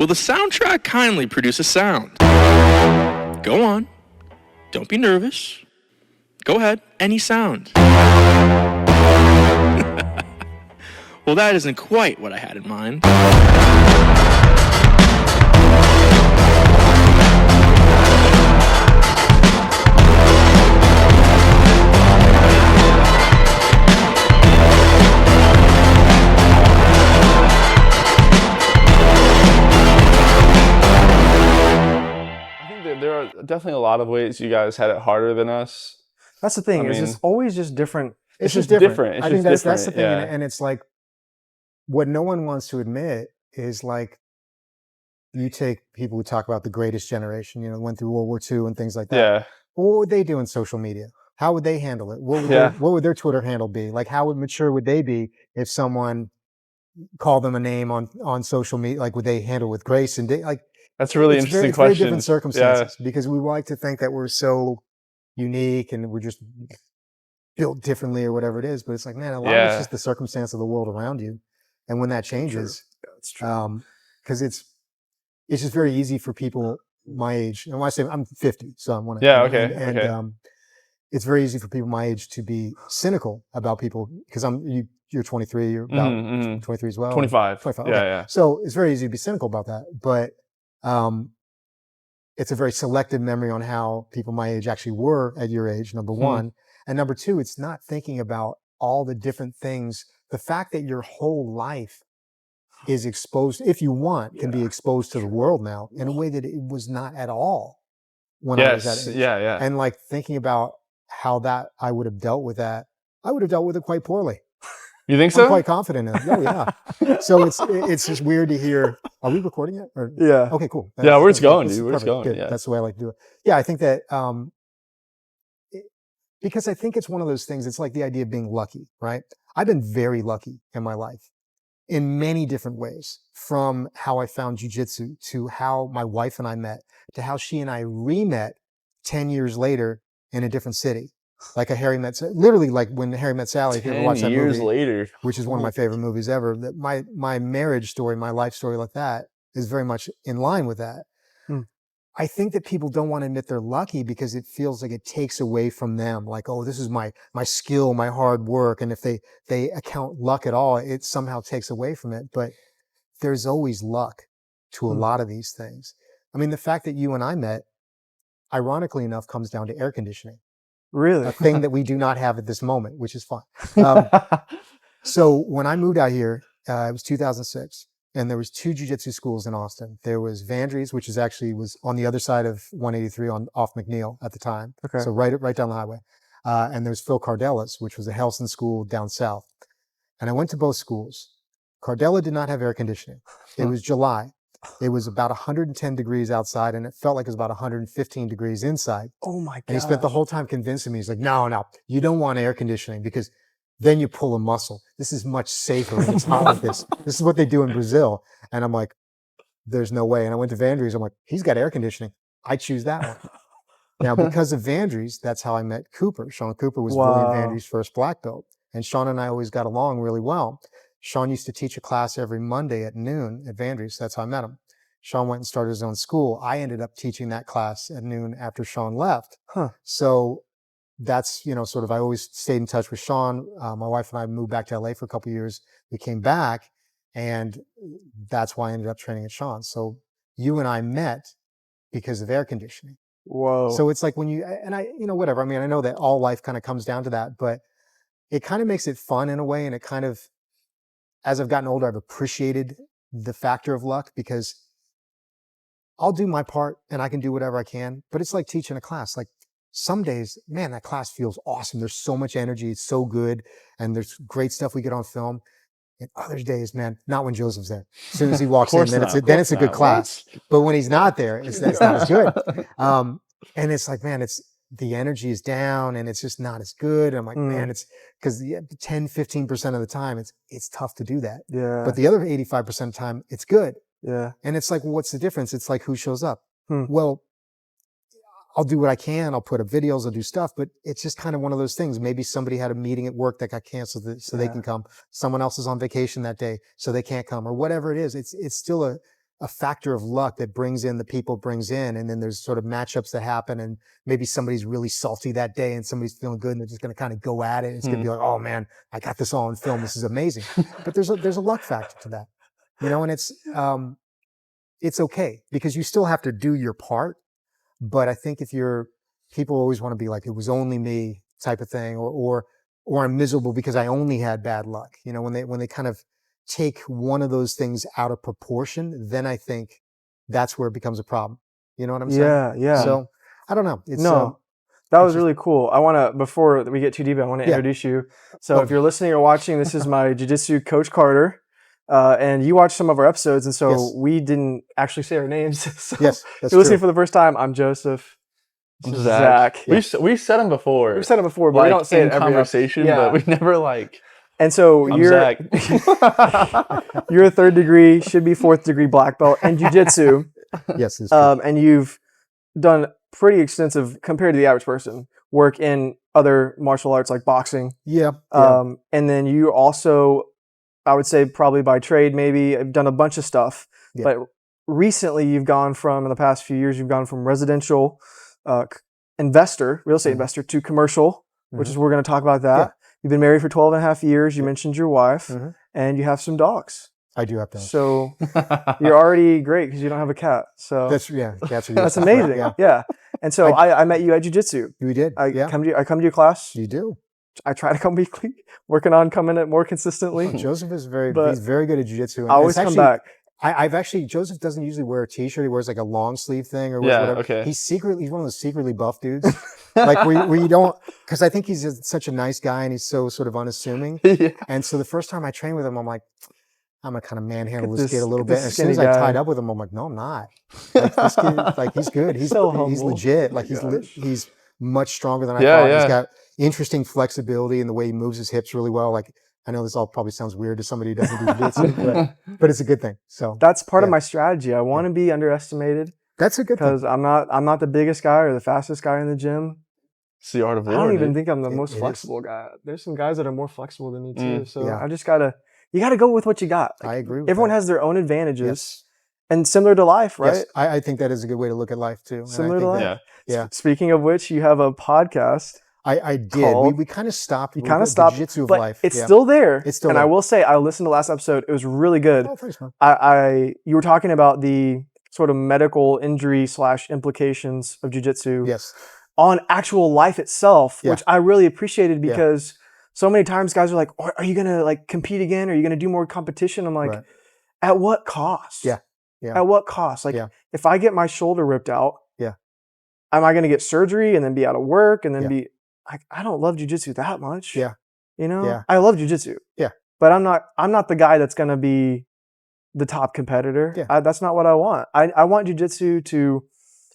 Will the soundtrack kindly produce a sound? Go on. Don't be nervous. Go ahead. Any sound. Well, that isn't quite what I had in mind. There are definitely a lot of ways you guys had it harder than us. That's the thing. I It's mean, just always just different. It's just different. I think that's the thing. Yeah. And it's like, what no one wants to admit is like, you take people who talk about the greatest generation, you know, went through World War II and things like that. Yeah. What would they do in social media? How would they handle it? What would their Twitter handle be? Like, how mature would they be if someone called them a name on social media? Like, would they handle it with grace? And like, that's a really interesting it's question. very different circumstances because we like to think that we're so unique and we're just built differently or whatever it is. But it's like, man, a lot of it's just the circumstance of the world around you. And when that changes, that's true. Because it's just very easy for people my age. And when I say I'm 50, so I'm one of it's very easy for people my age to be cynical about people because you're 23, you're about 23 as well. 25. 25. Yeah, okay. yeah. So it's very easy to be cynical about that. But it's a very selective memory on how people my age actually were at your age, number one. And number two, it's not thinking about all the different things. The fact that your whole life is exposed, if you want, can be exposed to the world now in a way that it was not at all when I was that age. Yeah. And like thinking about how that I would have dealt with that, I would have dealt with it quite poorly. You think so? I'm quite confident in it. Oh, yeah. So it's just weird to hear. Are we recording it? Or, yeah. Okay, cool. Yeah, where it's going, dude. Where it's going. Good. Yeah. That's the way I like to do it. Yeah, I think that because I think it's one of those things. It's like the idea of being lucky, right? I've been very lucky in my life in many different ways, from how I found jiu-jitsu to how my wife and I met to how she and I re-met 10 years later in a different city. Like literally like when Harry Met Sally, if you ever watch that movie. 10 years later. Which is one of my favorite movies ever. That my marriage story, my life story like that is very much in line with that. I think that people don't want to admit they're lucky because it feels like it takes away from them. Like, oh, this is my skill, my hard work. And if they account luck at all, it somehow takes away from it. But there's always luck to a lot of these things. I mean, the fact that you and I met, ironically enough, comes down to air conditioning. Really? A thing that we do not have at this moment, which is fun. So when I moved out here, it was 2006. And there was 2 jiu-jitsu schools in Austin. There was Vandry's, which was on the other side of 183 off McNeil at the time. Okay. So right down the highway. And there was Phil Cardella's, which was a Helson school down south. And I went to both schools. Cardella did not have air conditioning. It was July. It was about 110 degrees outside, and it felt like it was about 115 degrees inside. Oh my God. And he spent the whole time convincing me. He's like, no, you don't want air conditioning because then you pull a muscle. This is much safer when it's hot like this. This is what they do in Brazil. And I'm like, there's no way. And I went to Vandry's. I'm like, he's got air conditioning. I choose that one. Now, because of Vandry's, that's how I met Cooper. Sean Cooper was William Vandry's first black belt. And Sean and I always got along really well. Sean used to teach a class every Monday at noon at Vandry's. That's how I met him. Sean went and started his own school. I ended up teaching that class at noon after Sean left. So that's, sort of, I always stayed in touch with Sean. My wife and I moved back to LA for a couple of years. We came back, and that's why I ended up training at Sean. So you and I met because of air conditioning. Whoa. So it's like when whatever. I mean, I know that all life kind of comes down to that, but it kind of makes it fun in a way. And it kind of, as I've gotten older, I've appreciated the factor of luck because I'll do my part and I can do whatever I can, but it's like teaching a class. Like, some days, man, that class feels awesome. There's so much energy. It's so good. And there's great stuff we get on film. And other days, man, not when Joseph's there. As soon as he walks in, then it's a good class. But when he's not there, it's not as good. And it's like, man, the energy is down and it's just not as good. And I'm like, man, it's because 10, 15% of the time, it's tough to do that. Yeah. But the other 85% of the time, it's good. Yeah. And it's like, well, what's the difference? It's like, who shows up? Well, I'll do what I can. I'll put up videos. I'll do stuff, but it's just kind of one of those things. Maybe somebody had a meeting at work that got canceled so they can come. Someone else is on vacation that day, so they can't come, or whatever it is. It's still a factor of luck that brings in the people brings in, and then there's sort of matchups that happen, and maybe somebody's really salty that day and somebody's feeling good and they're just going to kind of go at it. It's going to be like, oh man, I got this all on film. This is amazing. But there's a luck factor to that, and it's okay because you still have to do your part. But I think people always want to be like, it was only me type of thing, or I'm miserable because I only had bad luck. When they kind of take one of those things out of proportion, then I think that's where it becomes a problem. You know what I'm saying? Yeah. So I don't know. That was really cool. Before we get too deep, I want to introduce you. So if you're listening or watching, this is my jiu-jitsu coach, Carter. And you watched some of our episodes, and so we didn't actually say our names. So yes, if you're listening for the first time, I'm Joseph. I'm Zach. Yeah. We said them before. We've said them before, but we don't say it every conversation. But we never And so you're Zach. You're a 3rd degree, should be 4th degree black belt in jiu-jitsu. Yes, and you've done pretty extensive, compared to the average person, work in other martial arts like boxing. Yeah. And then you also, I would say probably by trade, maybe have done a bunch of stuff. Yeah. But recently in the past few years, you've gone from residential real estate investor to commercial, which is, we're going to talk about that. Yeah. You've been married for 12 and a half years. You mentioned your wife, and you have some dogs. I do have dogs. So you're already great because you don't have a cat. So cats are that's amazing. Right? Yeah. And so I met you at jiu-jitsu. You did. I come to your class. You do. I try to come weekly, working on coming in more consistently. Joseph is he's very good at jiu-jitsu. I always come back. Joseph doesn't usually wear a t-shirt. He wears like a long sleeve thing or whatever. Okay. He's one of those secretly buff dudes. Like we don't, because I think he's such a nice guy and he's so sort of unnassuming. Yeah. And so the first time I trained with him, I'm like, I'm gonna kind of manhandle this kid a little bit. And as soon as I tied up with him, I'm like, no, I'm not. Like this kid, like he's good. He's he's legit. Like he's much stronger than I thought. Yeah. He's got interesting flexibility in the way he moves his hips really well. Like, I know this all probably sounds weird to somebody who doesn't do jiu-jitsu, but it's a good thing. So that's part of my strategy. I want to be underestimated. That's a good thing. Because I'm not the biggest guy or the fastest guy in the gym. It's the art of war. I don't even think I'm the most flexible guy. There's some guys that are more flexible than me too. So I just you gotta go with what you got. Like, I agree with everyone that. has their own advantages. And similar to life, right? Yes, I think that is a good way to look at life too. Similar to life. Yeah. Speaking of which, you have a podcast. I did. We kind of stopped. You kind of stopped. Jiu-Jitsu of but life. It's still there. It's still and there. I will say, I listened to last episode. It was really good. Oh, thanks, man. You were talking about the sort of medical injury / implications of jiu-jitsu. Yes. On actual life itself, which I really appreciated because so many times guys are like, are you going to like compete again? Are you going to do more competition? I'm like, at what cost? Yeah. At what cost? Like if I get my shoulder ripped out, am I going to get surgery and then be out of work and then be like, I don't love jiu-jitsu that much. Yeah. I love jiu-jitsu. Yeah. But I'm not the guy that's going to be the top competitor. Yeah. That's not what I want. I want jiu-jitsu to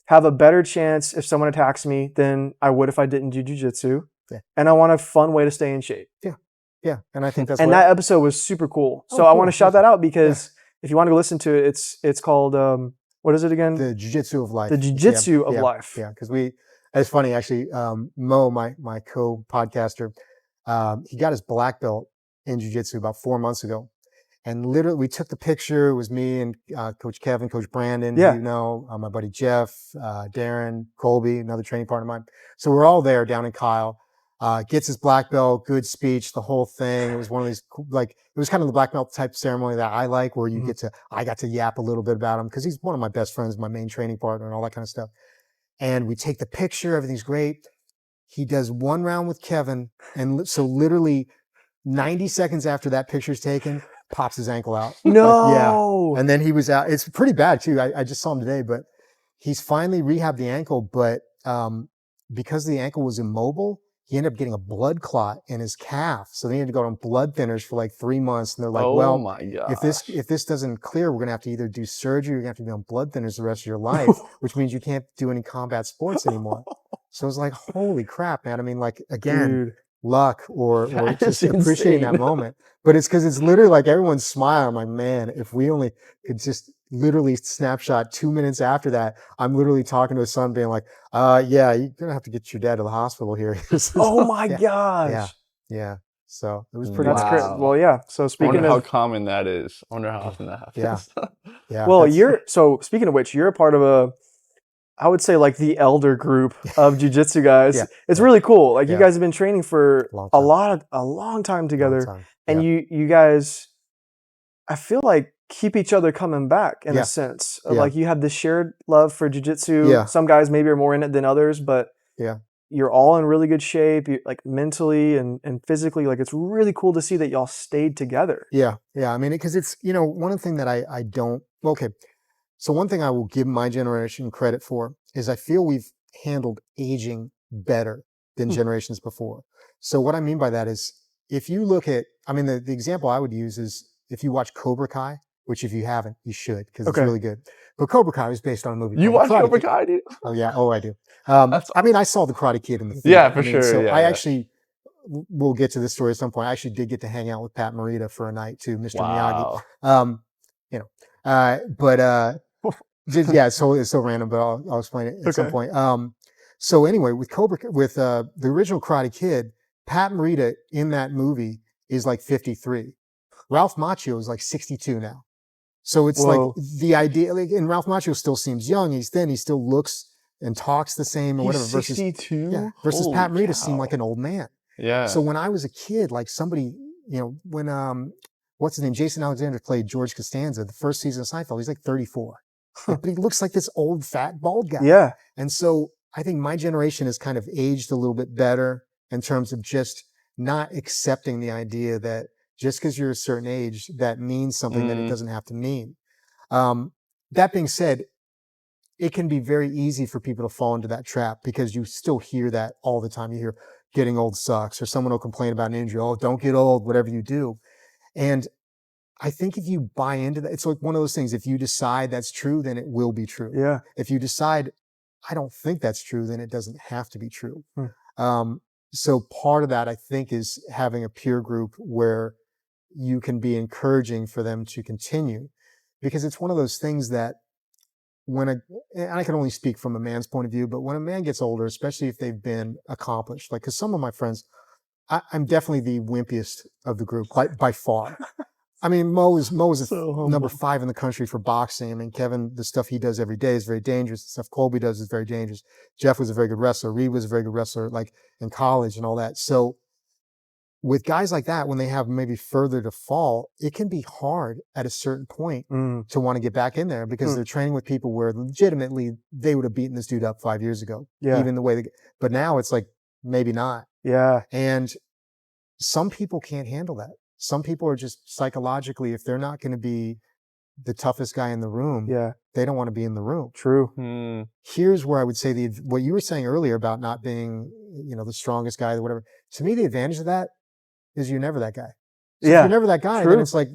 have a better chance if someone attacks me than I would if I didn't do jiu-jitsu. Yeah. And I want a fun way to stay in shape. Yeah. Yeah. And I think that's that episode was super cool. So I want to shout that out because if you want to listen to it, it's called what is it again? The Jiu-Jitsu of Life. The Jiu-Jitsu of Life. Yeah, because it's funny actually. Mo, my co-podcaster, he got his black belt in Jiu-Jitsu about 4 months ago, and literally we took the picture. It was me and Coach Kevin, Coach Brandon, my buddy Jeff, Darren, Colby, another training partner of mine. So we're all there down in Kyle. Gets his black belt, good speech, the whole thing. It was one of these it was kind of the black belt type ceremony that I like, where I got to yap a little bit about him because he's one of my best friends, my main training partner, and all that kind of stuff. And we take the picture, everything's great. He does one round with Kevin, and so literally 90 seconds after that picture's taken, pops his ankle out. No. And then he was out. It's pretty bad too. I just saw him today, but he's finally rehabbed the ankle, but because the ankle was immobile, he ended up getting a blood clot in his calf. So they had to go on blood thinners for like 3 months. And they're like, my gosh. if this doesn't clear, we're going to have to either do surgery or you're going to have to be on blood thinners the rest of your life, which means you can't do any combat sports anymore. So it's like, holy crap, man. I mean, like, again, luck or just appreciating that moment. But it's because it's literally like everyone's smiling. I'm like, man, if we only could just literally snapshot 2 minutes after that, I'm literally talking to his son being like, you're going to have to get your dad to the hospital here. Oh my gosh. Yeah. So it was pretty. That's nice. great. Wow. Well, yeah. So I speaking wonder how of, common that is. I wonder how often that happens. Yeah. well, that's- so speaking of which, you're a part of I would say like the elder group of jiu-jitsu guys. Yeah, It's yeah. really cool. Like you Yeah. guys have been training for Long a time. long time long together. time. And Yeah. you guys, I feel like keep each other coming back in Yeah. a sense. Yeah. Like you have this shared love for jiu-jitsu. Yeah. Some guys maybe are more in it than others, but Yeah. you're all in really good shape, like mentally and physically. Like it's really cool to see that y'all stayed together. Yeah. Yeah. I mean, because it's, one thing that I don't, okay. So one thing I will give my generation credit for is I feel we've handled aging better than generations before. So what I mean by that is if you look at, I mean, the example I would use is if you watch Cobra Kai, which if you haven't, you should, because it's really good. But Cobra Kai was based on a movie. You called watch The Karate Cobra Kid. Kai, dude? Oh yeah. Oh, I do. That's I mean, I saw The Karate Kid in the theater. Yeah, for I mean, sure. So Yeah, I yeah. actually, we'll get to this story at some point. I actually did get to hang out with Pat Morita for a night too, Mr. Wow. Miyagi. Yeah, it's so random, but I'll explain it at some point. So anyway, with the original Karate Kid, Pat Morita in that movie is like 53. Ralph Macchio is like 62 now. So it's Whoa. like the idea, like, and Ralph Macchio still seems young. He's thin. He still looks and talks the same or He's whatever. 62? Versus Pat Holy Morita seemed cow. like an old man. Yeah. So when I was a kid, like somebody, when what's his name, Jason Alexander played George Costanza, the first season of Seinfeld, he's like 34. But he looks like this old, fat, bald guy. Yeah. And so I think my generation has kind of aged a little bit better in terms of just not accepting the idea that just because you're a certain age, that means something that it doesn't have to mean. That being said, it can be very easy for people to fall into that trap because you still hear that all the time. You hear getting old sucks, or someone will complain about an injury. Oh, don't get old, whatever you do. And I think if you buy into that, it's like one of those things. If you decide that's true, then it will be true. Yeah. If you decide, I don't think that's true, then it doesn't have to be true. So part of that, I think, is having a peer group where you can be encouraging for them to continue, because it's one of those things that and I can only speak from a man's point of view, but when a man gets older, especially if they've been accomplished, like, cause some of my friends, I'm definitely the wimpiest of the group, by far. I mean, Mo is So number 5 in the country for boxing. I mean, Kevin, the stuff he does every day is very dangerous. The stuff Colby does is very dangerous. Jeff was a very good wrestler. Reed was a very good wrestler, like in college and all that. So with guys like that, when they have maybe further to fall, it can be hard at a certain point to want to get back in there because they're training with people where legitimately they would have beaten this dude up 5 years ago. Yeah. Even the way but now it's like, maybe not. Yeah. And some people can't handle that. Some people are just psychologically, if they're not going to be the toughest guy in the room, they don't want to be in the room. True. Here's where I would say what you were saying earlier about not being, the strongest guy or whatever. To me, the advantage of that is you're never that guy. So if you're never that guy, then it's like,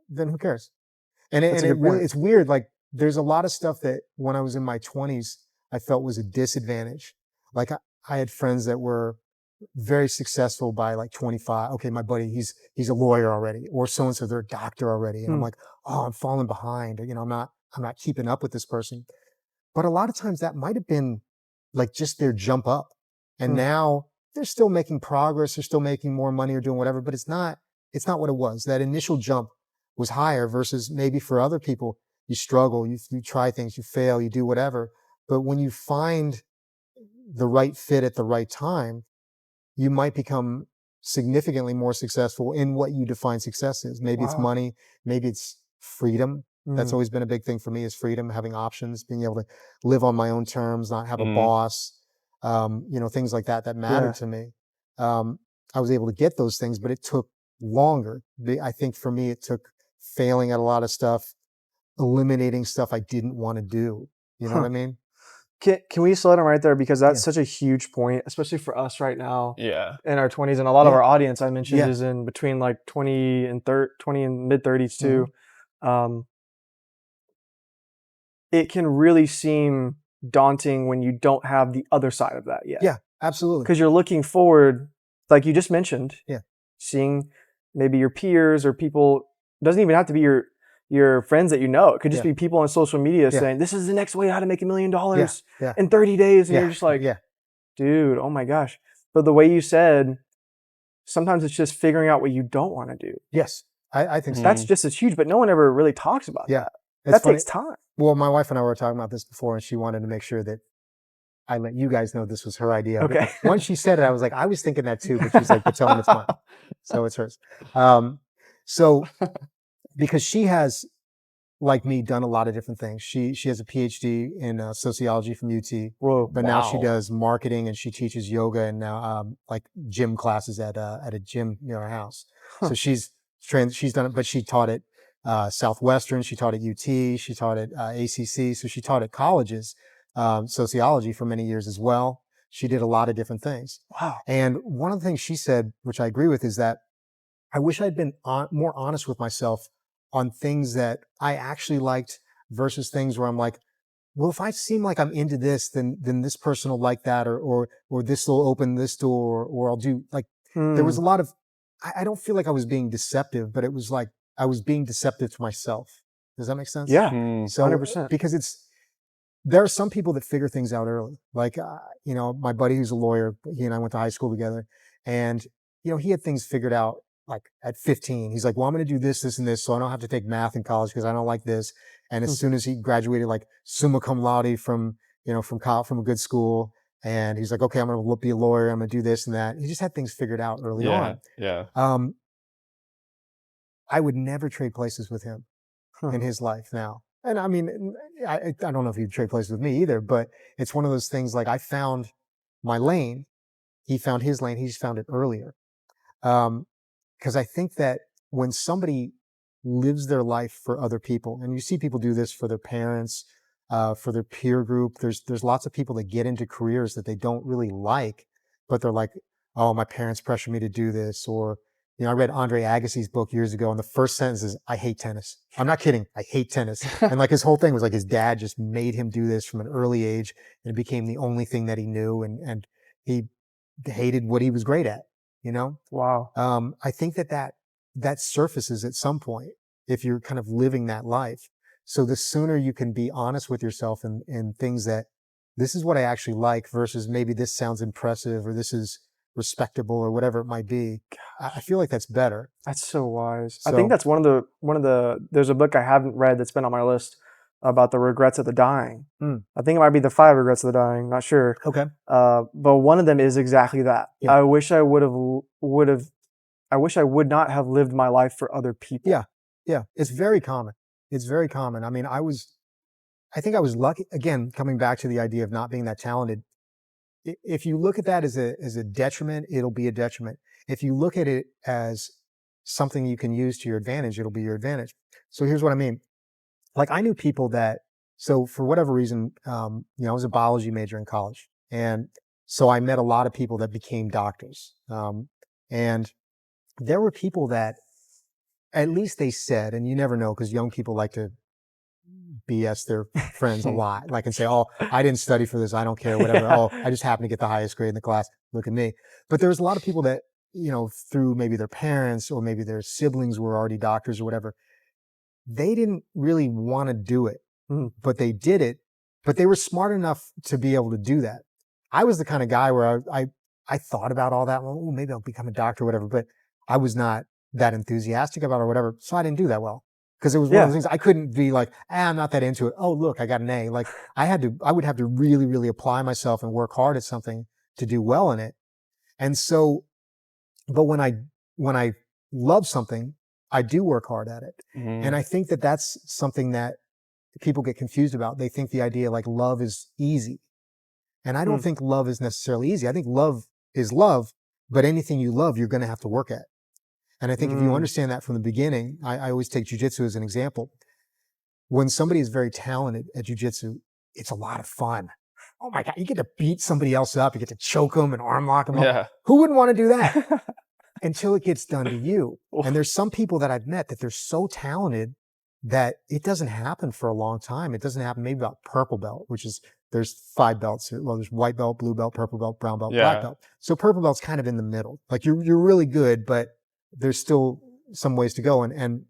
then who cares? And it's weird. Like there's a lot of stuff that when I was in my 20s, I felt was a disadvantage. Like I had friends that were very successful by like 25. Okay, my buddy, he's a lawyer already, or so-and-so, they're a doctor already. And I'm like, oh, I'm falling behind. I'm not keeping up with this person. But a lot of times that might have been like just their jump up. And now they're still making progress. They're still making more money or doing whatever, but it's not what it was. That initial jump was higher versus maybe for other people, you struggle, you try things, you fail, you do whatever. But when you find the right fit at the right time, you might become significantly more successful in what you define success is. Maybe it's money, maybe it's freedom. That's always been a big thing for me, is freedom, having options, being able to live on my own terms, not have a boss, things like that matter to me. I was able to get those things, but it took longer. I think for me, it took failing at a lot of stuff, eliminating stuff I didn't want to do. You know what I mean? Can we slow down right there? Because that's such a huge point, especially for us right now. Yeah. In our 20s. And a lot of our audience, I mentioned, is in between like 20 and mid 30s too. It can really seem daunting when you don't have the other side of that yet. Yeah, absolutely. Because you're looking forward, like you just mentioned, seeing maybe your peers or people, doesn't even have to be your friends that you know. It could just be people on social media saying, this is the next way how to make $1 million in 30 days. And you're just like, dude, oh my gosh. But the way you said, sometimes it's just figuring out what you don't want to do. Yes, I think so. That's just as huge, but no one ever really talks about Yeah. that. It's That funny. takes time. Well, my wife and I were talking about this before, and she wanted to make sure that I let you guys know this was her idea. Okay. Once she said it, I was like, I was thinking that too, but she's like, but tell them it's mine. So it's hers. So because she has, like me, done a lot of different things. She has a PhD in sociology from UT, Whoa. but now she Wow. does marketing and she teaches yoga and now like gym classes at a gym near our house. Huh. So she's trained. She's done it, but she taught at Southwestern. She taught at UT. She taught at ACC. So she taught at colleges sociology for many years as well. She did a lot of different things. Wow. And one of the things she said, which I agree with, is that I wish I'd been more honest with myself on things that I actually liked versus things where I'm like, well, if I seem like I'm into this, then this person will like that, or this will open this door, or I'll do like, there was a lot of, I don't feel like I was being deceptive, but it was like I was being deceptive to myself. Does that make sense? Yeah. So 100%. because there are some people that figure things out early. Like, my buddy who's a lawyer, he and I went to high school together, and, he had things figured out like at 15. He's like, well, I'm going to do this, this, and this, so I don't have to take math in college because I don't like this. And as soon as he graduated, like summa cum laude from a good school, and he's like, okay, I'm going to be a lawyer. I'm going to do this and that. He just had things figured out early on. Yeah. I would never trade places with him in his life now. And I mean, I don't know if he'd trade places with me either, but it's one of those things like I found my lane. He found his lane. He just found it earlier. Because I think that when somebody lives their life for other people, and you see people do this for their parents, for their peer group, there's lots of people that get into careers that they don't really like, but they're like, oh, my parents pressure me to do this. Or, I read Andre Agassi's book years ago, and the first sentence is, I hate tennis. I'm not kidding. I hate tennis. And like his whole thing was like his dad just made him do this from an early age, and it became the only thing that he knew. And he hated what he was great at, Wow. I think that surfaces at some point if you're kind of living that life. So the sooner you can be honest with yourself in things that this is what I actually like versus maybe this sounds impressive or this is respectable or whatever it might be. I feel like that's better. That's so wise. I So- think that's one of the there's a book I haven't read that's been on my list about the regrets of the dying. I think it might be the 5 regrets of the dying, not sure. Okay. But one of them is exactly that. Yeah. I wish I would not have lived my life for other people. Yeah. Yeah. It's very common. I mean, I think I was lucky, again, coming back to the idea of not being that talented. If you look at that as a detriment, it'll be a detriment. If you look at it as something you can use to your advantage, it'll be your advantage. So here's what I mean. Like I knew people so for whatever reason, I was a biology major in college. And so I met a lot of people that became doctors. And there were people that at least they said, and you never know because young people like to BS their friends a lot, like and say, oh, I didn't study for this. I don't care, whatever. Oh, I just happened to get the highest grade in the class. Look at me. But there was a lot of people that, through maybe their parents or maybe their siblings were already doctors or whatever, they didn't really want to do it, but they did it, but they were smart enough to be able to do that. I was the kind of guy where I thought about all that. Well, maybe I'll become a doctor or whatever, but I was not that enthusiastic about it or whatever. So I didn't do that well because it was one of the things I couldn't be like, I'm not that into it. Oh, look, I got an A. Like I would have to really, really apply myself and work hard at something to do well in it. And so, but when I love something, I do work hard at it. And I think that that's something that people get confused about. They think the idea like love is easy. And I don't think love is necessarily easy. I think love is love, but anything you love, you're going to have to work at. And I think if you understand that from the beginning, I always take jiu-jitsu as an example. When somebody is very talented at jiu-jitsu, it's a lot of fun. Oh my God, you get to beat somebody else up. You get to choke them and arm lock them up. Yeah. Who wouldn't want to do that? Until it gets done to you. And there's some people that I've met that they're so talented that it doesn't happen for a long time. It doesn't happen maybe about purple belt, which is, there's 5 belts. Well, there's white belt, blue belt, purple belt, brown belt, black belt. So purple belt's kind of in the middle. Like you're really good, but there's still some ways to go. And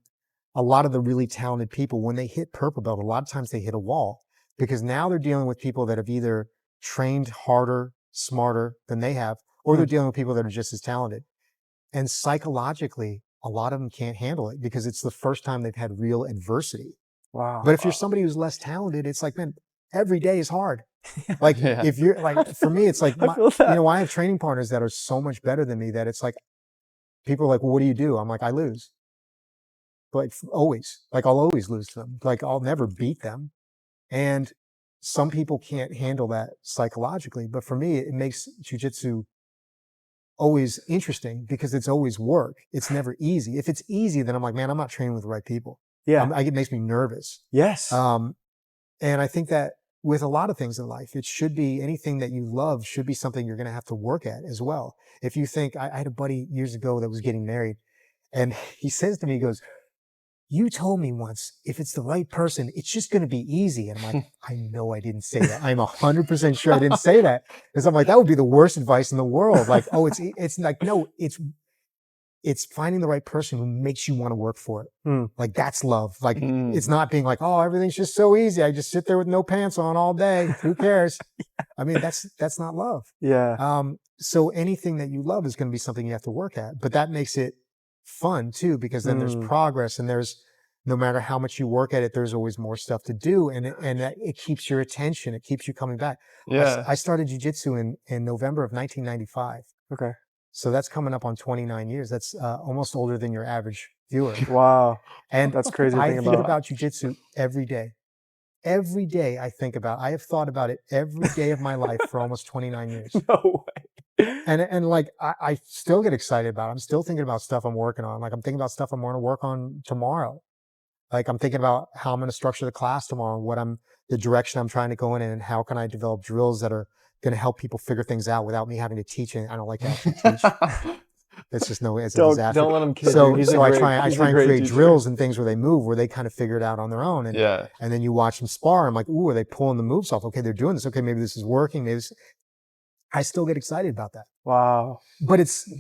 a lot of the really talented people, when they hit purple belt, a lot of times they hit a wall because now they're dealing with people that have either trained harder, smarter than they have, or they're dealing with people that are just as talented. And psychologically, a lot of them can't handle it because it's the first time they've had real adversity. Wow. But if you're somebody who's less talented, it's like, man, every day is hard. Like Yeah. if you're like, for me, it's like, I feel that. you know, I have training partners that are so much better than me that it's like, people are like, well, what do you do? I'm like, I lose. Like always, like I'll always lose to them. Like I'll never beat them. And some people can't handle that psychologically. But for me, it makes jujitsu always interesting because it's always work. It's never easy. If it's easy, then I'm like, man, I'm not training with the right people. Yeah. It makes me nervous. Yes. And I think that with a lot of things in life, it should be anything that you love should be something you're going to have to work at as well. If you think, I had a buddy years ago that was getting married, and he says to me, he goes, you told me once, if it's the right person, it's just going to be easy. And I'm like, I know I didn't say that. I'm 100% sure I didn't say that. Because I'm like, that would be the worst advice in the world. Like, oh, it's like, no, it's finding the right person who makes you want to work for it. Like that's love. Like it's not being like, oh, everything's just so easy. I just sit there with no pants on all day. Who cares? I mean, that's not love. Yeah. So anything that you love is going to be something you have to work at, but that makes it fun too, because then there's progress and there's, no matter how much you work at it, there's always more stuff to do. And it keeps your attention. It keeps you coming back. Yeah. I started jiu-jitsu in November of 1995. Okay. So that's coming up on 29 years. That's almost older than your average viewer. Wow. And That's crazy to I think think about. about jiu-jitsu every day. Every day I have thought about it every day of my life for almost 29 years. No way. And like, I still get excited about it. I'm still thinking about stuff I'm working on. Like I'm thinking about stuff I'm going to work on tomorrow. Like I'm thinking about how I'm going to structure the class tomorrow, the direction I'm trying to go in, and how can I develop drills that are going to help people figure things out without me having to teach. And I don't like to actually teach. It's just it's a disaster. Don't let him kid So, you. He's a I great- try he's a and great create teacher. drills and things where they move, where they kind of figure it out on their own. And, Yeah. and then you watch them spar. I'm like, ooh, are they pulling the moves off? Okay, they're doing this. Okay, maybe this is working. I still get excited about that. Wow. But it's,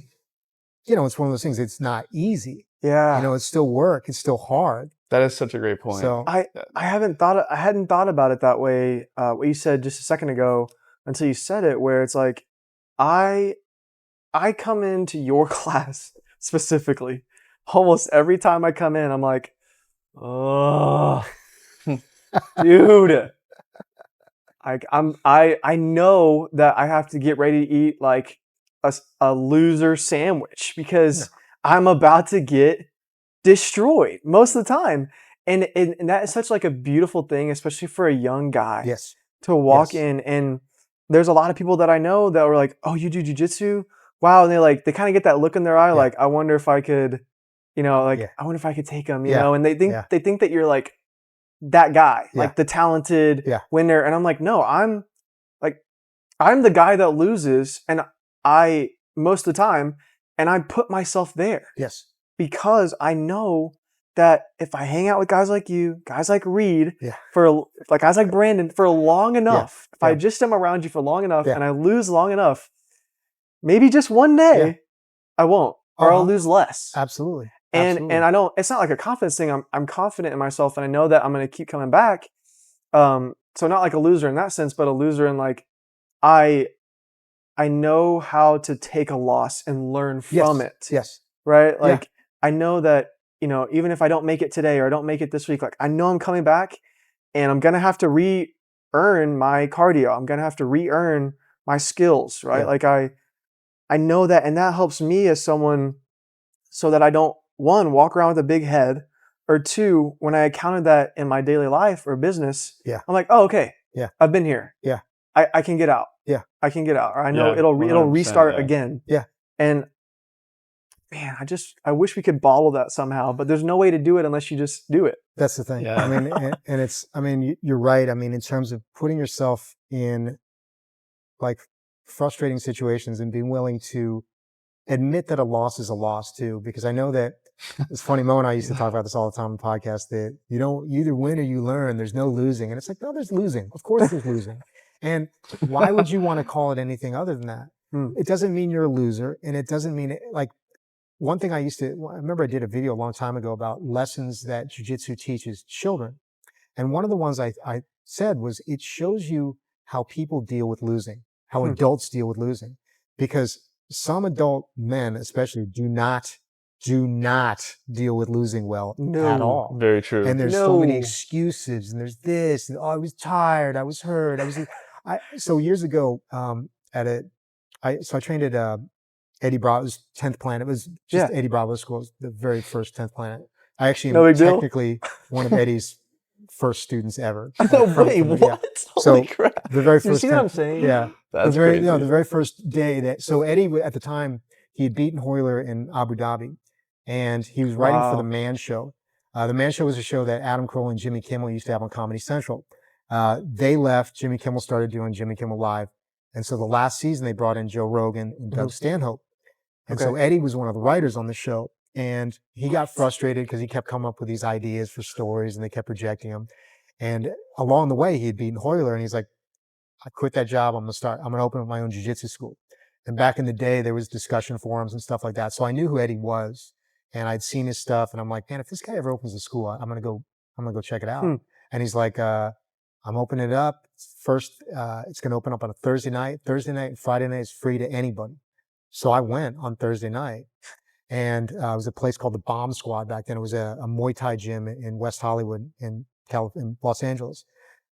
it's one of those things. It's not easy. Yeah. It's still work. It's still hard. That is such a great point. So I hadn't thought about it that way. What you said just a second ago until you said it, where it's like, I come into your class specifically. Almost every time I come in, I'm like, oh, dude. I know that I have to get ready to eat like a loser sandwich because I'm about to get destroyed most of the time. And that is such like a beautiful thing, especially for a young guy. yes. To walk Yes. in, and there's a lot of people that I know that were like, oh, you do jiu-jitsu? Wow. And they kind of get that look in their eye. Like, I wonder if I could, I wonder if I could take them, you know, and they think that you're like that guy, like the talented winner. And I'm like, no, I'm the guy that loses. And most of the time, and I put myself there. Yes. Because I know that if I hang out with guys like you, guys like Reed, guys like Brandon for long enough, if I just am around you for long enough and I lose long enough, maybe just one day I won't, or I'll lose less. Absolutely. And I don't, it's not like a confidence thing. I'm confident in myself and I know that I'm going to keep coming back. So not like a loser in that sense, but a loser in like, I know how to take a loss and learn from it. Yes. Right? Like, I know that, even if I don't make it today or I don't make it this week, like I know I'm coming back and I'm going to have to re-earn my cardio. I'm going to have to re-earn my skills, right? Yeah. Like I know that, and that helps me as someone so that I don't, one, walk around with a big head, or two, when I encounter that in my daily life or business, I'm like, oh, okay. Yeah. I've been here. Yeah. I can get out. Yeah. I can get out. Or I know Yeah, it'll 100%, restart again. Yeah. And man, I wish we could bottle that somehow, but there's no way to do it unless you just do it. That's the thing. Yeah. I mean, you're right. I mean, in terms of putting yourself in like frustrating situations and being willing to admit that a loss is a loss too, because I know that it's funny. Mo and I used to talk about this all the time on the podcast, that you either win or you learn. There's no losing. And it's like, no, there's losing. Of course there's losing. And why would you want to call it anything other than that? It doesn't mean you're a loser. And it doesn't mean like, one thing I remember I did a video a long time ago about lessons that jiu-jitsu teaches children. And one of the ones I said was, it shows you how people deal with losing, how adults deal with losing. Because some adult men, especially, do not deal with losing well No. at all. Very true. And there's so many No. excuses, and there's this, and oh, I was tired, I was hurt, so years ago, I trained at Eddie Bravo's 10th Planet. It was just Yeah. Eddie Bravo's school, it was the very first 10th Planet. I actually No am big deal. technically one of Eddie's first students ever. No From- way, from- what? yeah. Holy So, crap. The very You first see what 10th I'm saying? Yeah. That's the very, crazy. No, the very first day so Eddie, at the time, he had beaten Hoyler in Abu Dhabi, and he was writing for Wow. The Man Show. The Man Show was a show that Adam Carolla and Jimmy Kimmel used to have on Comedy Central. They left. Jimmy Kimmel started doing Jimmy Kimmel Live. And so the last season, they brought in Joe Rogan and Doug Stanhope. And so Eddie was one of the writers on the show. And he got frustrated because he kept coming up with these ideas for stories, and they kept rejecting them. And along the way, he had beaten Hoyler, and he's like, I quit that job. I'm going to open up my own jiu-jitsu school. And back in the day, there was discussion forums and stuff like that. So I knew who Eddie was, and I'd seen his stuff, and I'm like, man, if this guy ever opens a school, I'm going to go check it out. And he's like, I'm opening it up. First, it's going to open up on a Thursday night. Thursday night and Friday night is free to anybody. So I went on Thursday night, and it was a place called the Bomb Squad back then. It was a Muay Thai gym in West Hollywood in Los Angeles.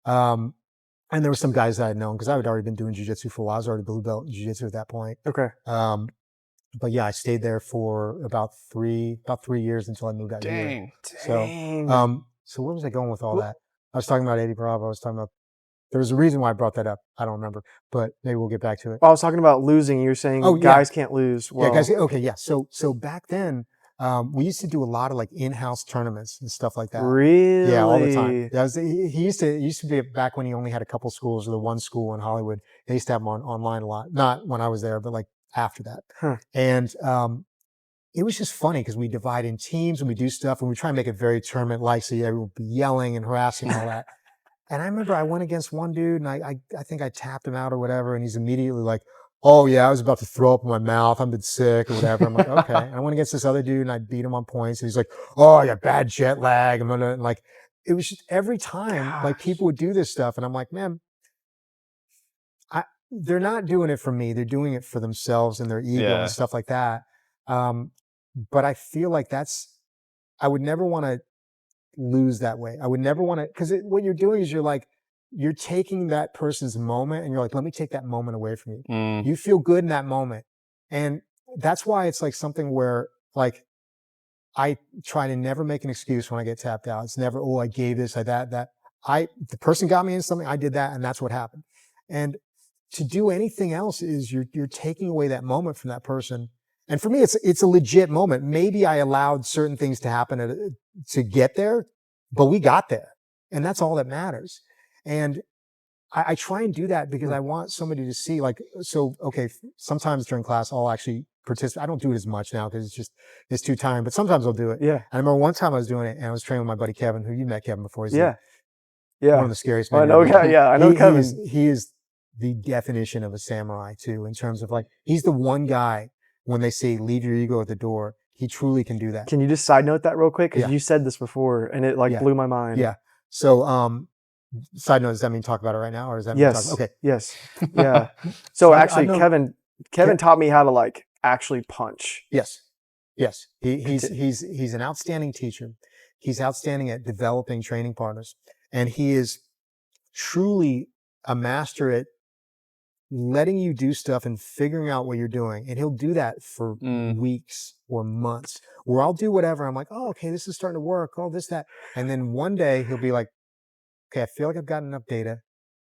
And there were some guys that I'd known because I had already been doing jiu-jitsu for a while. I was already blue belt in jiu-jitsu at that point. Okay. But yeah, I stayed there for about 3 years until I moved out here. Dang. So where was I going with all that? I was talking about Eddie Bravo. I was talking about, there was a reason why I brought that up. I don't remember, but maybe we'll get back to it. I was talking about losing. You're saying guys can't lose. Well, Yeah, guys. Okay, yeah. So back then, we used to do a lot of like in-house tournaments and stuff like that. Really? Yeah, all the time. He used to be back when he only had a couple schools, or the one school in Hollywood. They used to have them online a lot. Not when I was there, but like after that. Huh. And it was just funny because we divide in teams and we do stuff, and we try and make it very tournament-like, so everyone would be yelling and harassing and all that. And I remember I went against one dude, and I think I tapped him out or whatever, and he's immediately like, oh yeah, I was about to throw up in my mouth. I've been sick or whatever. I'm like, okay. And I went against this other dude, and I beat him on points. And he's like, oh, I got bad jet lag. And like, it was just every time, like, people would do this stuff, and I'm like, man, they're not doing it for me. They're doing it for themselves and their ego and stuff like that. But I feel like I would never want to lose that way. I would never want to, because what you're doing is you're taking that person's moment, and you're like, let me take that moment away from you. You feel good in that moment. And that's why it's like something where, like, I try to never make an excuse when I get tapped out. It's never, oh, I gave this, the person got me in something, I did that, and that's what happened. And to do anything else is you're taking away that moment from that person. And for me, it's a legit moment. Maybe I allowed certain things to happen to get there, but we got there, and that's all that matters. And I try and do that because I want somebody to see, like, so, okay, sometimes during class, I'll actually participate. I don't do it as much now because it's too tiring, but sometimes I'll do it. Yeah. I remember one time I was doing it, and I was training with my buddy Kevin, who you met Kevin before. He's yeah. one of the scariest men. I know. Yeah, I know Kevin. He is the definition of a samurai too, in terms of, like, he's the one guy when they say leave your ego at the door, he truly can do that. Can you just side note that real quick? Because Yeah. you said this before, and it blew my mind. Yeah. So, side note, does that mean talk about it right now, or does that mean Yes. talk? Okay. Yes. Yeah. So I actually, know- Kevin taught me how to, like, actually punch. Yes. He's an outstanding teacher. He's outstanding at developing training partners, and he is truly a master at letting you do stuff and figuring out what you're doing. And he'll do that for weeks or months, where I'll do whatever. I'm like, oh, okay, this is starting to work. Oh, this, that. And then one day he'll be like, okay, I feel like I've gotten enough data.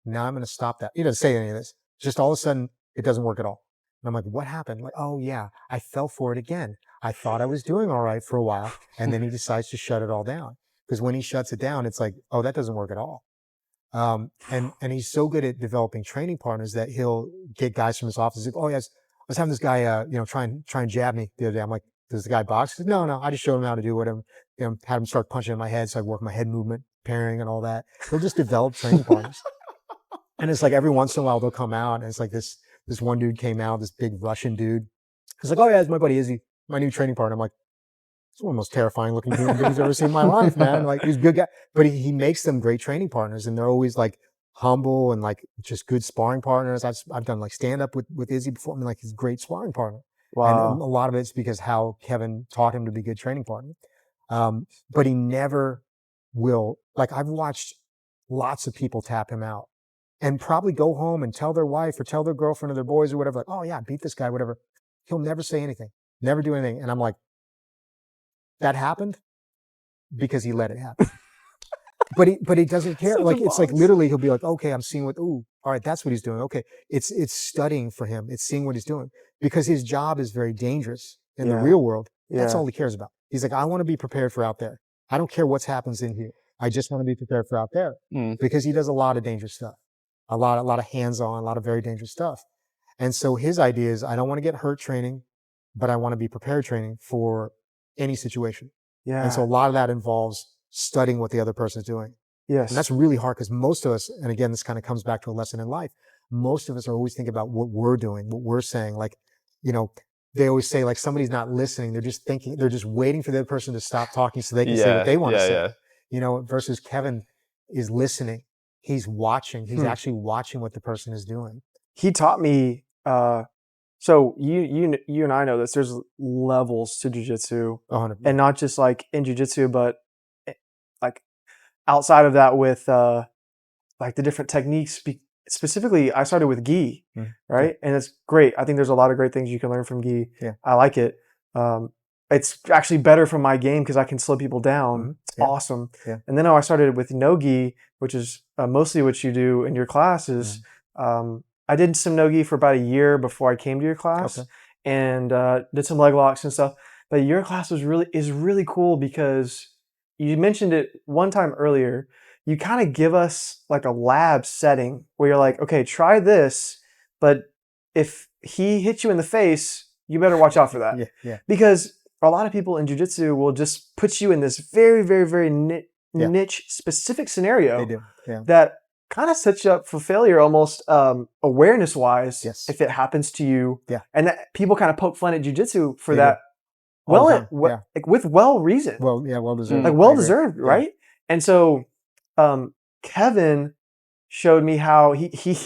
Now I'm going to stop that. He doesn't say any of this. Just all of a sudden, it doesn't work at all. And I'm like, what happened? Like, oh yeah, I fell for it again. I thought I was doing all right for a while. And then he decides to shut it all down. Because when he shuts it down, it's like, oh, that doesn't work at all. And he's so good at developing training partners that he'll get guys from his office. Like, oh yes, I was having this guy, try and jab me the other day. I'm like, does the guy box? He says, no, I just showed him how to do whatever. Had him start punching in my head. So I work my head movement, pairing and all that. He'll just develop training partners. And it's like every once in a while they'll come out, and it's like this one dude came out, this big Russian dude. He's like, oh yeah, it's my buddy Izzy, my new training partner. I'm like, it's one of the most terrifying looking human beings I've ever seen in my life, man. Like, he's a good guy, but he makes them great training partners, and they're always like humble and like just good sparring partners. I've done like stand up with Izzy before. I mean, like he's a great sparring partner. And Wow. a lot of it's because how Kevin taught him to be a good training partner. But he never will, like I've watched lots of people tap him out and probably go home and tell their wife or tell their girlfriend or their boys or whatever, like, oh yeah, beat this guy, whatever. He'll never say anything, never do anything. And I'm like, that happened because he let it happen. But he doesn't care. Like, it's like literally he'll be like, okay, I'm seeing what, all right, that's what he's doing. Okay. It's studying for him. It's seeing what he's doing because his job is very dangerous in the real world. That's all he cares about. He's like, I want to be prepared for out there. I don't care what happens in here. I just want to be prepared for out there because he does a lot of dangerous stuff, a lot of hands-on, a lot of very dangerous stuff. And so his idea is, I don't want to get hurt training, but I want to be prepared training for any situation. Yeah. And so a lot of that involves studying what the other person is doing. Yes. And that's really hard because most of us, and again, this kind of comes back to a lesson in life. Most of us are always thinking about what we're doing, what we're saying. Like, you know, they always say like somebody's not listening. They're just thinking, they're just waiting for the other person to stop talking so they can say what they want to say. You know, versus Kevin is listening. He's watching. He's actually watching what the person is doing. He taught me, so you and I know this, there's levels to jiu-jitsu 100%. and not just like in jiu-jitsu, but like outside of that with like the different techniques. Specifically, I started with gi, right? And it's great. I think there's a lot of great things you can learn from gi. Yeah. I like it. It's actually better for my game because I can slow people down. It's awesome. Yeah. And then I started with no gi, which is mostly what you do in your classes. I did some no gi for about a year before I came to your class, and did some leg locks and stuff. But your class is really cool because you mentioned it one time earlier. You kind of give us like a lab setting where you're like, okay, try this, but if he hits you in the face, you better watch out for that. Because a lot of people in jiu-jitsu will just put you in this very, very, very niche specific scenario that kind of sets you up for failure almost awareness-wise if it happens to you. And that people kind of poke fun at jiu-jitsu for that. Like with reason. Well deserved. Like well deserved, right? And so Kevin showed me how he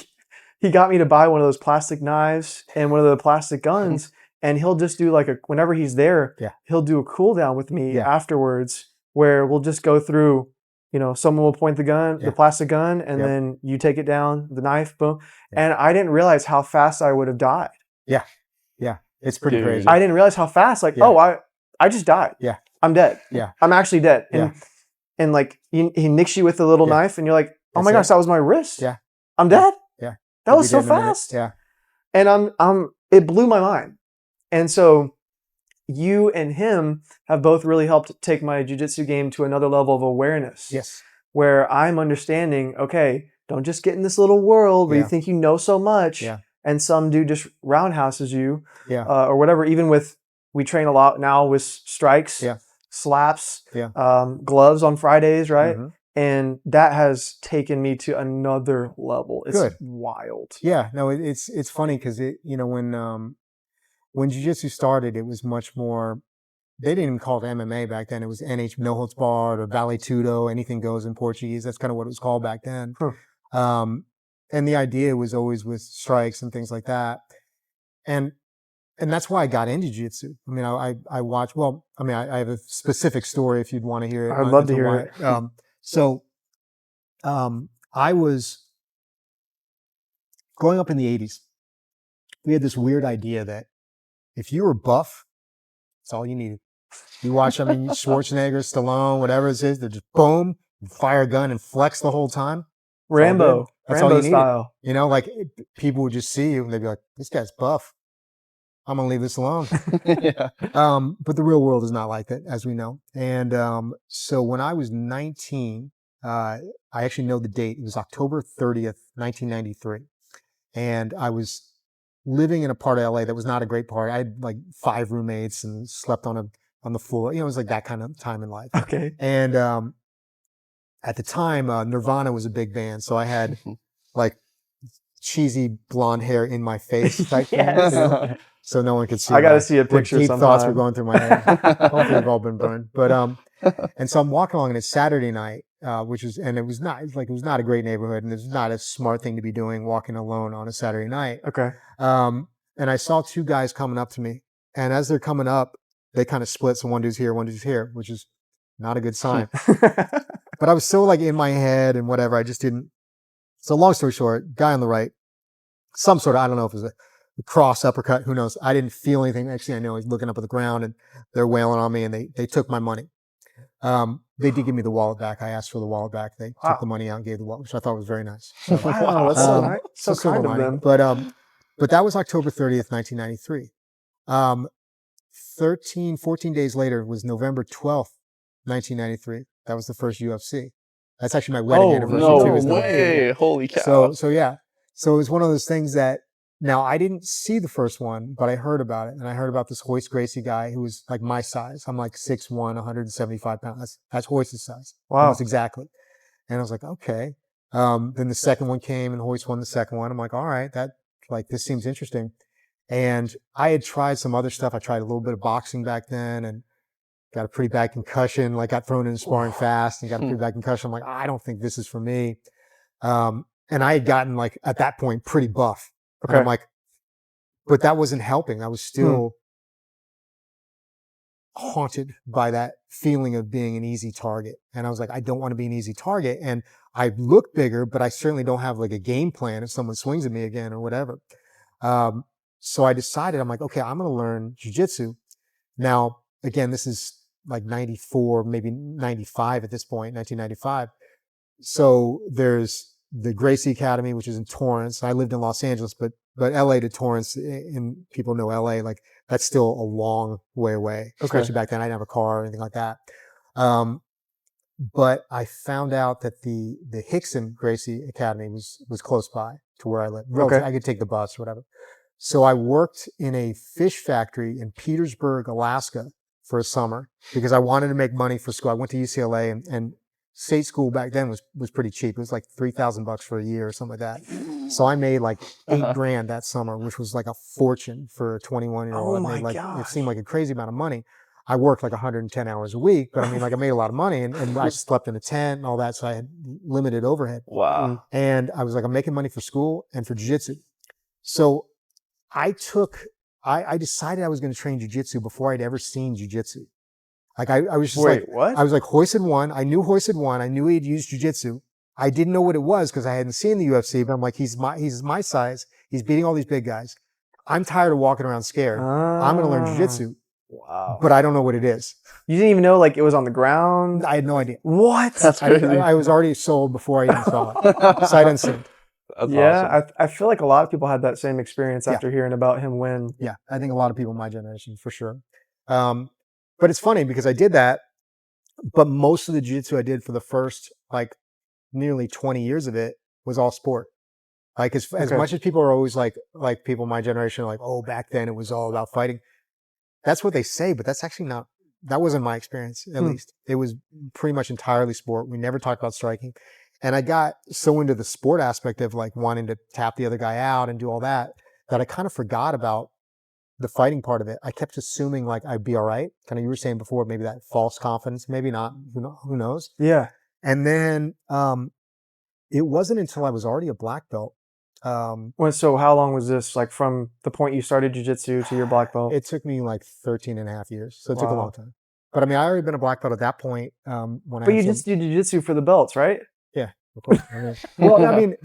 got me to buy one of those plastic knives and one of the plastic guns, and he'll just do like whenever he's there, he'll do a cool down with me afterwards where we'll just go through, you know, someone will point the gun, the plastic gun, and then you take it down, the knife, boom. And I didn't realize how fast I would have died. It's pretty crazy. I didn't realize how fast, like, I just died. I'm dead. I'm actually dead. And like he nicks you with the little knife and you're like, oh my gosh, that was my wrist. I'm dead. That was so fast. And it blew my mind. And so you and him have both really helped take my jiu-jitsu game to another level of awareness. Where I'm understanding, okay, don't just get in this little world where you think you know so much and some dude just roundhouses you or whatever. Even with, we train a lot now with strikes, slaps, gloves on Fridays, right? And that has taken me to another level. It's wild. No, it's funny because you know, when jiu-jitsu started, it was much more, they didn't even call it MMA back then. It was NH, no holds barred, or vale tudo, anything goes in Portuguese. That's kind of what it was called back then. And the idea was always with strikes and things like that. And that's why I got into jiu-jitsu. I mean, I watched, well, I mean, I have a specific story if you'd want to hear it. I'd love to hear it. I was growing up in the 80s. We had this weird idea that if you were buff, that's all you needed. You watch, I mean, Schwarzenegger, Stallone, whatever it is, they're just boom, fire a gun and flex the whole time. Rambo style. You know, like people would just see you and they'd be like, this guy's buff. I'm going to leave this alone. But the real world is not like that, as we know. And so when I was 19, I actually know the date. It was October 30th, 1993. And I was living in a part of LA that was not a great part. I had like 5 roommates and slept on the floor. You know, it was like that kind of time in life. And at the time, Nirvana was a big band. So I had like cheesy blonde hair in my face type thing. You know? So no one could see. I got to see a picture. Deep thoughts were going through my head. Hopefully they've all been burned. But and so I'm walking along and it's Saturday night and it was not a great neighborhood, and it was not a smart thing to be doing, walking alone on a Saturday night. Okay. And I saw two guys coming up to me, and as they're coming up, they kind of split. So one dude's here, which is not a good sign. But I was so like in my head and whatever. I just didn't. So long story short, guy on the right, some sort of, I don't know if it was a cross uppercut, who knows. I didn't feel anything. Next thing I know, he's looking up at the ground and they're wailing on me, and they took my money. They did give me the wallet back. I asked for the wallet back. They took the money out and gave the wallet, which I thought was very nice. So, Wow, that's so nice. So kind of them. But that was October 30th, 1993. 14 days later was November 12th, 1993. That was the first UFC. That's actually my wedding anniversary no too. way! Holy cow! So yeah. So it was one of those things that, now I didn't see the first one, but I heard about it. And I heard about this Hoist Gracie guy who was like my size. I'm like 6'1", 175 pounds. That's Hoist's size. Wow. Almost exactly. And I was like, okay. Then the second one came and Hoist won the second one. I'm like, all right, this seems interesting. And I had tried some other stuff. I tried a little bit of boxing back then and got a pretty bad concussion, like got thrown in sparring fast and got a pretty bad concussion. I'm like, I don't think this is for me. And I had gotten like, at that point, pretty buff. Okay. And I'm like, but that wasn't helping. I was still haunted by that feeling of being an easy target. And I was like, I don't want to be an easy target. And I look bigger, but I certainly don't have like a game plan if someone swings at me again or whatever. So I decided, I'm like, okay, I'm going to learn jiu-jitsu. Now, again, this is like 94, maybe 95 at this point, 1995. So there's the Gracie Academy, which is in Torrance. I lived in Los Angeles, but LA to Torrance, and people know LA, like that's still a long way away, especially back then. I didn't have a car or anything like that. But I found out that the Hickson Gracie Academy was close by to where I lived. Okay. I could take the bus or whatever. So I worked in a fish factory in Petersburg, Alaska for a summer because I wanted to make money for school. I went to UCLA and state school back then was pretty cheap. It was like $3,000 for a year or something like that. So I made like $8,000 that summer, which was like a fortune for a 21-year-old. Oh my gosh. It seemed like a crazy amount of money. I worked like 110 hours a week, but I mean, like I made a lot of money and I slept in a tent and all that. So I had limited overhead. Wow. And I was like, I'm making money for school and for jiu-jitsu. So I decided I was going to train jiu-jitsu before I'd ever seen jiu-jitsu. Like I was just what? I was like, Hoist had won. I knew Hoist had won. I knew he'd used jiu-jitsu. I didn't know what it was because I hadn't seen the UFC, but I'm like, he's my size. He's beating all these big guys. I'm tired of walking around scared. I'm going to learn jiu-jitsu. Wow. But I don't know what it is. You didn't even know like it was on the ground? I had no idea. What? That's crazy. I was already sold before I even saw it. Sight unseen. That's yeah, awesome. I feel like a lot of people had that same experience after hearing about him win. Yeah, I think a lot of people in my generation for sure. But it's funny because I did that, but most of the jiu-jitsu I did for the first like nearly 20 years of it was all sport. Like as much as people are always like people in my generation are like, oh, back then it was all about fighting. That's what they say, but that's actually not, that wasn't my experience, at least. It was pretty much entirely sport. We never talked about striking. And I got so into the sport aspect of like wanting to tap the other guy out and do all that I kind of forgot about the fighting part of it. I kept assuming like I'd be all right. Kind of, you were saying before, maybe that false confidence, maybe not, who knows? Yeah. And then it wasn't until I was already a black belt. So how long was this, like from the point you started jiu-jitsu to your black belt? It took me like 13 and a half years. So it took a long time. But I mean, I already been a black belt at that point. But you just did jiu-jitsu for the belts, right? Yeah, of course. Well, I mean,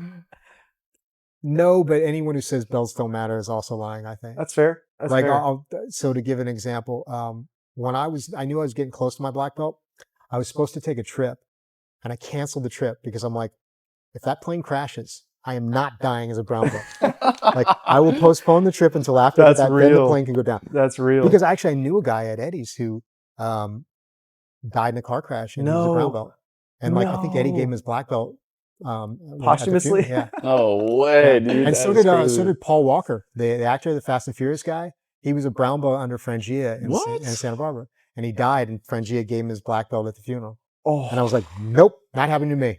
no, but anyone who says belts don't matter is also lying, I think. That's fair. That's like, fair. So to give an example, when I knew I was getting close to my black belt, I was supposed to take a trip and I canceled the trip because I'm like, if that plane crashes, I am not dying as a brown belt. Like I will postpone the trip until after then the plane can go down. That's real. Because actually I knew a guy at Eddie's who died in a car crash and he was a brown belt. And like I think Eddie gave him his black belt posthumously. Yeah. No way, dude. And so did Paul Walker, the actor, the Fast and Furious guy. He was a brown belt under Frangia in Santa Barbara, and he died. And Frangia gave him his black belt at the funeral. Oh. And I was like, nope, not happening to me.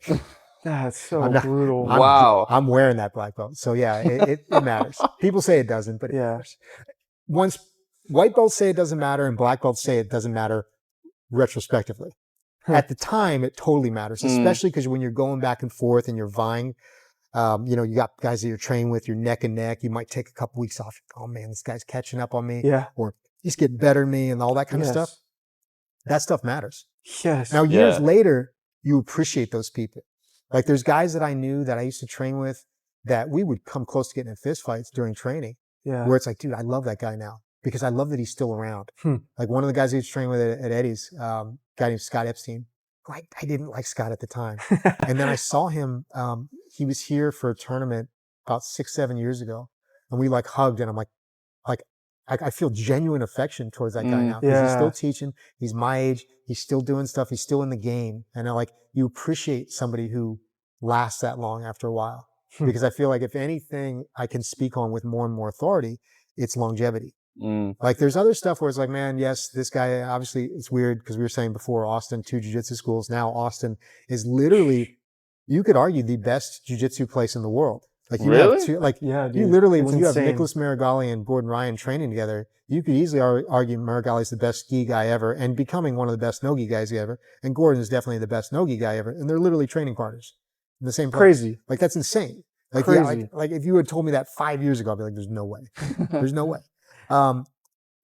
That's so brutal. Wow. I'm wearing that black belt. So yeah, it matters. People say it doesn't, but it matters. Once white belts say it doesn't matter and black belts say it doesn't matter retrospectively. at the time, it totally matters, especially because when you're going back and forth and you're vying, you got guys that you're training with, you're neck and neck. You might take a couple weeks off. Oh man, this guy's catching up on me. Yeah. Or he's getting better than me and all that kind of Yes. stuff. That stuff matters. Yes. Now, years Yeah. later, you appreciate those people. Like there's guys that I knew that I used to train with that we would come close to getting in fist fights during training Yeah. where it's like, dude, I love that guy now because I love that he's still around. Hmm. Like one of the guys I used to train with at Eddie's, guy named Scott Epstein. I didn't like Scott at the time. And then I saw him, he was here for a tournament about 6-7 years ago and we like hugged and I'm like, I feel genuine affection towards that guy now because he's Yeah. still teaching. He's my age. He's still doing stuff. He's still in the game. And you appreciate somebody who lasts that long after a while because I feel like if anything I can speak on with more and more authority, it's longevity. Like there's other stuff where it's like, man, yes, this guy, obviously it's weird because we were saying before Austin, 2 jiu-jitsu schools. Now Austin is literally, you could argue the best jiu-jitsu place in the world. Like you Really? have two, like Yeah, dude. you literally, It's when you have insane. Nicholas Marigali and Gordon Ryan training together, you could easily argue Marigali's the best gi guy ever and becoming one of the best no-gi guys ever. And Gordon is definitely the best no-gi guy ever. And they're literally training partners in the same place. Crazy. Like that's insane. Like, Crazy. yeah, like if you had told me that 5 years ago, I'd be like, there's no way. There's no way.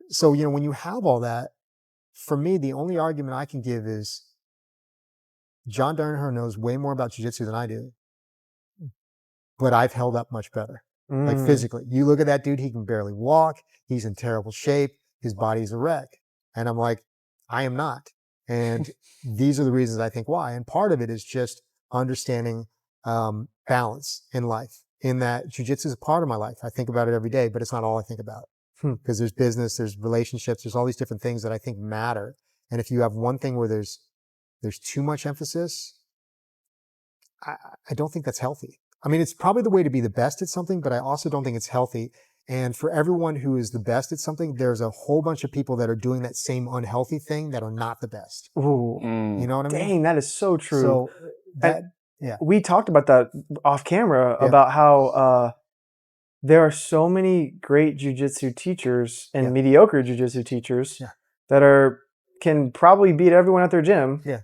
So, when you have all that, for me, the only argument I can give is John Danaher knows way more about jiu-jitsu than I do, but I've held up much better. Like physically, you look at that dude, he can barely walk. He's in terrible shape. His body's a wreck. And I'm like, I am not. And these are the reasons I think why. And part of it is just understanding balance in life, in that jiu-jitsu is a part of my life. I think about it every day, but it's not all I think about. Because there's business, there's relationships, there's all these different things that I think matter. And if you have one thing where there's too much emphasis, I don't think that's healthy. I mean, it's probably the way to be the best at something, but I also don't think it's healthy. And for everyone who is the best at something, there's a whole bunch of people that are doing that same unhealthy thing that are not the best. Ooh. You know what I mean? Dang, that is so true. So that, yeah. We talked about that off camera Yeah. about how there are so many great jiu-jitsu teachers and Yeah. mediocre jiu-jitsu teachers Yeah. that can probably beat everyone at their gym. Yeah.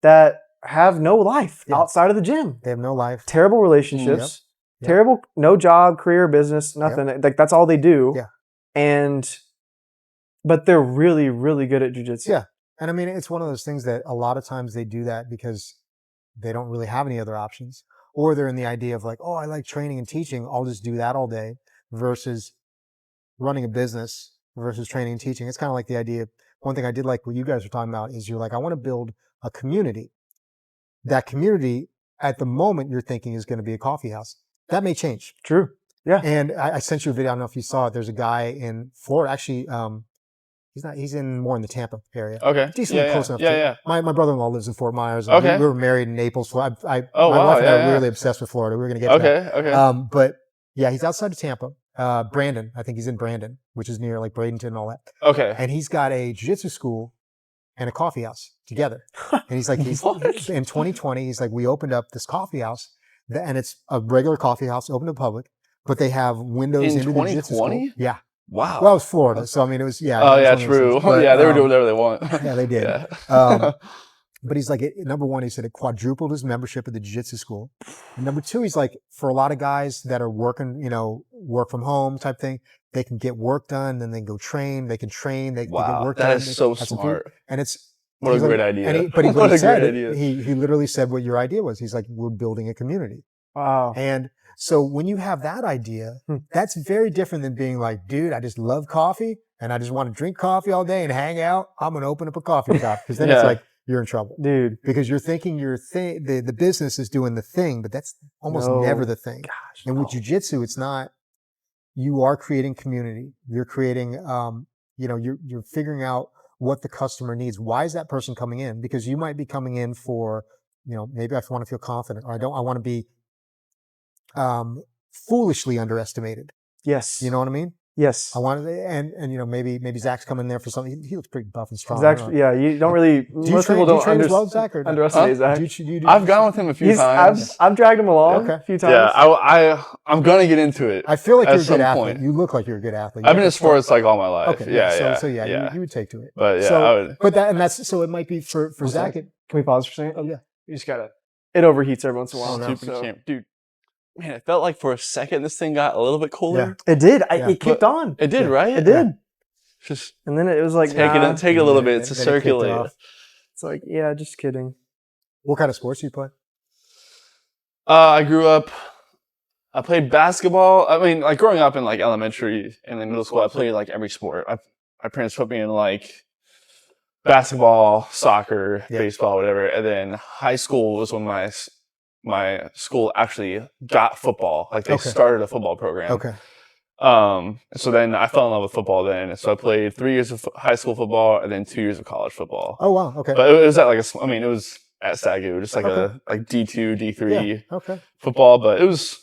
That have no life Yeah. outside of the gym. They have no life. Terrible relationships. Yep. Terrible, no job, career, business, nothing. Like that's all they do. Yeah. But they're really, really good at jiu-jitsu. Yeah. And I mean, it's one of those things that a lot of times they do that because they don't really have any other options. Or they're in the idea of like, oh, I like training and teaching. I'll just do that all day versus running a business versus training and teaching. It's kind of like the idea. One thing I did like what you guys were talking about is you're like, I want to build a community. That community at the moment you're thinking is going to be a coffee house. That may change. True. Yeah. And I sent you a video. I don't know if you saw it. There's a guy in Florida. Actually, he's more in the Tampa area. Okay. Decently close enough. Yeah. My brother-in-law lives in Fort Myers. Okay. We were married in Naples. My wow, wife and I yeah, are really obsessed with Florida. We were going to get to that. Okay. But yeah, he's outside of Tampa. Brandon. I think he's in Brandon, which is near like Bradenton and all that. Okay. And he's got a jiu-jitsu school and a coffee house together. And he's like, in 2020, he's like, we opened up this coffee house and it's a regular coffee house open to the public, but they have windows In into the jiu-jitsu school. 2020? Yeah. Wow. Well, it was Florida. So, I mean, it was, yeah. Oh, it was yeah, one of those true. things. But, yeah, they were doing whatever they want. Yeah, they did. Yeah. But he's like, number one, he said it quadrupled his membership at the jiu-jitsu school. And number two, he's like, for a lot of guys that are working, work from home type thing, they can get work done, then they can go train, they can train, they can get Wow, work done. that is so have some food. smart. And it's, What a he's great like- idea. And he What a he said, great idea. he literally said what your idea was. He's like, we're building a community. Wow. And so when you have that idea, that's very different than being like, dude, I just love coffee and I just want to drink coffee all day and hang out. I'm going to open up a coffee shop. Because then it's Yeah. like, you're in trouble. Dude. Because you're thinking the business is doing the thing, but that's almost No. never the thing. Gosh. And with jujitsu, it's not, you are creating community. You're creating, you're figuring out what the customer needs. Why is that person coming in? Because you might be coming in for, maybe I want to feel confident or I want to be foolishly underestimated. Yes. You know what I mean? Yes. I wanted, and maybe Zach's coming there for something. He looks pretty buff and strong. Zach's, yeah, you don't really. Most people don't train as well, Zach, or underestimate Zach. I've gone with him a few times. I've dragged him along a few times. Yeah, I'm gonna get into it. I feel like at you're a good some athlete. point. You look like you're a good athlete. I've been in sports like all my life. Okay, Yeah. You would take to it. But yeah, so, I would. But that's so it might be for Zach. Can we pause for a second? Oh yeah. You just gotta. It overheats every once in a while. Dude, man, it felt like for a second this thing got a little bit cooler. It did. It kicked on. It did, right? It did. Just and then it was like take it a little bit to circulate. It's like, yeah, just kidding. What kind of sports do you play? I grew up. I played basketball. I mean, like growing up in like elementary and then middle school, I played like every sport. My parents put me in like basketball, soccer, baseball, whatever. And then high school was when my school actually got football. Like they started a football program. Okay. So then I fell in love with football then. So I played 3 years of high school football and then 2 years of college football. Oh wow. Okay. But it was at like it was at SAGU, just like a D2, D3 football. But it was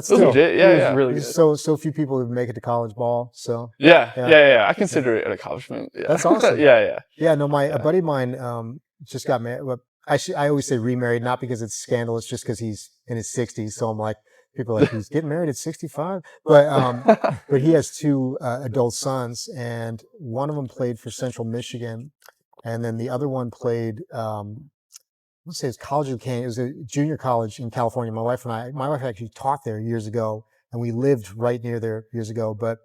legit. Yeah, it was really good. So few people who make it to college ball. So yeah. I consider it an accomplishment. Yeah. That's awesome. Yeah. No, a buddy of mine just got married. Well, I always say remarried, not because it's scandalous, just because he's in his 60s. So I'm like, people are like, he's getting married at 65. But he has 2 adult sons, and one of them played for Central Michigan, and then the other one played. Let's say it's College of Canyon. It was a junior college in California. My wife actually taught there years ago, and we lived right near there years ago. But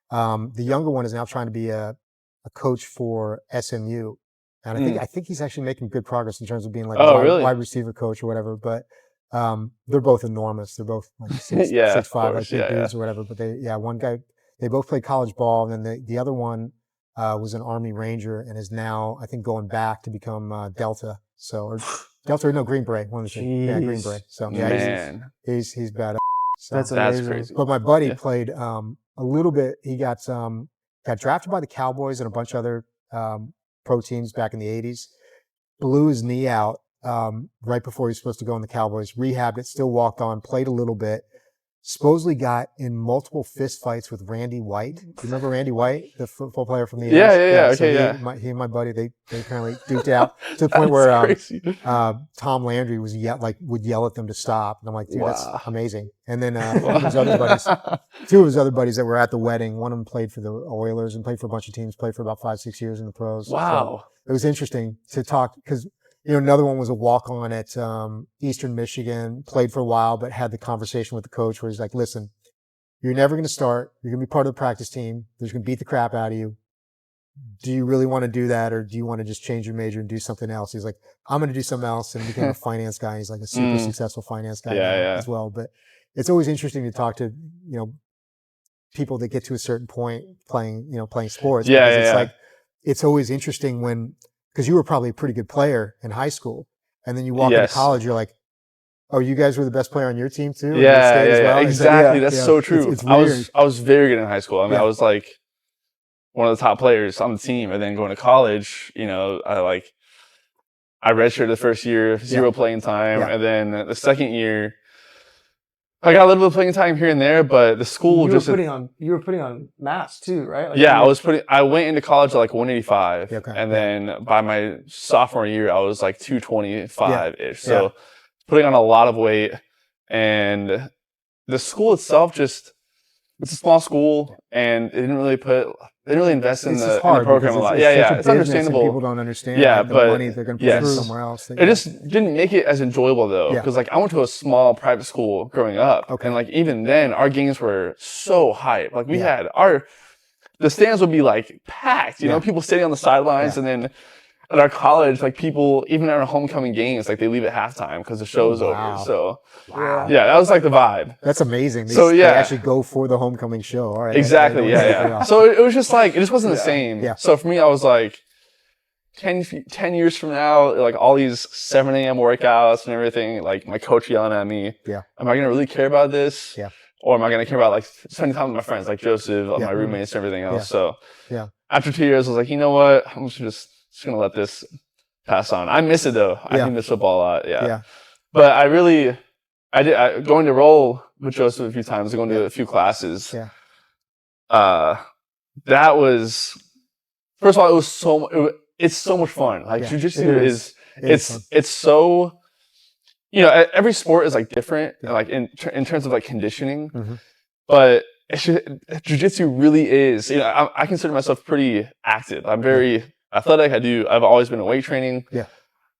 the younger one is now trying to be a coach for SMU, and I think he's actually making good progress in terms of being like a wide receiver coach or whatever. But they're both enormous. They're both like 6'5", like big dudes or whatever. But one guy, they both played college ball, and then the other one was an Army Ranger and is now, I think, going back to become Delta. Green Beret. One of the things. Yeah, Green Beret. So he's bad. So, That's crazy. But my buddy played a little bit. He got drafted by the Cowboys and a bunch of other pro teams back in the 80s. Blew his knee out right before he was supposed to go in the Cowboys. Rehabbed it, still walked on, played a little bit. Supposedly got in multiple fist fights with Randy White. Do you remember Randy White, the football player from the 80s? He and my buddy, they apparently duked out to the point where Tom Landry would yell at them to stop. And I'm like, dude, that's amazing. And then two of his other buddies that were at the wedding, one of them played for the Oilers and played for a bunch of teams, played for about 5-6 years in the pros. Wow. So it was interesting to talk because another one was a walk-on at Eastern Michigan, played for a while, but had the conversation with the coach where he's like, listen, you're never going to start. You're going to be part of the practice team. They're going to beat the crap out of you. Do you really want to do that, or do you want to just change your major and do something else? He's like, I'm going to do something else, and became a finance guy. He's like a super successful finance guy as well. But it's always interesting to talk to, people that get to a certain point playing sports. It's like, it's always interesting because you were probably a pretty good player in high school, and then you walk into college, you're like, oh, you guys were the best player on your team too? Exactly. That's so true. It's I was very good in high school. I mean, I was like one of the top players on the team, and then going to college, I redshirted the first year, 0 playing time, and then the second year, I got a little bit of playing time here and there, but the school you were putting on mass too, right? I went into college at like 185, and then by my sophomore year, I was like 225-ish. So putting on a lot of weight, and the school itself it's a small school, and they didn't really invest in the program a lot. It's understandable. People don't understand the money they're going to put somewhere else. It just didn't make it as enjoyable though, because I went to a small private school growing up, and even then our games were so hype. Like we had the stands would be like packed, people sitting on the sidelines, and then at our college, people even at our homecoming games, they leave at halftime because the show's over. So that was like the vibe. That's amazing. They actually go for the homecoming show. All right. Exactly. So it was just it just wasn't the same. Yeah. So for me, I was like, 10 years from now, all these 7 a.m. workouts and everything, my coach yelling at me. Yeah. Am I going to really care about this? Yeah. Or am I going to care about spending time with my friends like Joseph, my roommates and everything else? So after 2 years, I was like, you know what? I'm just going to let this pass on. I miss it though. I do miss football a lot. Yeah. But I did going to roll with Joseph a few times, going to a few classes. Yeah. that was, first of all, it's so much fun. Like Yeah, jiu-jitsu it is. it's so, every sport is like different, like in terms of like conditioning, Mhm. but jiu-jitsu really is, I consider myself pretty active. I'm very athletic. I've always been in weight training. Yeah.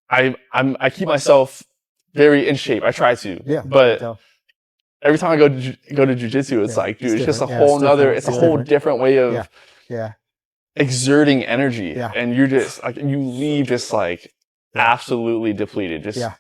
I keep myself very in shape. I try to. Yeah. But So, every time I go to jiu-jitsu, it's like, dude, it's it's just a different. Yeah, whole it's nother, different. it's a It's whole different. different way of yeah. exerting energy. Yeah. And you're just like, you leave just like absolutely depleted. Just, Yeah.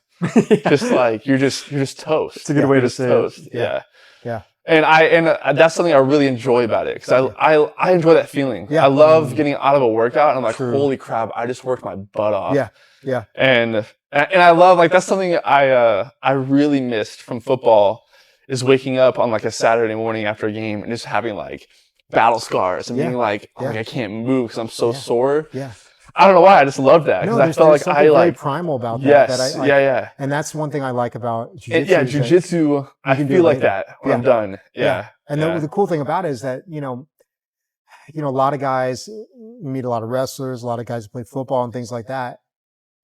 just like, you're just toast. It's a good way You're to just say it. toast. Yeah. Yeah. And that's something I really enjoy about it. Cause I enjoy that feeling. Yeah. I love getting out of a workout and I'm like, True. holy crap, I just worked my butt off. Yeah. Yeah. And I love, like, that's something I really missed from football, is waking up on like a Saturday morning after a game and just having like battle scars and being like, oh, like, I can't move because I'm so sore. Yeah. I don't know why. I just love that because No, I felt like something very primal about that. yes, that I, like, yeah. And that's one thing I like about jiu-jitsu. And, yeah, is that jiu-jitsu, I can do feel it like later. that when I'm done. Yeah. And the cool thing about it is that, a lot of guys, you meet a lot of wrestlers, a lot of guys who play football and things like that.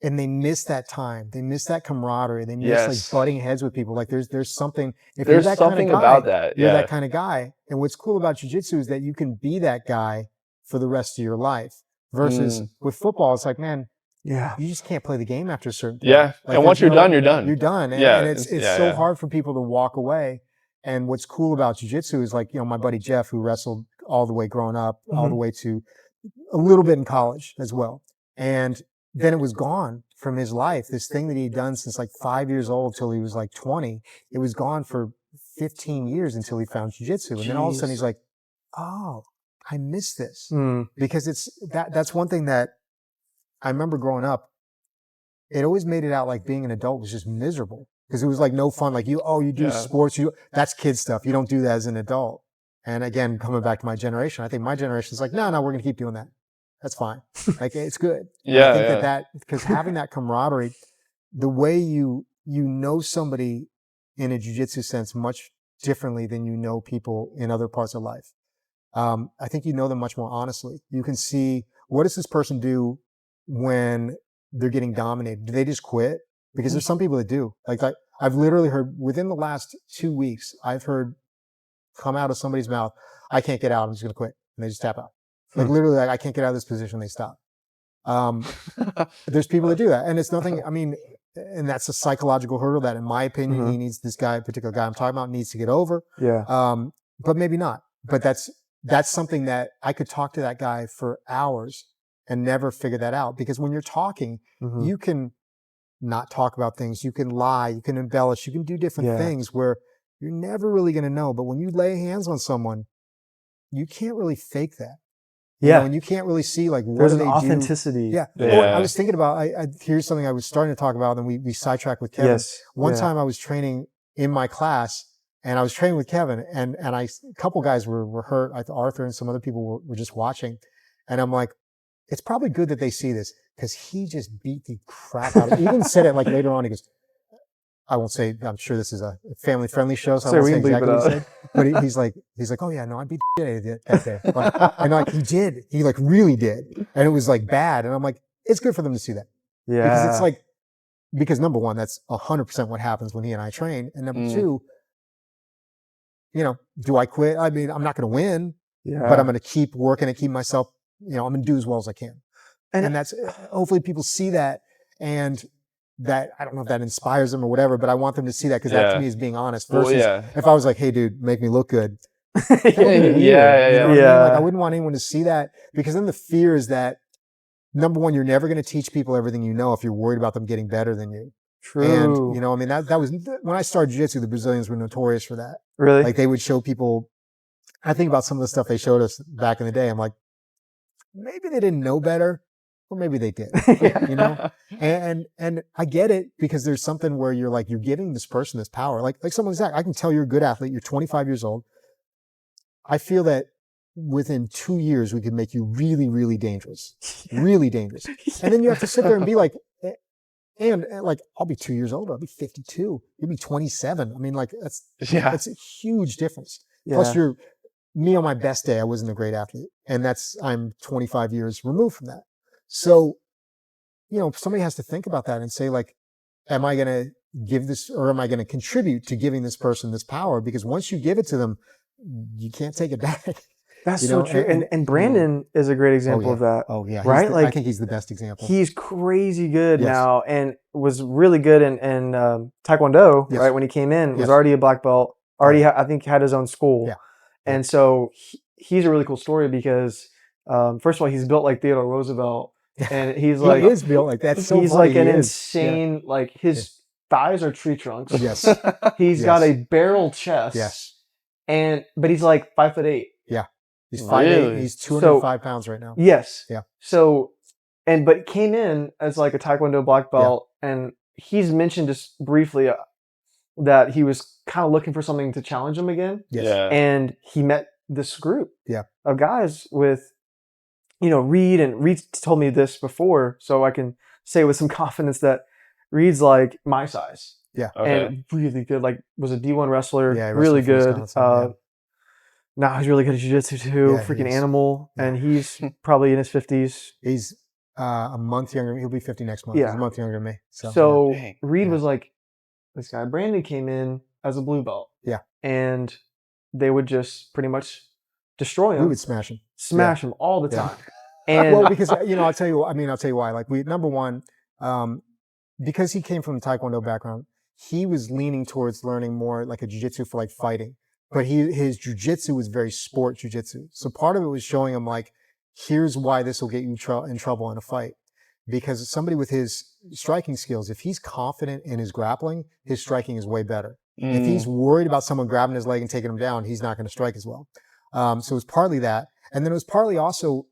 And they miss that time. They miss that camaraderie. They miss like butting heads with people. Like there's something, if There's you're that something kind of guy, about that. you're Yeah. that kind of guy. And what's cool about jiu-jitsu is that you can be that guy for the rest of your life. Versus with football, it's like, man, Yeah. you just can't play the game after a certain point. Yeah. Like, And once you're done, you're done. You're done. And, Yeah, and it's yeah, so yeah. hard for people to walk away. And what's cool about jiu-jitsu is like, my buddy Jeff, who wrestled all the way growing up, all the way to a little bit in college as well. And then it was gone from his life. This thing that he'd done since like 5 years old till he was like 20, it was gone for 15 years until he found jiu-jitsu. And then all of a sudden he's like, oh, I miss this. Because that's one thing that I remember growing up. It always made it out like being an adult was just miserable because it was like no fun. Like you do sports, that's kid stuff. You don't do that as an adult. And again, coming back to my generation, I think my generation is like, no, we're going to keep doing that. That's fine. Like it's good. Yeah. I think that because having that camaraderie, the way you know somebody in a jiu-jitsu sense much differently than you know people in other parts of life. I think you know them much more honestly. You can see, what does this person do when they're getting dominated? Do they just quit? Because there's some people that do. Like I've literally heard within the last 2 weeks, I've heard come out of somebody's mouth, I can't get out, I'm just going to quit. And they just tap out. Like literally, like, I can't get out of this position, they stop. There's people that do that. And it's nothing, I mean, and that's a psychological hurdle that in my opinion, this particular guy I'm talking about needs to get over. Yeah. But maybe not. But that's something that I could talk to that guy for hours and never figure that out. Because when you're talking, you can not talk about things. You can lie. You can embellish. You can do different things where you're never really going to know. But when you lay hands on someone, you can't really fake that. Yeah. And you can't really see like what There's do an they authenticity. do. Yeah. Yeah. Well, I was thinking about, here's something I was starting to talk about, and we sidetracked with Kevin. Yes. One time I was training in my class, and I was training with Kevin, and a couple guys were hurt. Arthur and some other people were just watching. And I'm like, it's probably good that they see this because he just beat the crap out of it. He even said it like later on. He goes, I won't say, I'm sure this is a family friendly show, so I won't say exactly what he said. But he's like, oh yeah, no, I beat the shit out of it that day. And like, he did. He like really did. And it was like bad. And I'm like, it's good for them to see that. Yeah. Because it's like, because number one, that's 100% what happens when he and I train. And number two, do I quit? I mean, I'm not going to win, but I'm going to keep working and keep myself, I'm going to do as well as I can. And that's, hopefully people see that, and that, I don't know if that inspires them or whatever, but I want them to see that because that to me is being honest. Versus if I was like, hey dude, make me look good. Yeah. Like I wouldn't want anyone to see that, because then the fear is that, number one, you're never going to teach people everything you know if you're worried about them getting better than you. True. And, I mean, that was, when I started jiu-jitsu, the Brazilians were notorious for that. Really? Like they would show people, I think about some of the stuff they showed us back in the day. I'm like, maybe they didn't know better, or maybe they did, and I get it, because there's something where you're like, you're giving this person this power. Like someone like Zach, I can tell you're a good athlete. You're 25 years old. I feel that within 2 years, we could make you really, really dangerous, really dangerous. And then you have to sit there and be like, and like, I'll be 2 years older. I'll be 52. You'll be 27. I mean, like that's a huge difference. Yeah. Plus you're me on my best day, I wasn't a great athlete. And I'm 25 years removed from that. So, somebody has to think about that and say, like, am I going to give this, or am I going to contribute to giving this person this power? Because once you give it to them, you can't take it back. That's so true. And Brandon is a great example of that. Oh yeah. Right? I think he's the best example. He's crazy good Yes. now, and was really good in Taekwondo, Yes. right? When he came in, was Yes. already a black belt, already, I think had his own school. Yeah. And so he's a really cool story because, first of all, he's built like Theodore Roosevelt, and he's like, he is built like that. So he's funny. like an He is. insane, like his thighs are tree trunks. Yes. He's Yes. got a barrel chest. Yes. But he's like 5'8". He's Really? 5'8". He's 205 pounds right now. Yes. Yeah. So, but came in as like a Taekwondo black belt, and he's mentioned just briefly that he was kind of looking for something to challenge him again. Yes. Yeah. And he met this group Yeah. of guys with, Reed, and Reed told me this before, so I can say with some confidence that Reed's like my size. Yeah. Okay. And really good, like was a D1 wrestler, Yeah, he really wrestled for good. Wisconsin, Now he's really good at jiu-jitsu too, Yeah, he freaking is. animal, Yeah. and he's probably in his 50s. He's a month younger. He'll be 50 next month. Yeah. He's a month younger than me. So Dang. Reed Yeah. was like, this guy Brandon came in as a blue belt. Yeah. And they would just pretty much destroy him, we would smash him. smash him all the Yeah. time. And Well, because I'll tell you why. Like number one, because he came from a Taekwondo background, he was leaning towards learning more like a jiu-jitsu for like fighting. But his jiu-jitsu was very sport jiu-jitsu. So part of it was showing him like, here's why this will get you in trouble in a fight. Because somebody with his striking skills, if he's confident in his grappling, his striking is way better. If he's worried about someone grabbing his leg and taking him down, he's not going to strike as well. So it was partly that. And then it was partly also,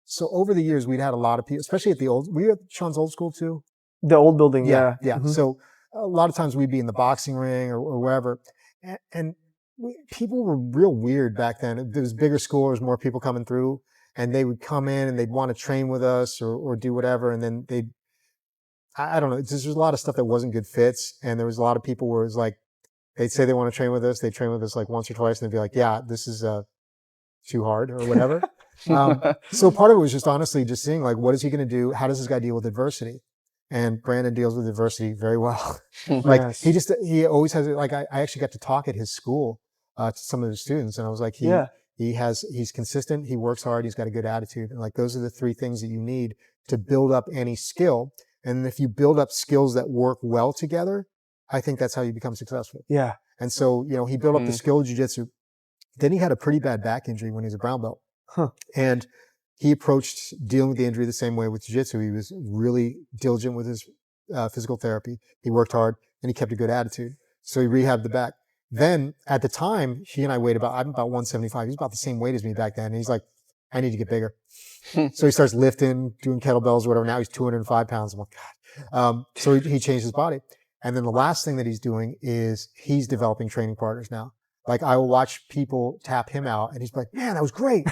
so over the years, we'd had a lot of people, especially at were you at Sean's old school too? the old building, yeah. Yeah. Mhm. So a lot of times we'd be in the boxing ring or wherever. And people were real weird back then. There was bigger school, there was more people coming through, and they would come in and they'd want to train with us or do whatever. And then I don't know, there's a lot of stuff that wasn't good fits. And there was a lot of people where it was like, they'd say they want to train with us. They'd train with us like once or twice and they'd be like, yeah, this is too hard or whatever. So part of it was just honestly just seeing like, what is he going to do? How does this guy deal with adversity? And Brandon deals with adversity very well. Like Yes. he always has it. Like I actually got to talk at his school to some of the students, and I was like, he's consistent, he works hard, he's got a good attitude, and like those are the three things that you need to build up any skill. And if you build up skills that work well together, I think that's how you become successful. Yeah. And so he built up the skill of jiu-jitsu. Then he had a pretty bad back injury when he was a brown belt, and he approached dealing with the injury the same way with jiu-jitsu. He was really diligent with his physical therapy. He worked hard and he kept a good attitude. So he rehabbed the back. Then at the time, he and I weighed I'm about 175. He's about the same weight as me back then. And he's like, I need to get bigger. So he starts lifting, doing kettlebells or whatever. Now he's 205 pounds. I'm like, God. So he changed his body. And then the last thing that he's doing is he's developing training partners now. Like I will watch people tap him out and he's like, man, that was great.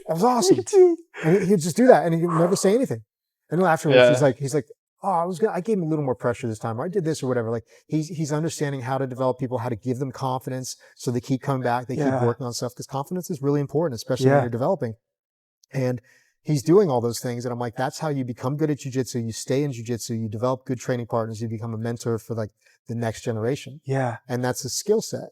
That was awesome. And he'd just do that and he'd never say anything. And then afterwards, he's like, oh, I gave him a little more pressure this time, or I did this or whatever. Like he's understanding how to develop people, how to give them confidence so they keep coming back, they keep working on stuff, because confidence is really important, especially when you're developing. And he's doing all those things. And I'm like, that's how you become good at jiu-jitsu. You stay in jiu-jitsu, you develop good training partners, you become a mentor for like the next generation. Yeah. And that's a skill set.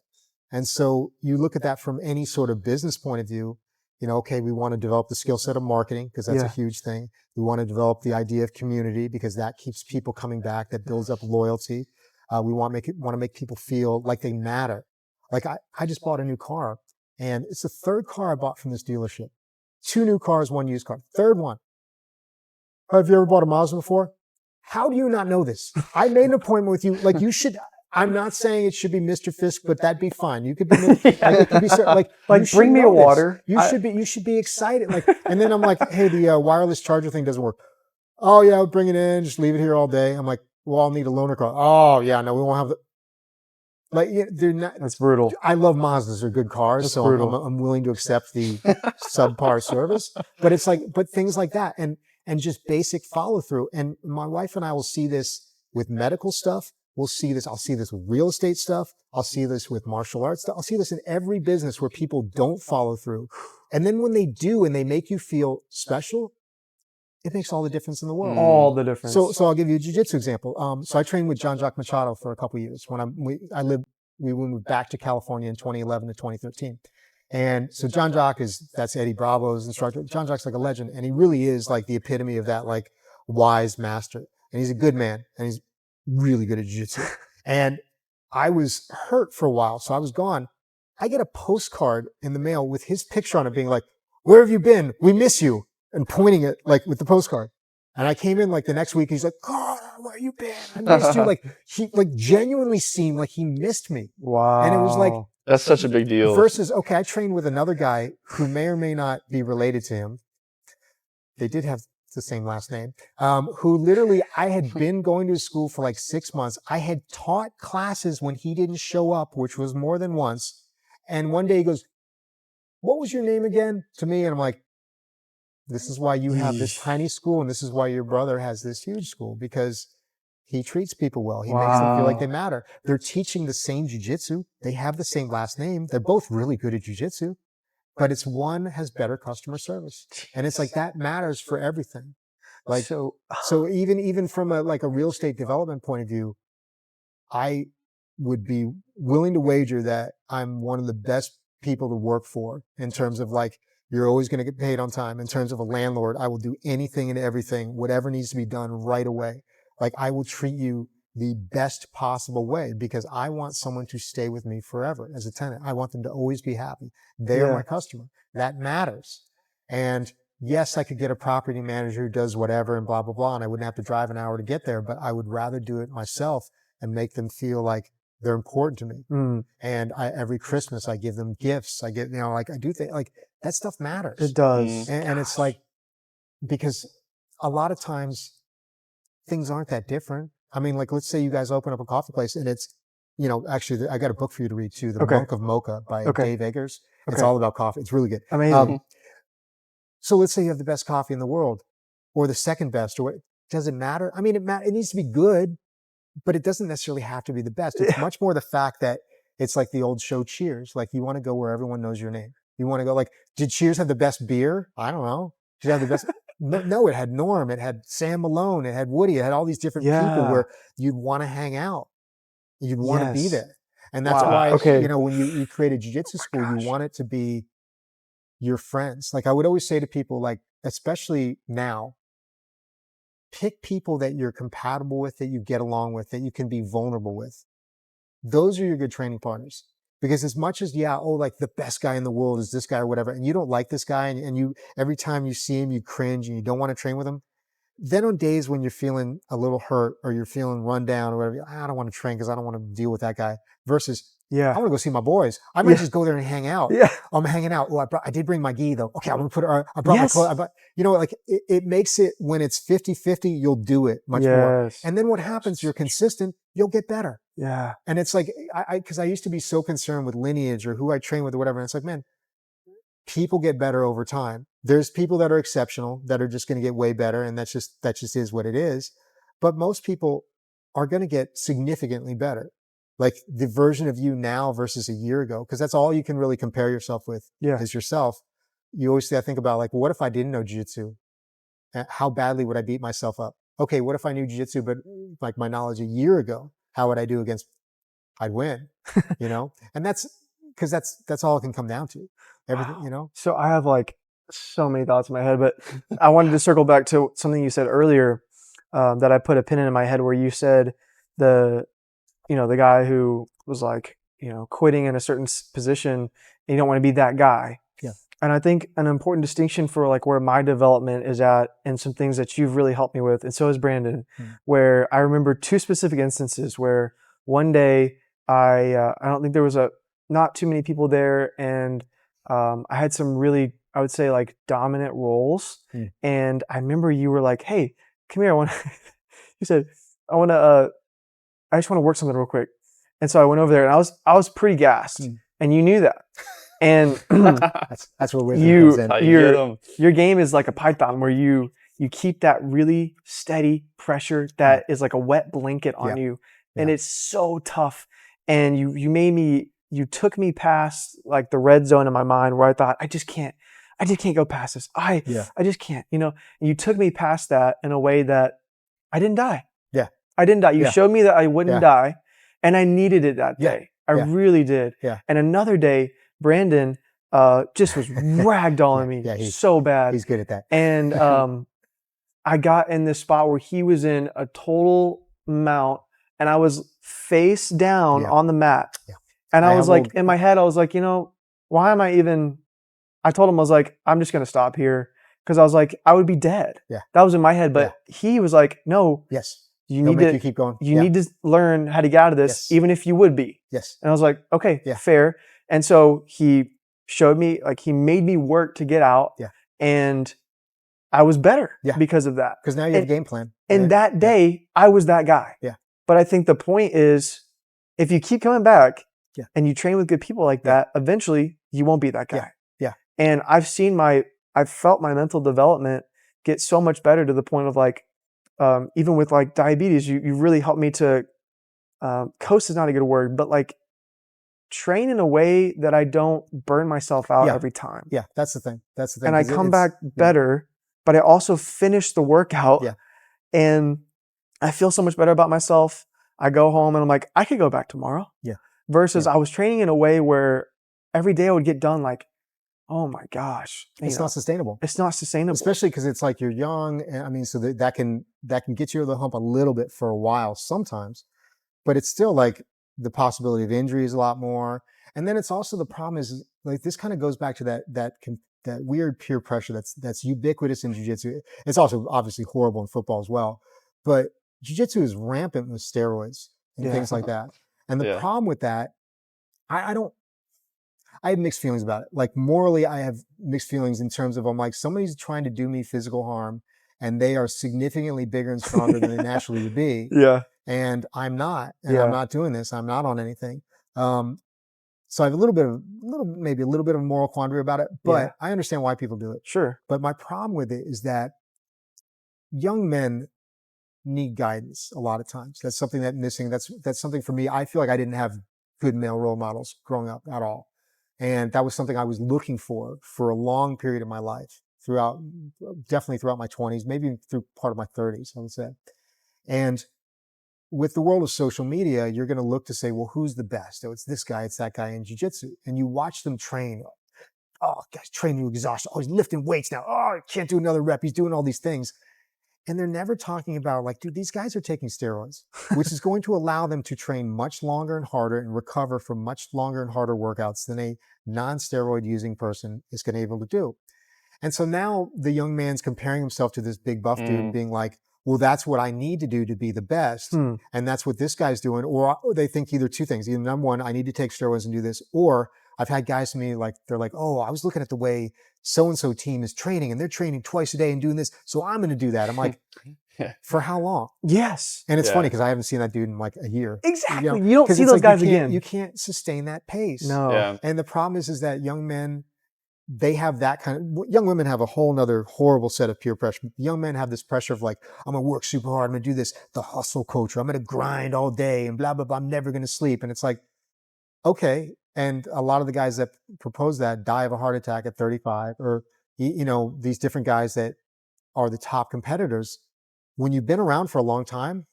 And so you look at that from any sort of business point of view, okay, we want to develop the skill set of marketing because that's a huge thing. We want to develop the idea of community because that keeps people coming back, that builds up loyalty. We want to make people feel like they matter. Like I just bought a new car, and it's the third car I bought from this dealership. 2 new cars, 1 used car. Third one. Have you ever bought a Mazda before? How do you not know this? I made an appointment with you. Like you should. I'm not saying it should be Mr. Fisk, but that'd be fine. You could be, it could be like bring me a water. You should be excited. Like, and then I'm like, hey, the wireless charger thing doesn't work. Oh yeah, I'll bring it in. Just leave it here all day. I'm like, well, I'll need a loaner car. Oh yeah, no, we won't have the. Like they're not. That's brutal. I love Mazdas; they're good cars, That's so I'm willing to accept the subpar service. But it's like, things like that, and just basic follow through. And my wife and I will see this with medical stuff. we'll see this. I'll see this with real estate stuff. I'll see this with martial arts stuff. I'll see this in every business where people don't follow through. And then when they do and they make you feel special, it makes all the difference in the world. All the difference. So I'll give you a jiu-jitsu example. So I trained with Jean-Jacques Machado for a couple of years. We moved back to California in 2011 to 2013. And so Jean-Jacques that's Eddie Bravo's instructor. Jean-Jacques like a legend. And he really is like the epitome of that like wise master. And he's a good man. And he's really good at jiu-jitsu. And I was hurt for a while. So I was gone. I get a postcard in the mail with his picture on it being like, where have you been? We miss you. And pointing it like with the postcard. And I came in like the next week. He's like, God, where you been? I missed you. Like he like genuinely seemed like he missed me. Wow. And it was like, That's such a big deal. versus, okay, I trained with another guy who may or may not be related to him. They did have the same last name, who literally, I had been going to his school for like 6 months. I had taught classes when he didn't show up, which was more than once. And one day he goes, what was your name again? To me. And I'm like, this is why you have this tiny school, and this is why your brother has this huge school, because he treats people well. He makes them feel like they matter. They're teaching the same jiu-jitsu. They have the same last name. They're both really good at jiu-jitsu, but it's one has better customer service. And it's like that matters for everything. Like, so even from a real estate development point of view, I would be willing to wager that I'm one of the best people to work for in terms of like, you're always going to get paid on time. In terms of a landlord, I will do anything and everything, whatever needs to be done right away. Like I will treat you the best possible way because I want someone to stay with me forever as a tenant. I want them to always be happy. They're my customer. That matters. And yes, I could get a property manager who does whatever and blah, blah, blah, and I wouldn't have to drive an hour to get there, but I would rather do it myself and make them feel like they're important to me. And every Christmas I give them gifts. I get, I do things like that stuff matters. It does. And it's like, because a lot of times things aren't that different. I mean, like, let's say you guys open up a coffee place and it's, actually I got a book for you to read too, The Monk of Mocha by Dave Eggers. It's all about coffee. It's really good. Amazing. So let's say you have the best coffee in the world or the second best, or what, does it matter? I mean, it needs to be good, but it doesn't necessarily have to be the best. It's much more the fact that it's like the old show Cheers. Like you want to go where everyone knows your name. You want to go like, did Cheers have the best beer? I don't know. Did it have the best? No, it had Norm. It had Sam Malone. It had Woody. It had all these different people where you'd want to hang out. You'd want to be there. And that's why, when you create a jiu-jitsu school, you want it to be your friends. Like I would always say to people, like, especially now, pick people that you're compatible with, that you get along with, that you can be vulnerable with. Those are your good training partners. Because as much as, like the best guy in the world is this guy or whatever, and you don't like this guy and you, every time you see him, you cringe and you don't want to train with him. Then on days when you're feeling a little hurt or you're feeling run down or whatever, I don't want to train because I don't want to deal with that guy versus, I want to go see my boys. I might just go there and hang out. I'm hanging out. Oh, I did bring my gi though. Okay, I'm going to put it, I brought my clothes. Like it makes it when it's 50-50, you'll do it much more. And then what happens, you're consistent, you'll get better. Yeah. And it's like, because I used to be so concerned with lineage or who I train with or whatever. And it's like, man, people get better over time. There's people that are exceptional that are just going to get way better. And that just is what it is. But most people are going to get significantly better. Like the version of you now versus a year ago, because that's all you can really compare yourself with is yourself. You always think about like, well, what if I didn't know jiu-jitsu? How badly would I beat myself up? Okay, what if I knew jiu-jitsu, but like my knowledge a year ago, how would I do against, I'd win, And that's because that's all it can come down to. Everything, So I have like so many thoughts in my head, but I wanted to circle back to something you said earlier that I put a pin in my head where you said the guy who was like, quitting in a certain position and you don't want to be that guy. Yeah. And I think an important distinction for like where my development is at and some things that you've really helped me with, and so has Brandon, where I remember two specific instances where one day I don't think there was not too many people there, and I had some really, I would say like dominant roles. And I remember you were like, hey, come here. You said, I just want to work something real quick. And so I went over there and I was pretty gassed and you knew that. And that's where wisdom comes in. Your game is like a python where you keep that really steady pressure that is like a wet blanket on you. and Yeah. it's so tough. And you took me past like the red zone in my mind where I thought I just can't go past this. I just can't, you know. And you took me past that in a way that I didn't die. Yeah. I didn't die. You Yeah. showed me that I wouldn't Yeah. die, and I needed it that Yeah. day. I Yeah. really did. Yeah. And another day, Brandon just was ragdolling me so bad. He's good at that. And I got in this spot where he was in a total mount, and I was face down on the mat. Yeah. And I was like, in my head, I was like, you know, why am I even? I told him, I was like, I'm just gonna stop here, because I was like, I would be dead. Yeah. That was in my head, but he was like, no. Yes. You He'll need make to you keep going. You need to learn how to get out of this, even if you would be. Yes. And I was like, okay, fair. And so he showed me, like, he made me work to get out. Yeah. And I was better because of that. Because now you have a game plan. And that day, I was that guy. Yeah. But I think the point is, if you keep coming back and you train with good people like that, eventually you won't be that guy. Yeah. And I've felt my mental development get so much better to the point of like, even with like diabetes, you really helped me to, coast is not a good word, but like train in a way that I don't burn myself out every time. Yeah, that's the thing. That's the thing. And I come back better, but I also finish the workout and I feel so much better about myself. I go home and I'm like, I could go back tomorrow. Yeah. Versus I was training in a way where every day I would get done like, oh my gosh. It's not sustainable. It's not sustainable. Especially because it's like you're young. And I mean, so that can get you over the hump a little bit for a while sometimes, but it's still like the possibility of injury is a lot more. And then it's also the problem is like, this kind of goes back to that weird peer pressure that's ubiquitous in jiu-jitsu. It's also obviously horrible in football as well, but jiu-jitsu is rampant with steroids and things like that. And the problem with that, I have mixed feelings about it. Like morally, I have mixed feelings in terms of, I'm like, somebody's trying to do me physical harm and they are significantly bigger and stronger than they naturally would be. Yeah. And I'm not, and I'm not doing this. I'm not on anything. So I have maybe a little bit of moral quandary about it, but I understand why people do it. Sure. But my problem with it is that young men need guidance a lot of times. That's something that's missing. That's something for me. I feel like I didn't have good male role models growing up at all. And that was something I was looking for a long period of my life, definitely throughout my 20s, maybe through part of my 30s, I would say. And with the world of social media, you're going to look to say, well, who's the best? Oh, it's this guy, it's that guy in jiu-jitsu. And you watch them train. Oh, guys, train to exhaustion. Oh, he's lifting weights now. Oh, I can't do another rep. He's doing all these things. And they're never talking about like, dude, these guys are taking steroids, which is going to allow them to train much longer and harder and recover from much longer and harder workouts than a non-steroid using person is going to be able to do. And so now the young man's comparing himself to this big buff dude and being like, well, that's what I need to do to be the best. And that's what this guy's doing. Or they think either two things. Either number one, I need to take steroids and do this. Or I've had guys to me like, they're like, oh, I was looking at the way so-and-so team is training and they're training twice a day and doing this. So I'm going to do that. I'm like, for how long? Yes. And it's funny because I haven't seen that dude in like a year. Exactly. You don't see those guys again. You can't sustain that pace. No. Yeah. And the problem is that young men, they have that kind of, young women have a whole nother horrible set of peer pressure. Young men have this pressure of like, I'm going to work super hard. I'm going to do this, the hustle culture. I'm going to grind all day and blah, blah, blah. I'm never going to sleep. And it's like, okay. And a lot of the guys that propose that die of a heart attack at 35 or, you know, these different guys that are the top competitors. When you've been around for a long time,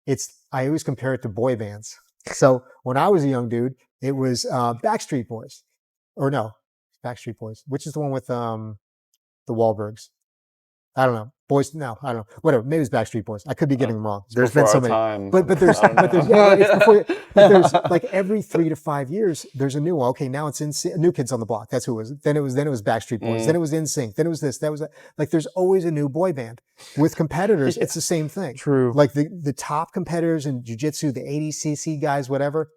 I always compare it to boy bands. So when I was a young dude, it was Backstreet Boys. Or no, Backstreet Boys, which is the one with the Wahlbergs. I don't know. Boys, no, I don't know. Whatever. Maybe it's Backstreet Boys. I could be getting them wrong. There's been so many. But there's like every 3 to 5 years, there's a new one. Okay, now it's New Kids on the Block. That's who it was. Then it was Backstreet Boys. Then it was NSYNC. Then it was this. That was that. Like there's always a new boy band. With competitors, it's the same thing. True. Like the top competitors in jiu-jitsu, the ADCC guys, whatever,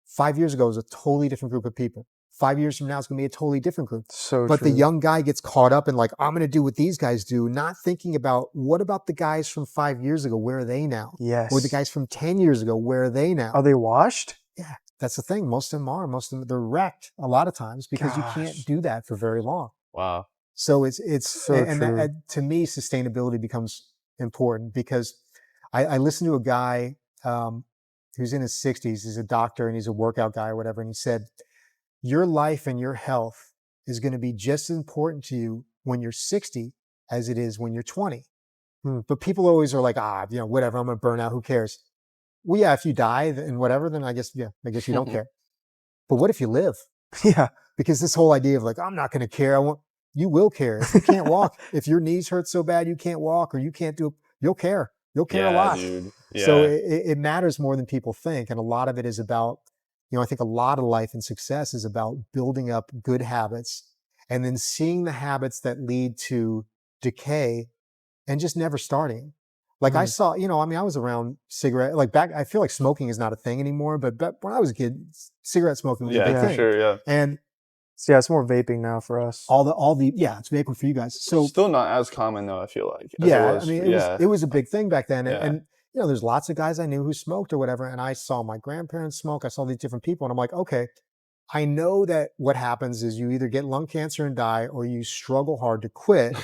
5 years ago was a totally different group of people. 5 years from now, it's going to be a totally different group. But the young guy gets caught up in like, I'm going to do what these guys do, not thinking about what about the guys from 5 years ago? Where are they now? Yes. Or the guys from 10 years ago? Where are they now? Are they washed? Yeah, that's the thing. Most of them are. Most of them, they're wrecked a lot of times because you can't do that for very long. Wow. So it's so and true. that, to me, sustainability becomes important because I listened to a guy, who's in his 60s. He's a doctor and he's a workout guy or whatever. And he said, your life and your health is going to be just as important to you when you're 60 as it is when you're 20. But people always are like, whatever, I'm going to burn out. Who cares? Well, yeah, if you die and whatever, then I guess you don't care. But what if you live? Yeah. Because this whole idea of like, I'm not going to care. You will care. If you can't walk, if your knees hurt so bad you can't walk or you can't do it, you'll care. You'll care a lot. Dude. Yeah. So it matters more than people think. And a lot of it is about, I think a lot of life and success is about building up good habits and then seeing the habits that lead to decay and just never starting. Like I saw, I was around cigarette, like back, I feel like smoking is not a thing anymore, but when I was a kid, cigarette smoking was a big for thing. sure, yeah. And So yeah, it's more vaping now for us. it's vaping for you guys. So still not as common though, I feel like. It was a big thing back then. Yeah. And there's lots of guys I knew who smoked or whatever. And I saw my grandparents smoke. I saw these different people and I'm like, okay, I know that what happens is you either get lung cancer and die or you struggle hard to quit.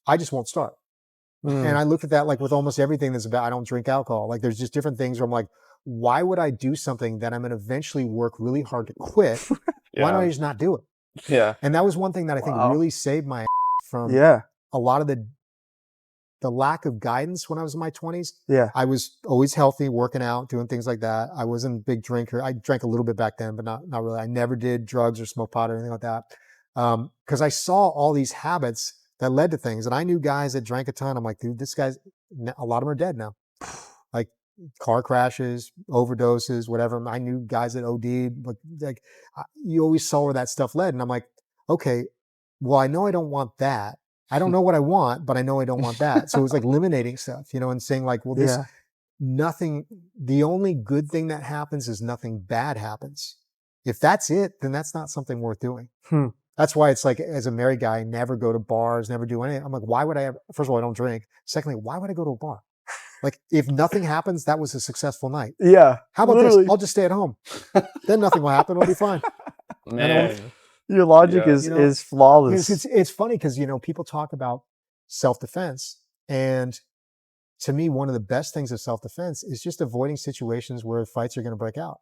I just won't start. And I look at that like with almost everything that's about, I don't drink alcohol. Like there's just different things where I'm like, why would I do something that I'm going to eventually work really hard to quit? Why don't I just not do it? Yeah. And that was one thing that I think really saved my from Yeah. a lot of the lack of guidance when I was in my 20s. Yeah. I was always healthy, working out, doing things like that. I wasn't a big drinker. I drank a little bit back then, but not really. I never did drugs or smoke pot or anything like that. Because I saw all these habits that led to things. And I knew guys that drank a ton. I'm like, dude, a lot of them are dead now. Like car crashes, overdoses, whatever. I knew guys that OD'd. Like you always saw where that stuff led. And I'm like, okay, well, I know I don't want that. I don't know what I want, but I know I don't want that. So it was like eliminating stuff, and saying like, well, nothing, the only good thing that happens is nothing bad happens. If that's it, then that's not something worth doing. That's why it's like, as a married guy, never go to bars, never do anything. I'm like, why would I ever? First of all, I don't drink. Secondly, why would I go to a bar? Like, if nothing happens, that was a successful night. Yeah. How about this? I'll just stay at home. Then nothing will happen. It'll be fine. Man. Your logic is flawless. It's funny because, people talk about self-defense. And to me, one of the best things of self-defense is just avoiding situations where fights are going to break out.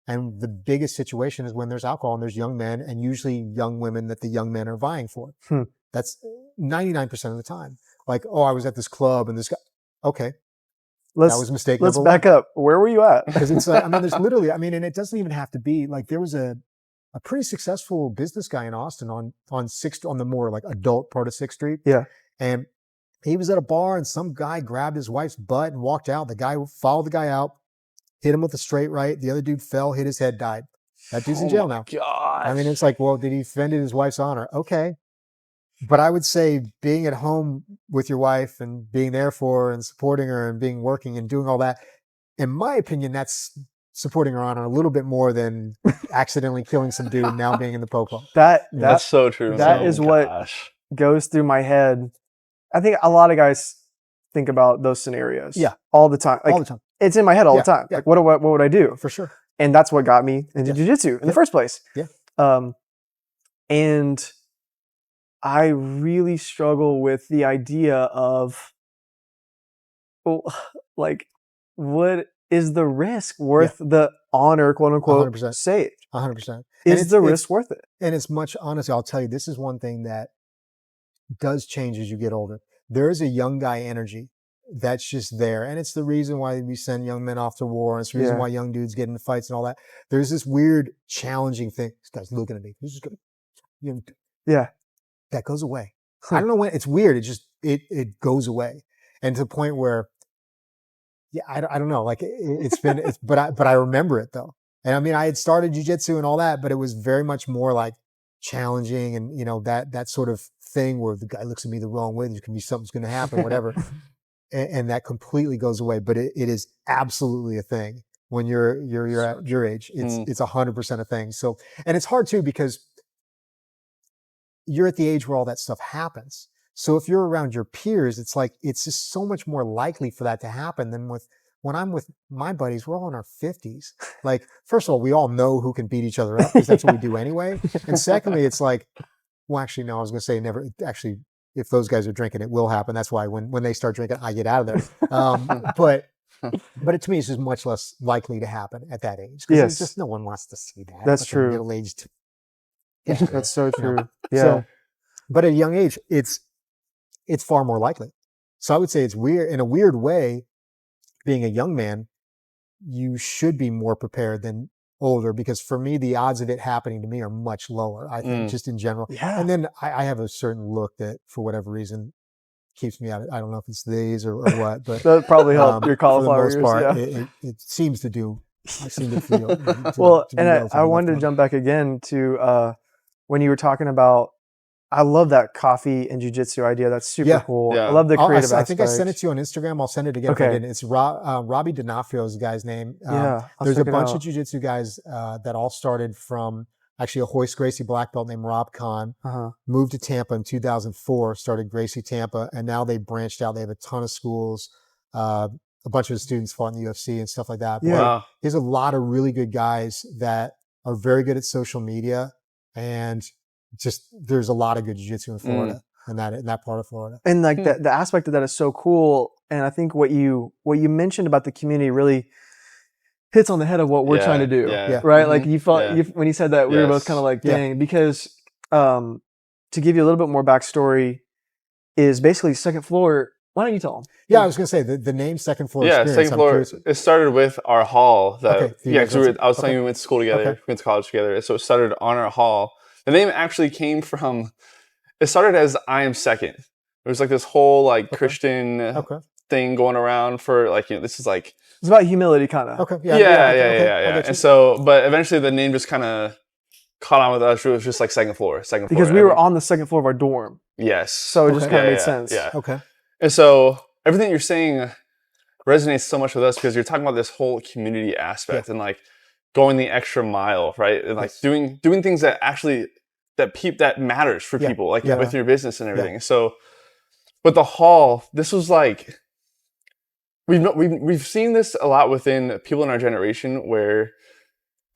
And the biggest situation is when there's alcohol and there's young men and usually young women that the young men are vying for. That's 99% of the time. Like, oh, I was at this club and this guy, okay. That was a mistake. Let's back up. Where were you at? Because it's like, there's literally, and it doesn't even have to be like, there was a pretty successful business guy in Austin on the more like adult part of 6th Street. Yeah. And he was at a bar and some guy grabbed his wife's butt and walked out. The guy followed the guy out, hit him with a straight right. The other dude fell, hit his head, died. That dude's in jail now. Gosh. It's like, well, did he offended his wife's honor? Okay. But I would say being at home with your wife and being there for her and supporting her and working and doing all that, in my opinion, that's supporting her honor a little bit more than accidentally killing some dude and now being in the popo. That's so true. That is what goes through my head. I think a lot of guys think about those scenarios. Yeah. All the time. Like, all the time. It's in my head all the time. Yeah. Like, what would I do? For sure. And that's what got me into jiu-jitsu in the first place. Yeah. And I really struggle with the idea of, like, what is the risk worth the honor, quote unquote, 100%. saved? 100%. Is the risk worth it? And it's much, honestly, I'll tell you, this is one thing that does change as you get older. There is a young guy energy that's just there. And it's the reason why we send young men off to war. And it's the reason why young dudes get into fights and all that. There's this weird, challenging thing. This guy's looking at me. This is good. Yeah. That goes away. I don't know when. It's weird. It just, it goes away. And to the point where, I don't know. Like but I remember it though. And I had started jiu-jitsu and all that, but it was very much more like challenging and, that sort of thing where the guy looks at me the wrong way. There can be something's going to happen, whatever. and that completely goes away. But it is absolutely a thing when you're at your age. It's 100% a thing. So, and it's hard too, because you're at the age where all that stuff happens. So if you're around your peers, it's like, it's just so much more likely for that to happen than when I'm with my buddies, we're all in our 50s. Like, first of all, we all know who can beat each other up because that's what we do anyway. And secondly, it's like, well, actually, no, I was going to say never, actually, if those guys are drinking, it will happen. That's why when they start drinking, I get out of there. But But to me, it's just much less likely to happen at that age. Because Yes. just no one wants to see that. That's like true. A middle-aged. That's so you know. true. Yeah. So, but at a young age, it's far more likely. So I would say it's weird in a weird way. Being a young man, you should be more prepared than older, because for me, the odds of it happening to me are much lower, I think, just in general. Yeah. And then I have a certain look that, for whatever reason, keeps me out of, I don't know if it's these or what, but That probably helped your for the cauliflower most ears. part, Yeah. it seems to do. I seem to feel. Well, to be and I relatively wanted to left jump back again to when you were talking about, I love that coffee and jiu-jitsu idea. That's super Yeah. cool. Yeah. I love the creative I aspect. think I sent it to you on Instagram. I'll send it again if I Okay. didn't. It's Robbie D'Onofrio is the guy's name. Yeah, I'll There's a check it bunch out. of jiu-jitsu guys that all started from actually a Hoist Gracie black belt named Rob Kahn. Uh-huh. Moved to Tampa in 2004, started Gracie Tampa, and now they branched out. They have a ton of schools. A bunch of his students fought in the UFC and stuff like that. But Yeah. Wow. there's a lot of really good guys that are very good at social media, and just there's a lot of good jiu-jitsu in Florida, in that part of Florida. And like the aspect of that is so cool. And I think what you mentioned about the community really hits on the head of what we're trying to do. Yeah. Right? Like you felt Yeah. when you said that, we were both Yes. kind of like, Yeah. dang, because to give you a little bit more backstory is basically second floor. Why don't you tell them? Yeah, I was going to say the name Second Floor Yeah, Experience. second I'm floor. curious. It started with our hall. That, Okay, so you yeah, guys because went to- I was telling okay. you we went to school together, Okay. we went to college together. So it started on our hall. The name actually came from. It started as I Am Second. It was like this whole like Christian Okay. thing going around for like, this is like It's about humility, kind of. Okay. yeah. okay, I get you. And so, but eventually the name just kind of caught on with us. It was just like second floor. Because we were on the second floor of our dorm. Yes. So it just Okay. kind of Yeah, made yeah, sense. yeah. Okay. And so everything you're saying resonates so much with us because you're talking about this whole community aspect and like going the extra mile, right? And like doing things that actually that matters for people, like with your business and everything. So, but the hall, this was like we've seen this a lot within people in our generation where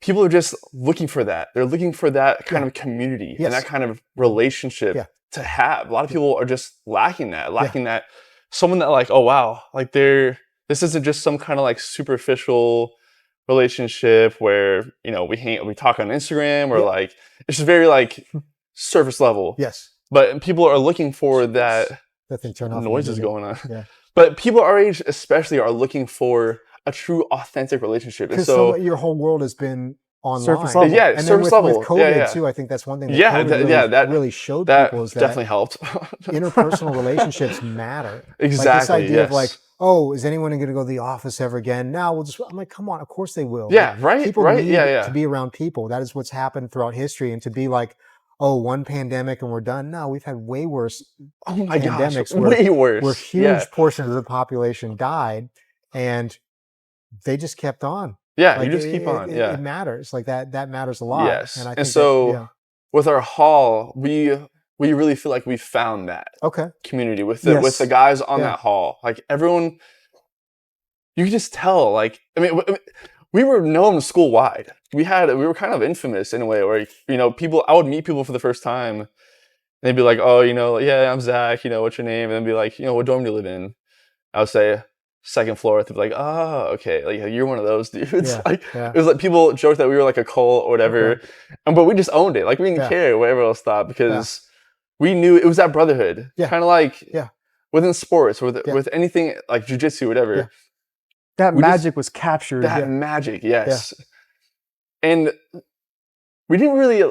people are just looking for that. They're looking for that kind of community and that kind of relationship to have. A lot of people are just lacking that. Someone that like, oh wow, like this isn't just some kind of like superficial relationship where, we talk on Instagram or like, it's just very like surface level. Yes. But people are looking for that thing turn off noises going on. Yeah. But people our age especially are looking for a true authentic relationship. And Because so your whole world has been online. Surface level. Yeah, and surface then with level. COVID too, I think that's one thing that COVID really showed that people is that definitely helped. interpersonal relationships matter. Exactly. Like this idea of yes. like, oh, is anyone going to go to the office ever again? Now I'm like, come on, of course they will. Yeah, Like, right. People right. need Yeah. to be around people. That is what's happened throughout history. And to be like, oh, one pandemic and we're done. No, we've had way worse pandemics way worse. where huge portions of the population died and they just kept on. Yeah, Like, you just keep on. Yeah. It matters. Like that matters a lot. Yes. And I think And so that, with our hall, we really feel like we found that okay. community with the guys on that hall. Like everyone, you could just tell. Like we were known school wide. We were kind of infamous in a way where I would meet people for the first time. And they'd be like, oh, yeah, I'm Zach. What's your name? And then be like, what dorm do you live in? I would say second floor. They'd be like, oh, okay, like you're one of those dudes. It was like people joked that we were like a cult or whatever, but we just owned it. Like we didn't care what everyone else thought because we knew it was that brotherhood. Kind of like within sports, with anything like jiu-jitsu, whatever. That magic was captured. That magic, yes. And we didn't really,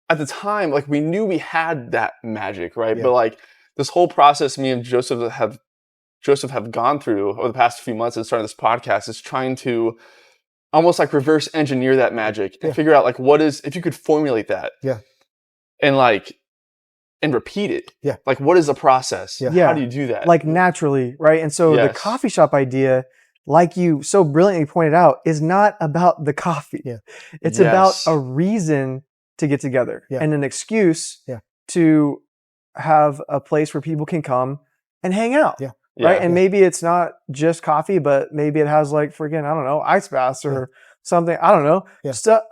at the time, like we knew we had that magic, right? Yeah. But like this whole process me and Joseph have gone through over the past few months and starting this podcast is trying to almost like reverse engineer that magic and figure out like if you could formulate that and repeat it. Yeah. Like what is the process? Yeah. How do you do that? Like naturally, right? And so the coffee shop idea, like you so brilliantly pointed out, is not about the coffee. Yeah. It's about a reason to get together and an excuse to have a place where people can come and hang out. Yeah. Right. And maybe it's not just coffee, but maybe it has like freaking, I don't know, ice baths or something. I don't know.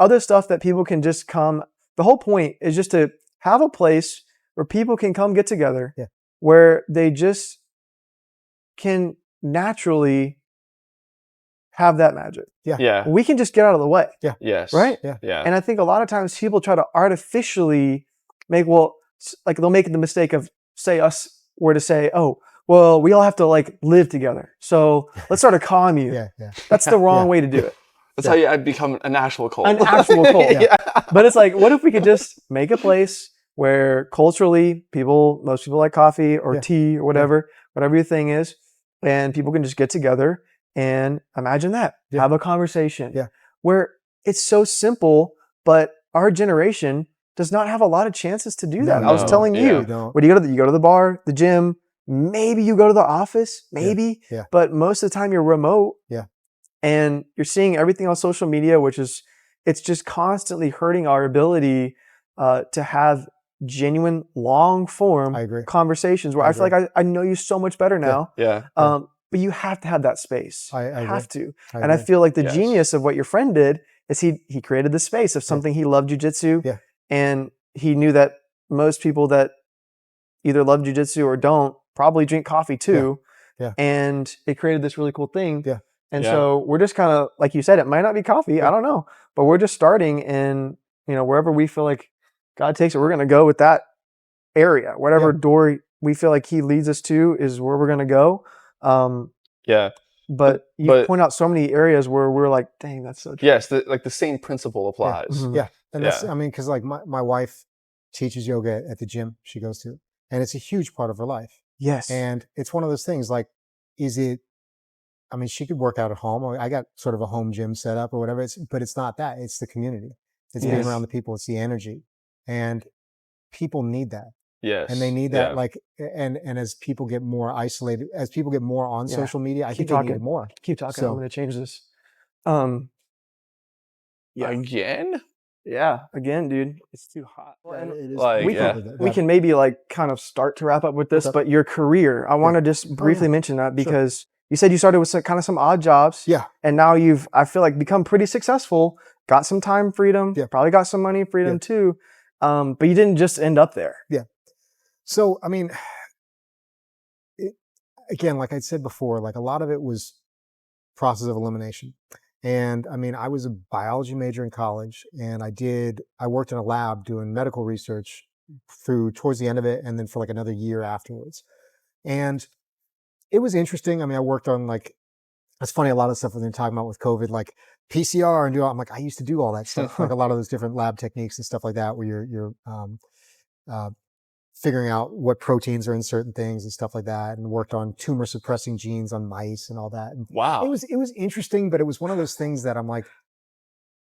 Other stuff that people can just come. The whole point is just to have a place where people can come get together, where they just can naturally have that magic. Yeah. We can just get out of the way. Yes. Right? Yeah. Yeah. And I think a lot of times people try to artificially make, like they'll make the mistake of, say us were to say, oh, well, we all have to like live together. So let's start a commune. Yeah. That's the wrong way to do it. That's how I become an actual cult. An actual cult. Yeah. But it's like, what if we could just make a place where culturally most people like coffee or tea or whatever your thing is, and people can just get together and imagine that, have a conversation where it's so simple, but our generation does not have a lot of chances to do that. I was telling you, when you go to the bar, the gym, maybe you go to the office, maybe, but most of the time you're remote. And you're seeing everything on social media, it's just constantly hurting our ability to have genuine, long form conversations where I feel like I know you so much better now. But you have to have that space. I have to. And I feel like the genius of what your friend did is he created the space of something he loved jiu-jitsu. And he knew that most people that either love jiu-jitsu or don't probably drink coffee too. And it created this really cool thing. And so we're just kind of, like you said, it might not be coffee. I don't know. But we're just starting, and wherever we feel like God takes it, we're going to go with that area. Whatever door we feel like he leads us to is where we're going to go. But you point out so many areas where we're like, dang, that's so true. Yes, the same principle applies. And that's, I mean, because like my wife teaches yoga at the gym she goes to, and it's a huge part of her life. Yes. And it's one of those things like, I mean, she could work out at home. I got sort of a home gym set up or whatever. But it's not that. It's the community. It's being around the people. It's the energy. And people need that. Yes. And they need that, like, and as people get more isolated, as people get more on social media, I think they need it more. Keep talking. So, I'm going to change this. Again? Yeah, again, dude. It's too hot. We can maybe like kind of start to wrap up with this, but your career, I want to just briefly mention that because you said you started with some odd jobs. Yeah. And now I feel like, become pretty successful, got some time freedom, probably got some money freedom too. But you didn't just end up there. Yeah. So, I mean, again, like I said before, like a lot of it was process of elimination. And I mean, I was a biology major in college, and I worked in a lab doing medical research towards the end of it, and then for like another year afterwards. And it was interesting. I mean, I worked on it's funny, a lot of stuff when they're talking about with COVID, like PCR and I'm like, I used to do all that stuff, like a lot of those different lab techniques and stuff like that, where you're figuring out what proteins are in certain things and stuff like that, and worked on tumor suppressing genes on mice and all that. And wow. It was interesting, but it was one of those things that I'm like,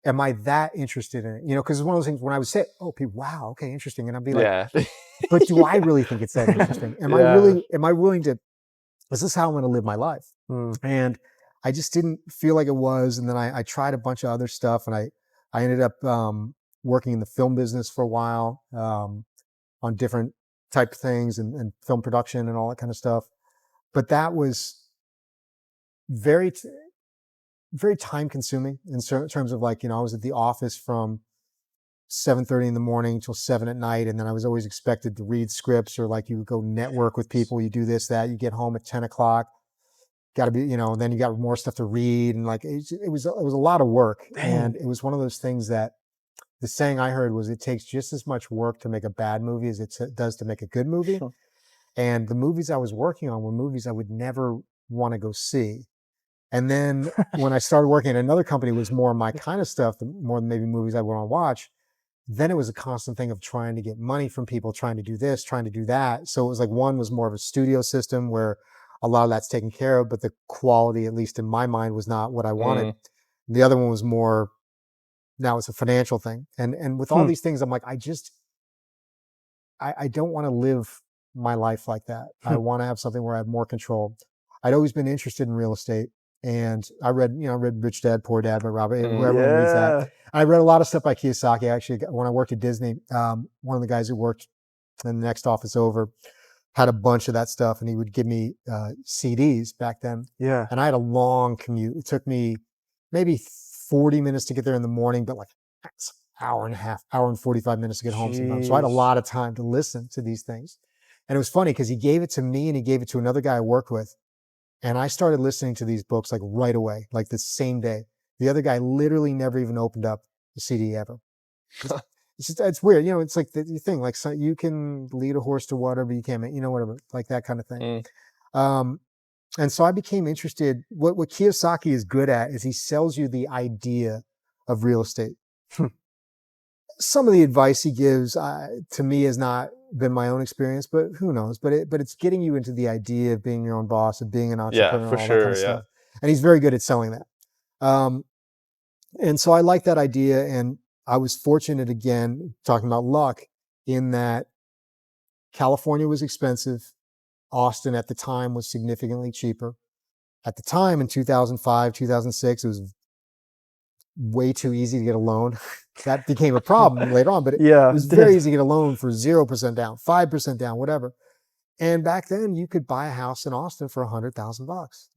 am I that interested in it? Because it's one of those things when I would say, oh, people, wow, okay, interesting. And I'd be like, but do I really think it's that interesting? Am I willing to, is this how I'm going to live my life? And I just didn't feel like it was. And then I tried a bunch of other stuff, and I ended up working in the film business for a while on different type of things and film production and all that kind of stuff. But that was very, very time consuming in terms of like, I was at the office from 7:30 in the morning till 7 at night. And then I was always expected to read scripts, or like you would go network with people, you do this, that, you get home at 10 o'clock, got to be, then you got more stuff to read. And like, it was a lot of work. And it was one of those things that the saying I heard was, it takes just as much work to make a bad movie as it does to make a good movie. And the movies I was working on were movies I would never want to go see. And then when I started working at another company, it was more my kind of stuff, more than maybe movies I would want to watch. Then it was a constant thing of trying to get money from people, trying to do this, trying to do that. So it was like, one was more of a studio system where a lot of that's taken care of, but the quality, at least in my mind, was not what I wanted. The other one was more, now it's a financial thing. And with all these things, I'm like, I don't want to live my life like that. I want to have something where I have more control. I'd always been interested in real estate. And I read Rich Dad, Poor Dad by Robert, whoever reads that. I read a lot of stuff by Kiyosaki. Actually, when I worked at Disney, one of the guys who worked in the next office over had a bunch of that stuff, and he would give me CDs back then. Yeah. And I had a long commute. It took me maybe 40 minutes to get there in the morning, but like hour and a half, hour and 45 minutes to get home sometimes. So I had a lot of time to listen to these things. And it was funny because he gave it to me and he gave it to another guy I worked with. And I started listening to these books like right away, like the same day. The other guy literally never even opened up the CD ever. It's weird. You know, it's like the thing, like so you can lead a horse to water, but you can't, you know, whatever, like that kind of thing. And so I became interested. What Kiyosaki is good at is he sells you the idea of real estate. Some of the advice he gives to me has not been my own experience, but who knows? But it's getting you into the idea of being your own boss, of being an entrepreneur, for all that sure, kind of stuff. And he's very good at selling that. And so I like that idea. And I was fortunate, again, talking about luck, in that California was expensive. Austin at the time was significantly cheaper. At the time in 2005, 2006, it was way too easy to get a loan. That became a problem later on, but it was very easy to get a loan for 0% down, 5% down, whatever. And back then you could buy a house in Austin for $100,000.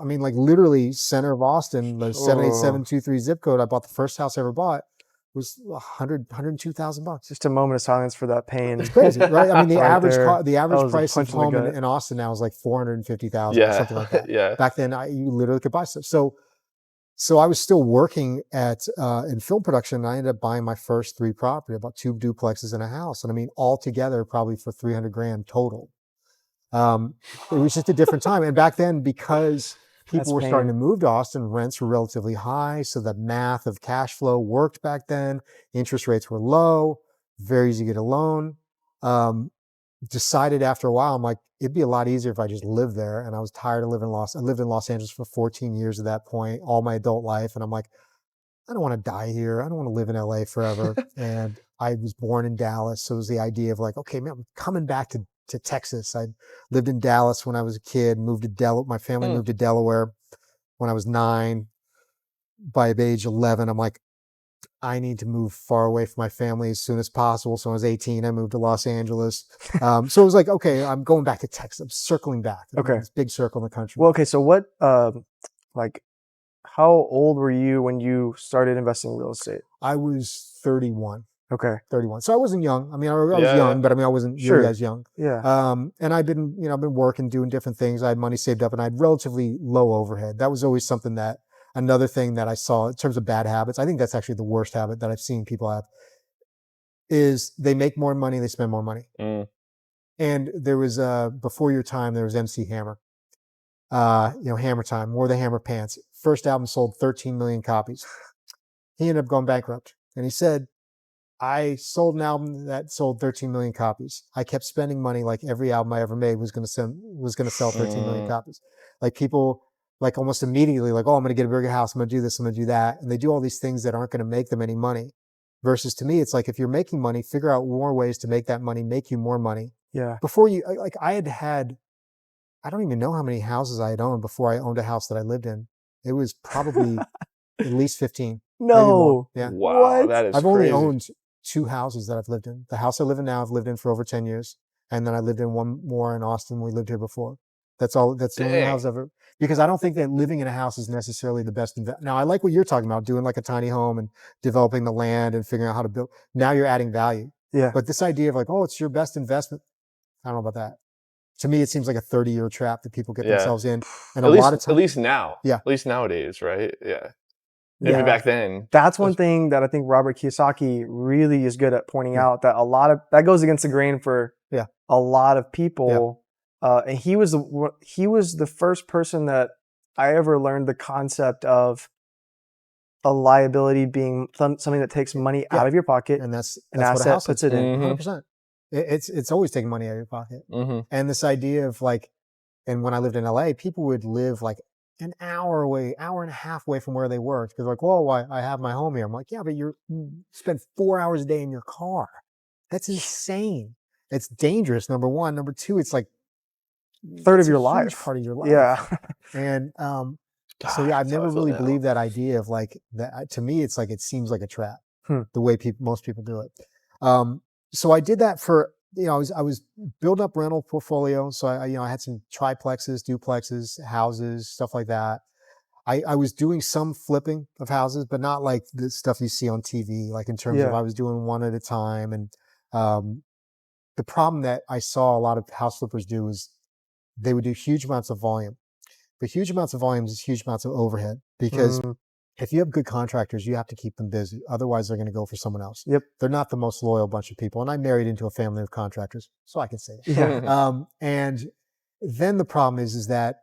I mean, like literally center of Austin, the 78723 zip code. I bought the first house I ever bought was $102,000. Just a moment of silence for that pain. It's crazy, right? I mean, the Right average there. the average That was a price of punch in the home gut. in Austin now is like $450,000, something like that. Yeah. Back then, you literally could buy stuff. So I was still working at in film production, and I ended up buying my first 3 property, about 2 duplexes and a house. And I mean, all together, probably for $300,000 total. It was just a different time. And back then, because people were starting to move to Austin, rents were relatively high. So the math of cash flow worked back then. Interest rates were low, very easy to get a loan. Decided after a while, I'm like, it'd be a lot easier if I just lived there. And I was tired of living I lived in Los Angeles for 14 years at that point, all my adult life. And I'm like, I don't want to die here. I don't want to live in LA forever. And I was born in Dallas. So it was the idea of like, okay, man, I'm coming back to Texas. I lived in Dallas when I was a kid, moved to my family moved to Delaware when I was 9. By age 11, I'm like, I need to move far away from my family as soon as possible. So when I was 18, I moved to Los Angeles. So it was like, okay, I'm going back to Texas. I'm circling back. Okay. This big circle in the country. Well, okay. So what, like, how old were you when you started investing in real estate? I was 31. Okay. 31. So I wasn't young. I mean, I was young, but I mean, I wasn't really as young. Yeah. And I've been working, doing different things. I had money saved up and I had relatively low overhead. That was always something another thing that I saw in terms of bad habits. I think that's actually the worst habit that I've seen people have is they make more money, they spend more money. And there was, before your time, there was MC Hammer. Hammer Time, Wore the Hammer Pants. First album sold 13 million copies. He ended up going bankrupt. And he said, I sold an album that sold 13 million copies. I kept spending money like every album I ever made was going to sell 13 million copies. Like people, like almost immediately, like, oh, I'm going to get a bigger house. I'm going to do this. I'm going to do that. And they do all these things that aren't going to make them any money. Versus to me, it's like, if you're making money, figure out more ways to make that money, make you more money. Yeah. Before you, like I don't even know how many houses I had owned before I owned a house that I lived in. It was probably at least 15. No. Yeah. Wow. That is I've crazy. only owned 2 houses that I've lived in. The house I live in now, I've lived in for over 10 years. And then I lived in one more in Austin when we lived here before. That's all. That's the only house ever. Because I don't think that living in a house is necessarily the best investment. Now, I like what you're talking about, doing like a tiny home and developing the land and figuring out how to build. Now you're adding value. Yeah. But this idea of like, oh, it's your best investment. I don't know about that. To me, it seems like a 30-year trap that people get themselves in. And at lot of times, at least now. Yeah. At least nowadays, right? Yeah. Maybe back then. That's one thing that I think Robert Kiyosaki really is good at pointing out, that that goes against the grain for a lot of people. And he was the first person that I ever learned the concept of a liability being something that takes money out of your pocket, and that's an what a asset house puts is. it in. 100%. It's always taking money out of your pocket. And this idea of like, and when I lived in LA, people would live like an hour away, hour and a half away from where they worked. Because like, well, I have my home here. I'm like, yeah, but you spend 4 hours a day in your car. That's insane. It's dangerous, number one. Number two, it's like third of a your huge life. part of your life. Yeah. And so God, I've that's how never I feel really now. believed that idea of like that. To me, it's like, it seems like a trap, the way most people do it. So I did that for, I was building up rental portfolio. So I had some triplexes, duplexes, houses, stuff like that. I was doing some flipping of houses, but not like the stuff you see on TV, like in terms of I was doing one at a time. And the problem that I saw a lot of house flippers do is they would do huge amounts of volume. but huge amounts of volumes is huge amounts of overhead, because Mm, if you have good contractors, you have to keep them busy. Otherwise, they're going to go for someone else. yep. They're not the most loyal bunch of people. And I married into a family of contractors, so I can say that. Yeah. And then the problem is that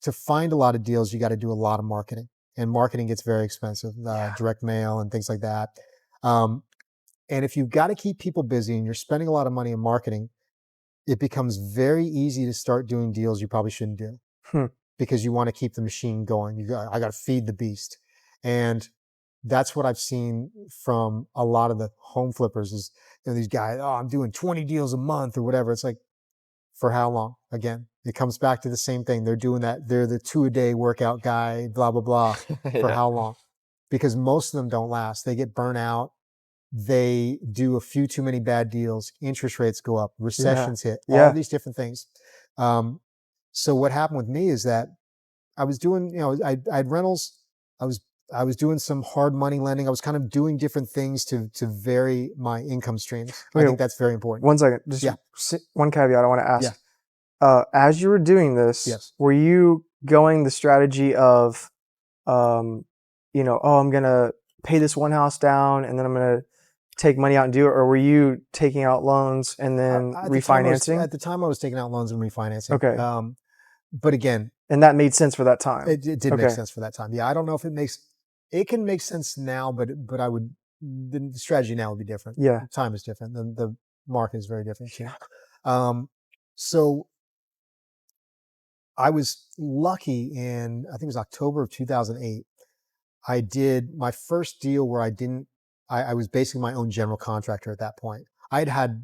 to find a lot of deals, you got to do a lot of marketing, and marketing gets very expensive, direct mail and things like that. Um, and if you've got to keep people busy and you're spending a lot of money in marketing, it becomes very easy to start doing deals you probably shouldn't do, Hmm. because you want to keep the machine going. I got to feed the beast. And that's what I've seen from a lot of the home flippers is, these guys, oh, I'm doing 20 deals a month or whatever. It's like, for how long? Again, it comes back to the same thing. They're doing that. They're the 2-a-day workout guy, blah, blah, blah. For how long? Because most of them don't last. They get burnt out. They do a few too many bad deals. Interest rates go up. Recessions hit. All Yeah. these different things. So what happened with me is that I was doing, I had rentals. I was doing some hard money lending. I was kind of doing different things to vary my income streams. I Okay, think that's very important. one second. Just Yeah. one caveat I want to ask. Yeah. As you were doing this, Yes. were you going the strategy of, oh, I'm going to pay this one house down and then I'm going to take money out and do it? Or were you taking out loans and then refinancing? At the time, I was taking out loans and refinancing. Okay. But again, And that made sense for that time. it did make Okay. sense for that time. Yeah, I don't know if it can make sense now, but the strategy now would be different. Yeah. Time is different. The market is very different. Yeah. So I was lucky in, I think it was October of 2008. I did my first deal where I was basically my own general contractor at that point. I'd had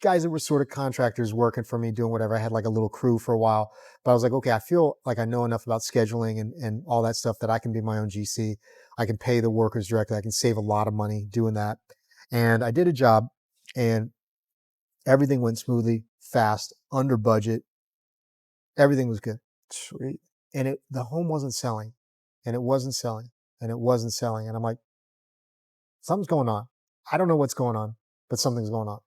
guys that were sort of contractors working for me, doing whatever. I had like a little crew for a while, but I was like, okay, I feel like I know enough about scheduling and all that stuff that I can be my own GC. I can pay the workers directly. I can save a lot of money doing that. And I did a job and everything went smoothly, fast, under budget. Everything was good. Sweet. And the home wasn't selling, and it wasn't selling, and it wasn't selling. And I'm like, something's going on. I don't know what's going on, but something's going on.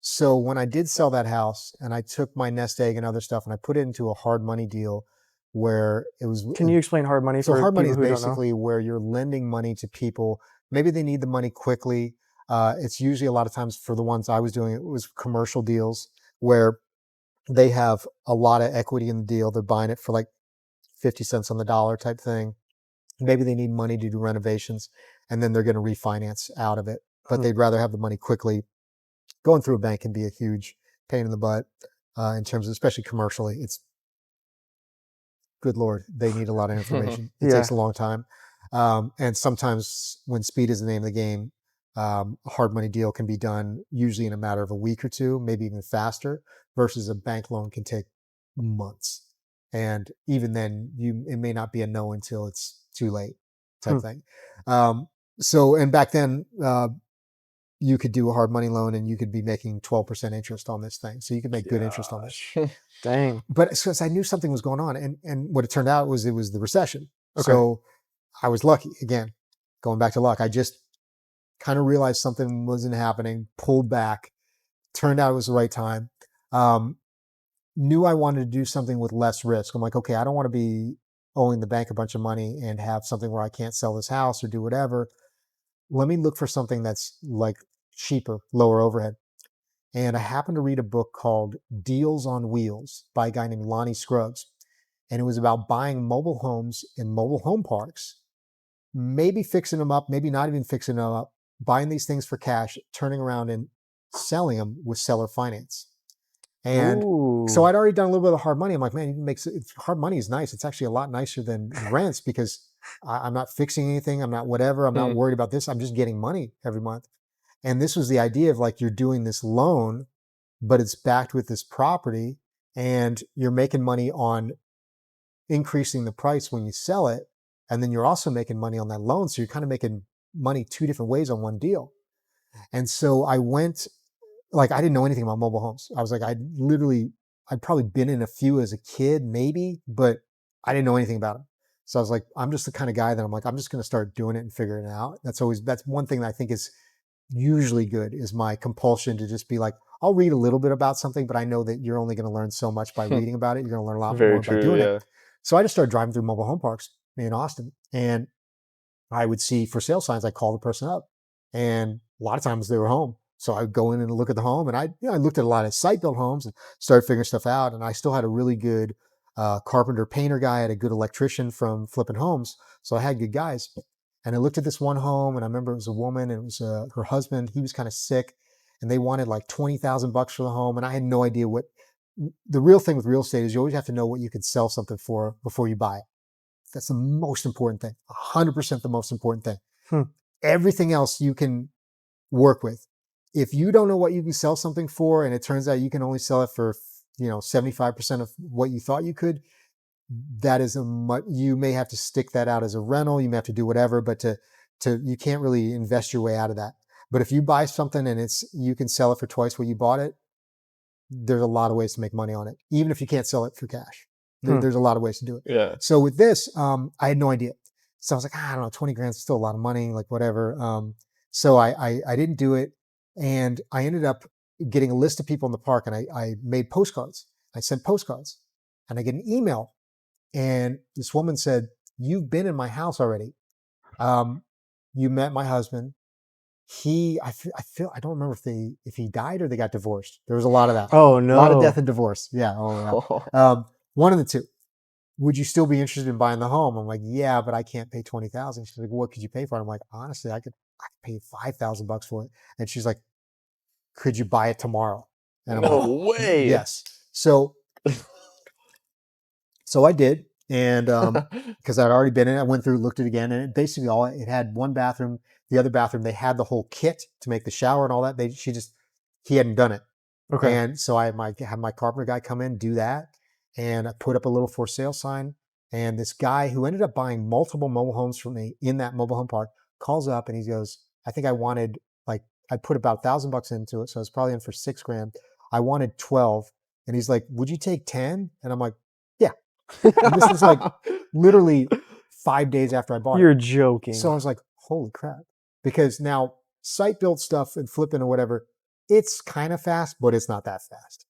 So when I did sell that house and I took my nest egg and other stuff and I put it into a hard money deal where it was. Can you explain hard money So for hard money is people who don't know? basically where you're lending money to people. Maybe they need the money quickly. It's usually a lot of times, for the ones I was doing, it was commercial deals where they have a lot of equity in the deal. They're buying it for like 50 cents on the dollar type thing. Maybe they need money to do renovations and then they're going to refinance out of it, but they'd rather have the money quickly. Going through a bank can be a huge pain in the butt in terms of, especially commercially. It's, good Lord, they need a lot of information. It Yeah. takes a long time. And sometimes when speed is the name of the game, a hard money deal can be done usually in a matter of a week or two, maybe even faster, versus a bank loan can take months. And even then, it may not be a no until it's too late type thing. And back then, you could do a hard money loan and you could be making 12% interest on this thing. So you could make good interest on this. Dang. But so I knew something was going on. And what it turned out was it was the recession. Okay. So I was lucky. Again, going back to luck, I just kind of realized something wasn't happening, pulled back, turned out it was the right time. Knew I wanted to do something with less risk. I'm like, okay, I don't want to be owing the bank a bunch of money and have something where I can't sell this house or do whatever. Let me look for something that's like cheaper, lower overhead. And I happened to read a book called Deals on Wheels by a guy named Lonnie Scruggs. And it was about buying mobile homes in mobile home parks, maybe fixing them up, maybe not even fixing them up, buying these things for cash, turning around and selling them with seller finance. And so I'd already done a little bit of hard money. I'm like, man, hard money is nice. It's actually a lot nicer than rents because I'm not fixing anything. I'm not whatever. I'm not worried about this. I'm just getting money every month. And this was the idea of like, you're doing this loan, but it's backed with this property and you're making money on increasing the price when you sell it. And then you're also making money on that loan. So you're kind of making money two different ways on one deal. And so I went, like, I didn't know anything about mobile homes. I was like, I'd probably been in a few as a kid, maybe, but I didn't know anything about them. So I was like, I'm just the kind of guy that I'm like, I'm just going to start doing it and figuring it out. That's one thing that I think is usually good, is my compulsion to just be like, I'll read a little bit about something, but I know that you're only going to learn so much by reading about it. You're going to learn a lot Very more by true. doing Yeah. it. So I just started driving through mobile home parks in Austin, and I would see for sale signs. I call the person up, and a lot of times they were home. So I would go in and look at the home, and I looked at a lot of site-built homes and started figuring stuff out. And I still had a really good carpenter painter guy, I had a good electrician from flipping homes. So I had good guys. And I looked at this one home, and I remember it was a woman, and it was her husband. He was kind of sick, and they wanted like $20,000 for the home, and I had no idea what. The real thing with real estate is you always have to know what you can sell something for before you buy it. That's the most important thing. 100% the most important thing. Everything else you can work with. If you don't know what you can sell something for, and it turns out you can only sell it for 75% of what you thought you could, that is you may have to stick that out as a rental. You may have to do whatever, but you can't really invest your way out of that. But if you buy something and you can sell it for twice what you bought it, there's a lot of ways to make money on it, even if you can't sell it for cash. There's a lot of ways to do it. Yeah. So with this, I had no idea. So I was like, I don't know, 20 grand is still a lot of money, like whatever. So I didn't do it. And I ended up getting a list of people in the park, and I made postcards. I sent postcards, and I get an email, and this woman said, "You've been in my house already. You met my husband. I don't remember if he died or they got divorced. There was a lot of that. Oh A lot of no. death and divorce. Yeah. Oh yeah. One of the two. Would you still be interested in buying the home?" I'm like, "Yeah, but I can't pay 20,000." She's like, "What could you pay for it?" I'm like, "Honestly, I could pay $5,000 for it." And she's like, "Could you buy it tomorrow?" And I'm No like, way. "Yes." So I did. And because I'd already been in it, I went through, looked at it again, and basically it had one bathroom. The other bathroom, they had the whole kit to make the shower and all that. He hadn't done it. Okay. And so I had my carpenter guy come in, do that. And I put up a little for sale sign. And this guy who ended up buying multiple mobile homes from me in that mobile home park calls up, and he goes, "I think I wanted, like, I put about $1,000 into it. So it's probably in for $6,000. I wanted 12." And he's like, "Would you take 10?" And I'm like, "Yeah." And this was like literally 5 days after I bought You're it. joking. So I was like, holy crap. Because now site built stuff and flipping or whatever, it's kind of fast, but it's not that fast.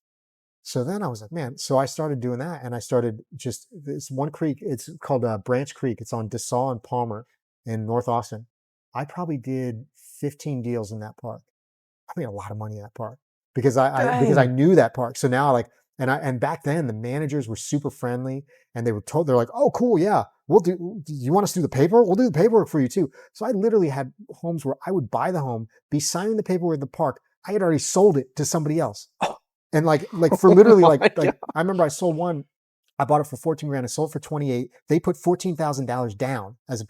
So then I was like, man, so I started doing that, and I started just this one creek. It's called Branch Creek. It's on DeSaw and Palmer in North Austin. I probably did 15 deals in that park. I made a lot of money in that park because because I Dang. knew that park. So now and back then the managers were super friendly, and they're like, "Oh, cool. Yeah. Do you want us to do the paperwork? We'll do the paperwork for you too." So I literally had homes where I would buy the home, be signing the paperwork at the park. I had already sold it to somebody else. And like for literally I remember I sold one, I bought it for 14 grand. I sold it for 28. They put $14,000 down as a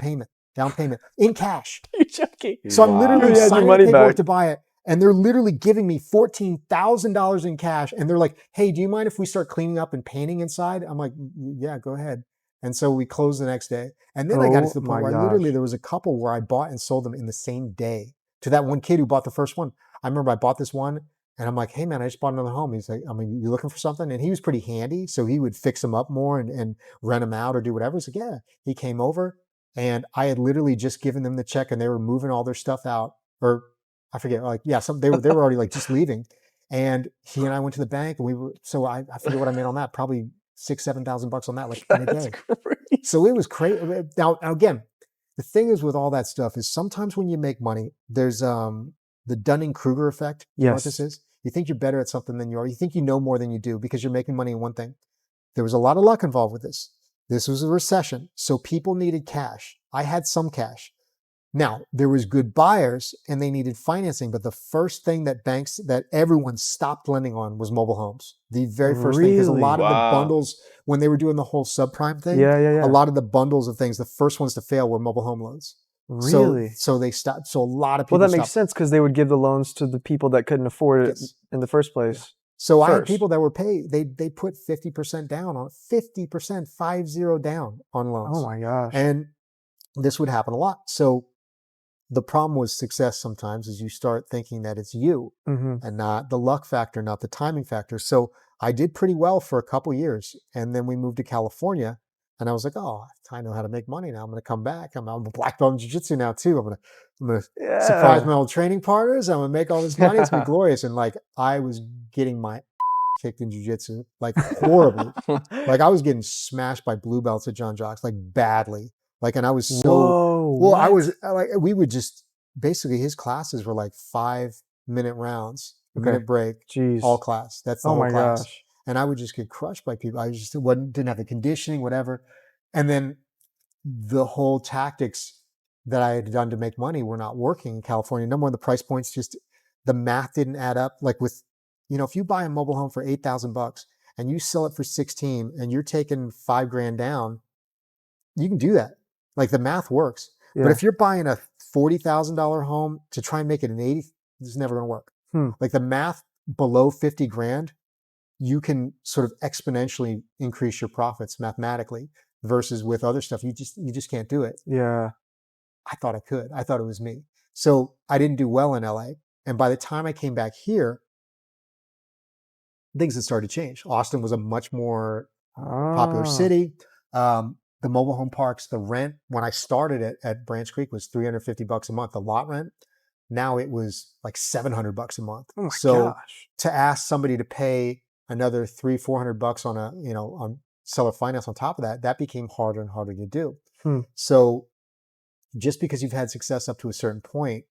down payment in cash. You're joking. So I'm literally You had your signing money the paperwork back. to buy it, and they're literally giving me $14,000 in cash. And they're like, "Hey, do you mind if we start cleaning up and painting inside?" I'm like, "Yeah, go ahead." And so we closed the next day. And then I got to the point where there was a couple where I bought and sold them in the same day to that one kid who bought the first one. I remember I bought this one, and I'm like, "Hey man, I just bought another home." He's like, "You looking for something?" And he was pretty handy, so he would fix them up more and rent them out or do whatever. He's like, "Yeah." He came over, and I had literally just given them the check, and they were moving all their stuff out, or I forget, like, yeah, they were already like just leaving. And he and I went to the bank, and I forget what I made on that, probably $6,000-7,000 on that, like in a That's day. crazy. So it was crazy. Now again, the thing is with all that stuff is sometimes when you make money, there's the Dunning-Kruger effect. You know what this Yes. is? You think you're better at something than you are. You think you know more than you do because you're making money in one thing. There was a lot of luck involved with this. This was a recession, so people needed cash. I had some cash. Now, there was good buyers and they needed financing, but the first thing that everyone stopped lending on was mobile homes. The very first thing, because a lot of the Wow. bundles, when they were doing the whole subprime thing, Yeah. a lot of the bundles of things, the first ones to fail were mobile home loans. Really? So they stopped. So a lot of Well, people that makes stopped. sense because they would give the loans to the people that couldn't afford it Yes. in the first place. So I had First. people that were paid, they put 50% down on 50%, 50 down on loans. Oh my gosh. And this would happen a lot. So the problem with success sometimes is you start thinking that it's you Mm-hmm. and not the luck factor, not the timing factor. So I did pretty well for a couple years. And then we moved to California, And I was like, oh, I know how to make money now. I'm going to come back. I'm a black belt in jiu-jitsu now too. I'm going to surprise my old training partners. I'm going to make all this money. It's going to be glorious. And like, I was getting my kicked in jiu-jitsu, like horribly. Like I was getting smashed by blue belts at John Jocks, like badly. Like, and I was so, Whoa, well, I what? was like, we would just, basically his classes were like 5-minute rounds, a Okay. minute break, Jeez. all class. That's the Oh whole my class. gosh. And I would just get crushed by people. I just didn't have the conditioning, whatever. And then the whole tactics that I had done to make money were not working in California. Number one, the price points, just the math didn't add up. Like with, if you buy a mobile home for $8,000 and you sell it for 16 and you're taking $5,000 down, you can do that. Like the math works. Yeah. But if you're buying a $40,000 home to try and make it an 80, it's never going to work. Like the math below 50 grand, you can sort of exponentially increase your profits mathematically versus with other stuff. You just can't do it. Yeah. I thought I could. I thought it was me. So I didn't do well in LA. And by the time I came back here, things had started to change. Austin was a much more popular city. The mobile home parks, the rent, when I started it at Branch Creek was $350 a month, the lot rent. Now it was like $700 a month. Oh my so gosh. to ask somebody to pay another $300-400 on on seller finance on top of that, that became harder and harder to do. So just because you've had success up to a certain point,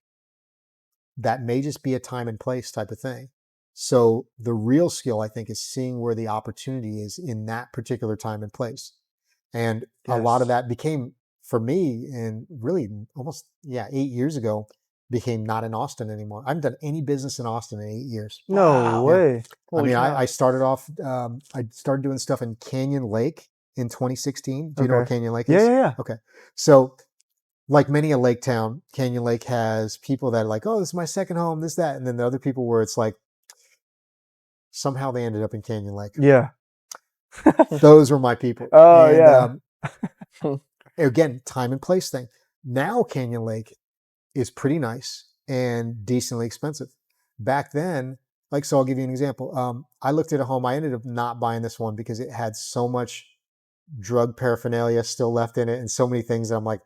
that may just be a time and place type of thing. So the real skill, I think, is seeing where the opportunity is in that particular time and place. And a lot of that became, for me, and really almost, 8 years ago, became not in Austin anymore. I haven't done any business in Austin in 8 years. No way. I started off, I started doing stuff in Canyon Lake in 2016. Do you know where Canyon Lake is? Yeah. Okay. So like many a lake town, Canyon Lake has people that are like, oh, this is my second home, this, that. And then the other people where it's like, somehow they ended up in Canyon Lake. Yeah. Those were my people. Oh, and, yeah. Again, time and place thing. Now Canyon Lake is pretty nice and decently expensive. Back then, so I'll give you an example. I looked at a home. I ended up not buying this one because it had so much drug paraphernalia still left in it and so many things that I'm like,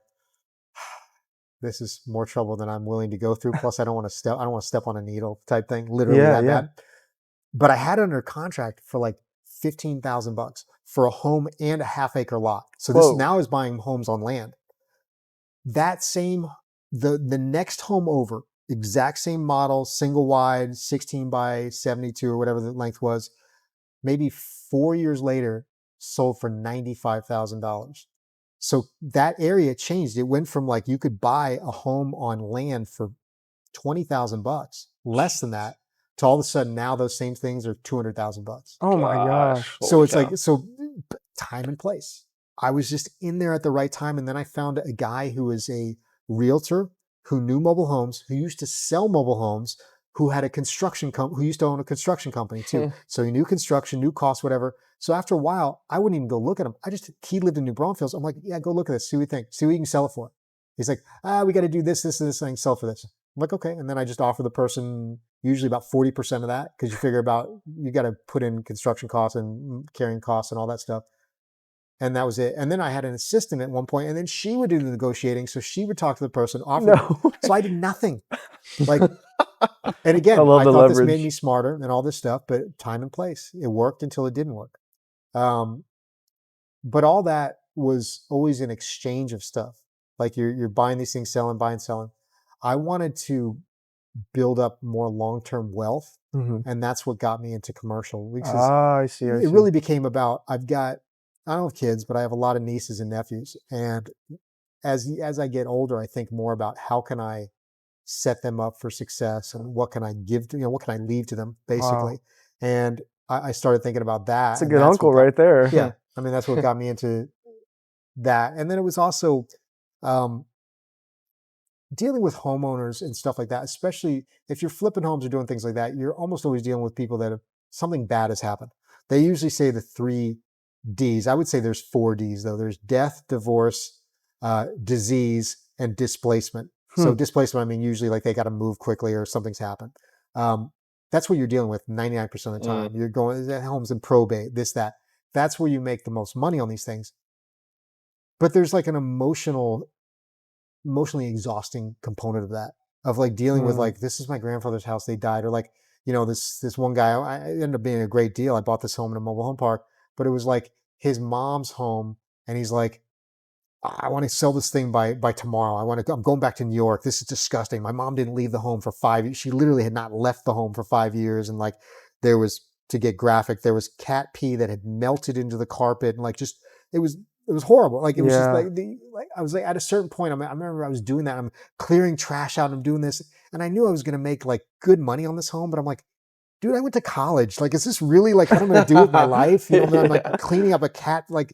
this is more trouble than I'm willing to go through. Plus, I don't want to step on a needle type thing. Literally that bad. But I had it under contract for like $15,000 for a home and a half-acre lot. So this now is buying homes on land. That same, the next home over, exact same model, single wide, 16 by 72 or whatever the length was, maybe 4 years later, sold for $95,000. So that area changed. It went from like you could buy a home on land for $20,000, less than that, to all of a sudden now those same things are $200,000. Oh my gosh. So it's like, time and place. I was just in there at the right time. And then I found a guy who was a realtor who knew mobile homes, who used to sell mobile homes, who had a who used to own a construction company too. So he knew construction, knew costs, whatever. So after a while, I wouldn't even go look at him. He lived in New Braunfels. I'm like, yeah, go look at this. See what you think. See what you can sell it for. He's like, we got to do this, this, and this thing, sell for this. I'm like, okay. And then I just offer the person usually about 40% of that because you figure you got to put in construction costs and carrying costs and all that stuff. And that was it. And then I had an assistant at one point, and then she would do the negotiating. So she would talk to the person, So I did nothing. And again, I thought this made me smarter and all this stuff, but time and place. It worked until it didn't work. But all that was always an exchange of stuff. Like you're buying these things, selling, buying, selling. I wanted to build up more long-term wealth. And that's what got me into commercial. I see. It really became about, I don't have kids, but I have a lot of nieces and nephews. And as I get older, I think more about how can I set them up for success and what can I give to, what can I leave to them basically. Wow. And I started thinking about that. That's a good uncle right there. Yeah. I mean, that's what got me into that. And then it was also dealing with homeowners and stuff like that, especially if you're flipping homes or doing things like that, you're almost always dealing with people that something bad has happened. They usually say the 3 Ds. I would say there's 4 Ds though. There's death, divorce, disease, and displacement. So displacement, I mean, usually like they got to move quickly or something's happened. That's what you're dealing with 99% of the time. You're going, that home's in probate, this, that. That's where you make the most money on these things. but there's like an emotionally exhausting component of that, of like dealing with like, this is my grandfather's house, they died, or like, this one guy, I ended up being a great deal. I bought this home in a mobile home park, but it was like his mom's home, and he's like, I want to sell this thing by tomorrow. I'm going back to New York. This is disgusting. My mom didn't leave the home for 5 years. She literally had not left the home for 5 years. And like, there was, to get graphic, there was cat pee that had melted into the carpet, and like, just, it was horrible. Like, it was just like I was like, at a certain point, I remember I was doing that. I'm clearing trash out. I'm doing this. And I knew I was going to make like good money on this home, but I'm like, dude, I went to college. Like, is this really like what I'm going to do with my life? I'm like cleaning up a cat. Like,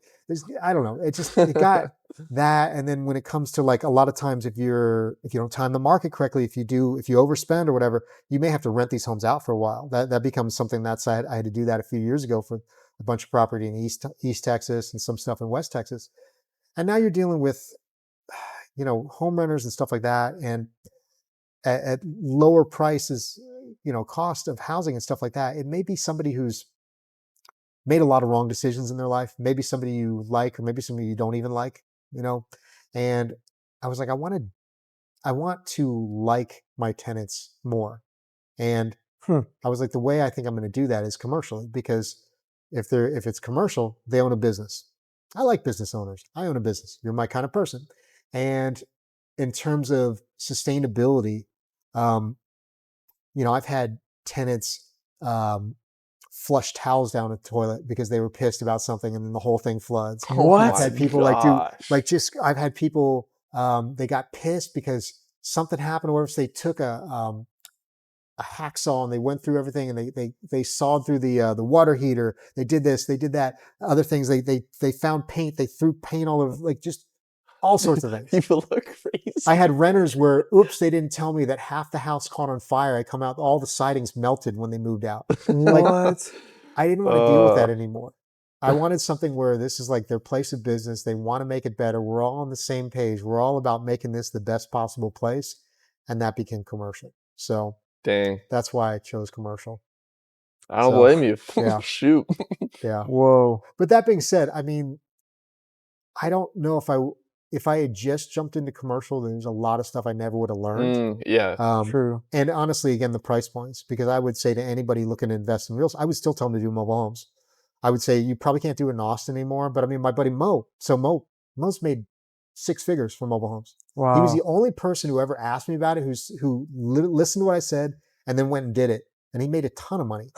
I don't know. It got that. And then when it comes to like, a lot of times, if you don't time the market correctly, if you overspend or whatever, you may have to rent these homes out for a while. That becomes something I had to do that a few years ago for a bunch of property in East Texas and some stuff in West Texas. And now you're dealing with, home renters and stuff like that. And at lower prices, cost of housing and stuff like that, it may be somebody who's made a lot of wrong decisions in their life, maybe somebody you like, or maybe somebody you don't even like, and I was like, I want to like my tenants more. And I was like, the way I think I'm going to do that is commercially, because if it's commercial, they own a business. I like business owners. I own a business. You're my kind of person. And in terms of sustainability, I've had tenants flush towels down the toilet because they were pissed about something, and then the whole thing floods. What? I've had people I've had people, they got pissed because something happened, or if they took a hacksaw and they went through everything, and they sawed through the water heater. They did this, they did that, other things. They found paint, they threw paint all over, like just all sorts of things. People look crazy. I had renters where, oops, they didn't tell me that half the house caught on fire. I come out, all the sidings melted when they moved out. Like, What? I didn't want to deal with that anymore. I wanted something where this is like their place of business. They want to make it better. We're all on the same page. We're all about making this the best possible place. And that became commercial. So Dang. that's why I chose commercial. I don't blame you. Yeah. Shoot. Yeah. Whoa. But that being said, I mean, I don't know if I had just jumped into commercial, there's a lot of stuff I never would have learned. Yeah. True. And honestly, again, the price points, because I would say to anybody looking to invest in real estate, I would still tell them to do mobile homes. I would say you probably can't do it in Austin anymore, but I mean, my buddy Mo's made 6 figures from mobile homes. Wow. He was the only person who ever asked me about it, who listened to what I said and then went and did it. And he made a ton of money.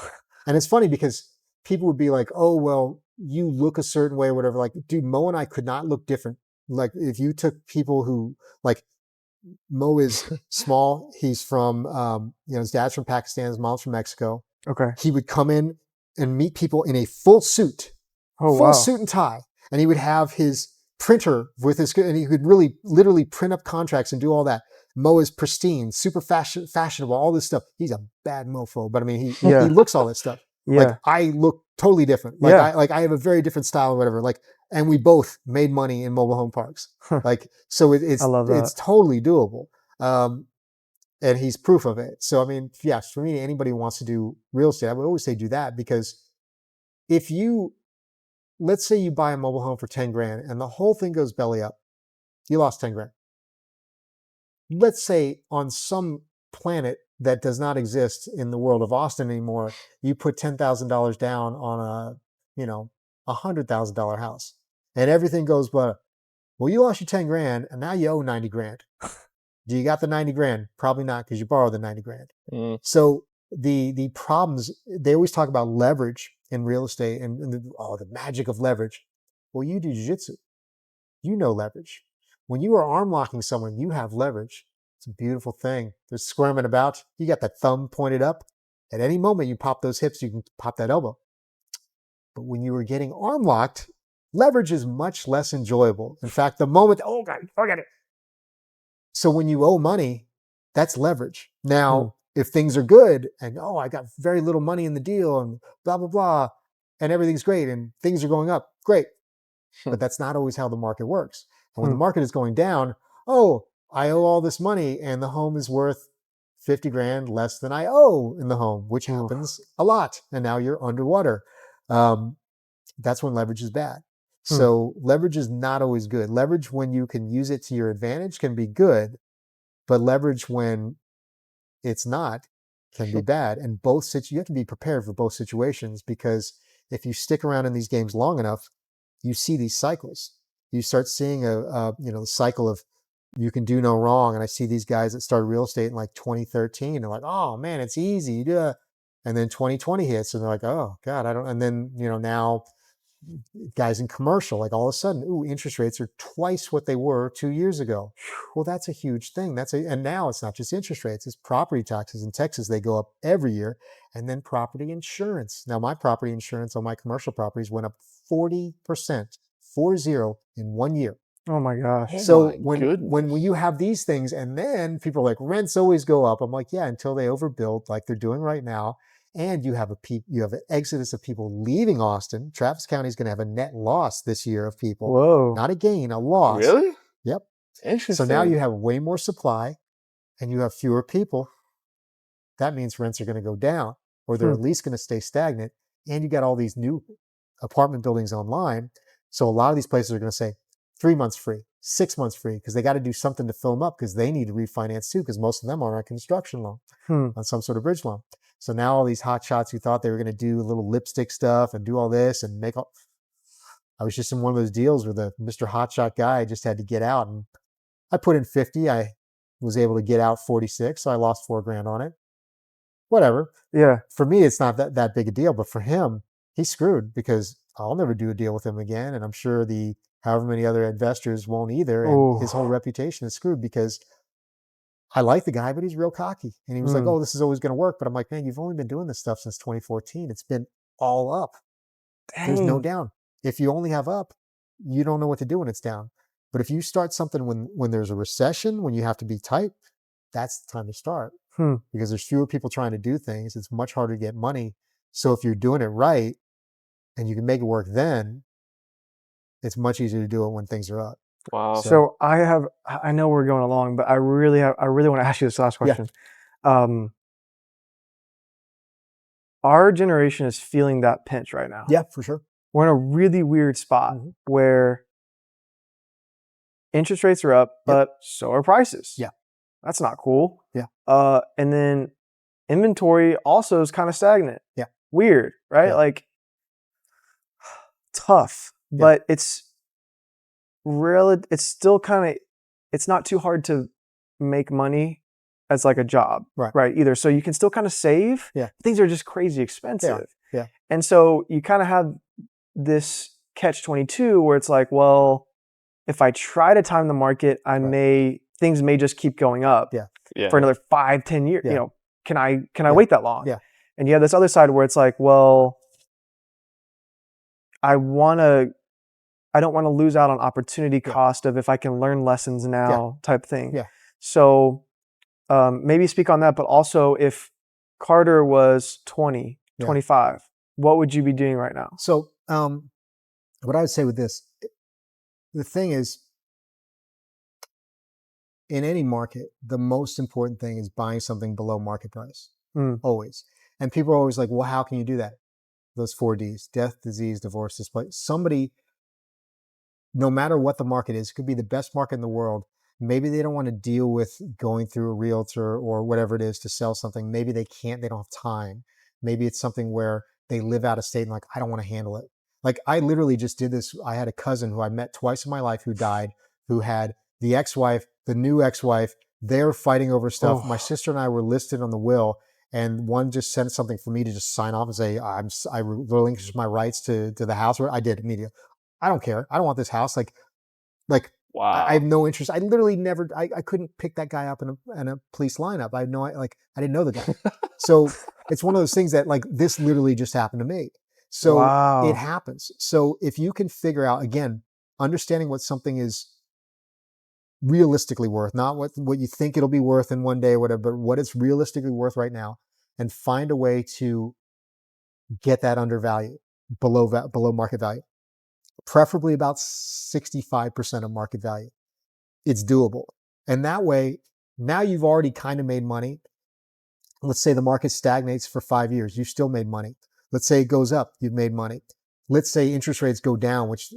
And it's funny because people would be like, oh, well, you look a certain way or whatever. Like, dude, Mo and I could not look different. Like, if you took people who, like, Mo is small. He's from, his dad's from Pakistan, his mom's from Mexico. Okay. He would come in and meet people in a full suit, suit and tie. And he would have his printer with and he could really literally print up contracts and do all that. Mo is pristine, super fashionable, all this stuff. He's a bad mofo, but I mean, he looks all this stuff. Yeah. Like, I look totally different. Like, I have a very different style or whatever. Like, and we both made money in mobile home parks. Like, so it's totally doable. And he's proof of it. So, I mean, yes, for me, anybody who wants to do real estate, I would always say do that, because let's say you buy a mobile home for 10 grand and the whole thing goes belly up, you lost 10 grand. Let's say on some planet that does not exist in the world of Austin anymore, you put $10,000 down on $100,000 house, and everything goes well. Well, you lost your 10 grand and now you owe 90 grand. Do you got the 90 grand? Probably not, because you borrowed the 90 grand. So the problems, they always talk about leverage in real estate and the magic of leverage. Well, you do jiu-jitsu. You know leverage. When you are arm locking someone, you have leverage. It's a beautiful thing. They're squirming about. You got that thumb pointed up. At any moment, you pop those hips, you can pop that elbow. But when you were getting arm locked, leverage is much less enjoyable. In fact, the moment, oh God, forget it. So when you owe money, that's leverage. Now, if things are good and, oh, I got very little money in the deal and blah, blah, blah, and everything's great and things are going up, great. But that's not always how the market works. And when the market is going down, oh, I owe all this money and the home is worth 50 grand less than I owe in the home, which happens a lot. And now you're underwater. That's when leverage is bad. So leverage is not always good. Leverage, when you can use it to your advantage, can be good, but leverage when it's not can be bad. And you have to be prepared for both situations, because if you stick around in these games long enough, you see these cycles. You start seeing the cycle of you can do no wrong. And I see these guys that started real estate in like 2013. They're like, oh man, it's easy. Yeah. And then 2020 hits and they're like, oh God, I don't. And then, now guys in commercial, like all of a sudden, interest rates are twice what they were 2 years ago. Well, that's a huge thing. And now it's not just interest rates, it's property taxes in Texas. They go up every year. And then property insurance. Now my property insurance on my commercial properties went up 40%, 40 in 1 year. Oh my gosh. So my when goodness. you have these things, and then people are like, rents always go up. I'm like, yeah, until they overbuild like they're doing right now. And you have an exodus of people leaving Austin. Travis County is going to have a net loss this year of people. Whoa. Not a gain, a loss. Really? Yep. Interesting. So now you have way more supply and you have fewer people. That means rents are going to go down, or they're at least going to stay stagnant. And you got all these new apartment buildings online. So a lot of these places are going to say 3 months free, 6 months free, because they got to do something to fill them up, because they need to refinance too, because most of them are on a construction loan, on some sort of bridge loan. So now all these hot shots who thought they were going to do a little lipstick stuff and do all this and make all. I was just in one of those deals where the Mr. Hotshot guy just had to get out, and I put in 50. I was able to get out 46, so I lost $4,000 on it. Whatever. Yeah. For me, it's not that big a deal, but for him, he's screwed, because I'll never do a deal with him again, and I'm sure however many other investors won't either, and his whole reputation is screwed, because I like the guy, but he's real cocky. And he was like, oh, this is always going to work. But I'm like, man, you've only been doing this stuff since 2014. It's been all up. Dang. There's no down. If you only have up, you don't know what to do when it's down. But if you start something when there's a recession, when you have to be tight, that's the time to start, because there's fewer people trying to do things. It's much harder to get money. So if you're doing it right and you can make it work, then it's much easier to do it when things are up. Wow. So I know we're going along, but I really want to ask you this last question. Our generation is feeling that pinch right now. Yeah, for sure. We're in a really weird spot where interest rates are up, but so are prices. Yeah. That's not cool. Yeah. And then inventory also is kind of stagnant. Yeah. Weird, right? Yeah. Like tough, but it's still kind of, it's not too hard to make money as like a job, right? Either. So you can still kind of save. Yeah. Things are just crazy expensive. Yeah. And so you kind of have this catch-22 where it's like, well, if I try to time the market, things may just keep going up for another 5-10 years. Yeah. Can I wait that long? Yeah. And you have this other side where it's like, well, I don't want to lose out on opportunity cost of if I can learn lessons now type thing. Yeah. So maybe speak on that, but also if Carter was 20, 25, what would you be doing right now? So what I would say with this, the thing is, in any market, the most important thing is buying something below market price, always. And people are always like, well, how can you do that? Those 4 Ds, death, disease, divorce, display. Somebody, no matter what the market is, it could be the best market in the world. Maybe they don't want to deal with going through a realtor or whatever it is to sell something. Maybe they can't, they don't have time. Maybe it's something where they live out of state and like, I don't want to handle it. Like I literally just did this. I had a cousin who I met twice in my life who died, who had the ex-wife, the new ex-wife. They're fighting over stuff. Oh. My sister and I were listed on the will, and one just sent something for me to just sign off and say, I relinquish my rights to the house. I did immediately. I don't care. I don't want this house. Like wow. I have no interest. I literally never, I couldn't pick that guy up in a police lineup. I didn't know the guy. So it's one of those things that like, this literally just happened to me. So It happens. So if you can figure out, again, understanding what something is realistically worth, not what you think it'll be worth in one day or whatever, but what it's realistically worth right now, and find a way to get that undervalued, below market value, preferably about 65% of market value. It's doable. And that way, now you've already kind of made money. Let's say the market stagnates for 5 years. You still made money. Let's say it goes up. You've made money. let's say interest rates go down, which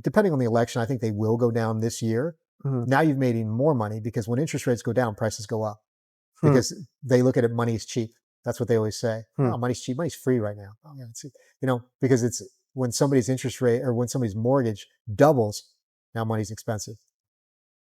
depending on the election, I think they will go down this year. Now you've made even more money because when interest rates go down, prices go up because they look at it, money is cheap. That's what they always say. Oh, money's cheap. Money's free right now. Oh, yeah, because it's when somebody's interest rate or when somebody's mortgage doubles, now money's expensive.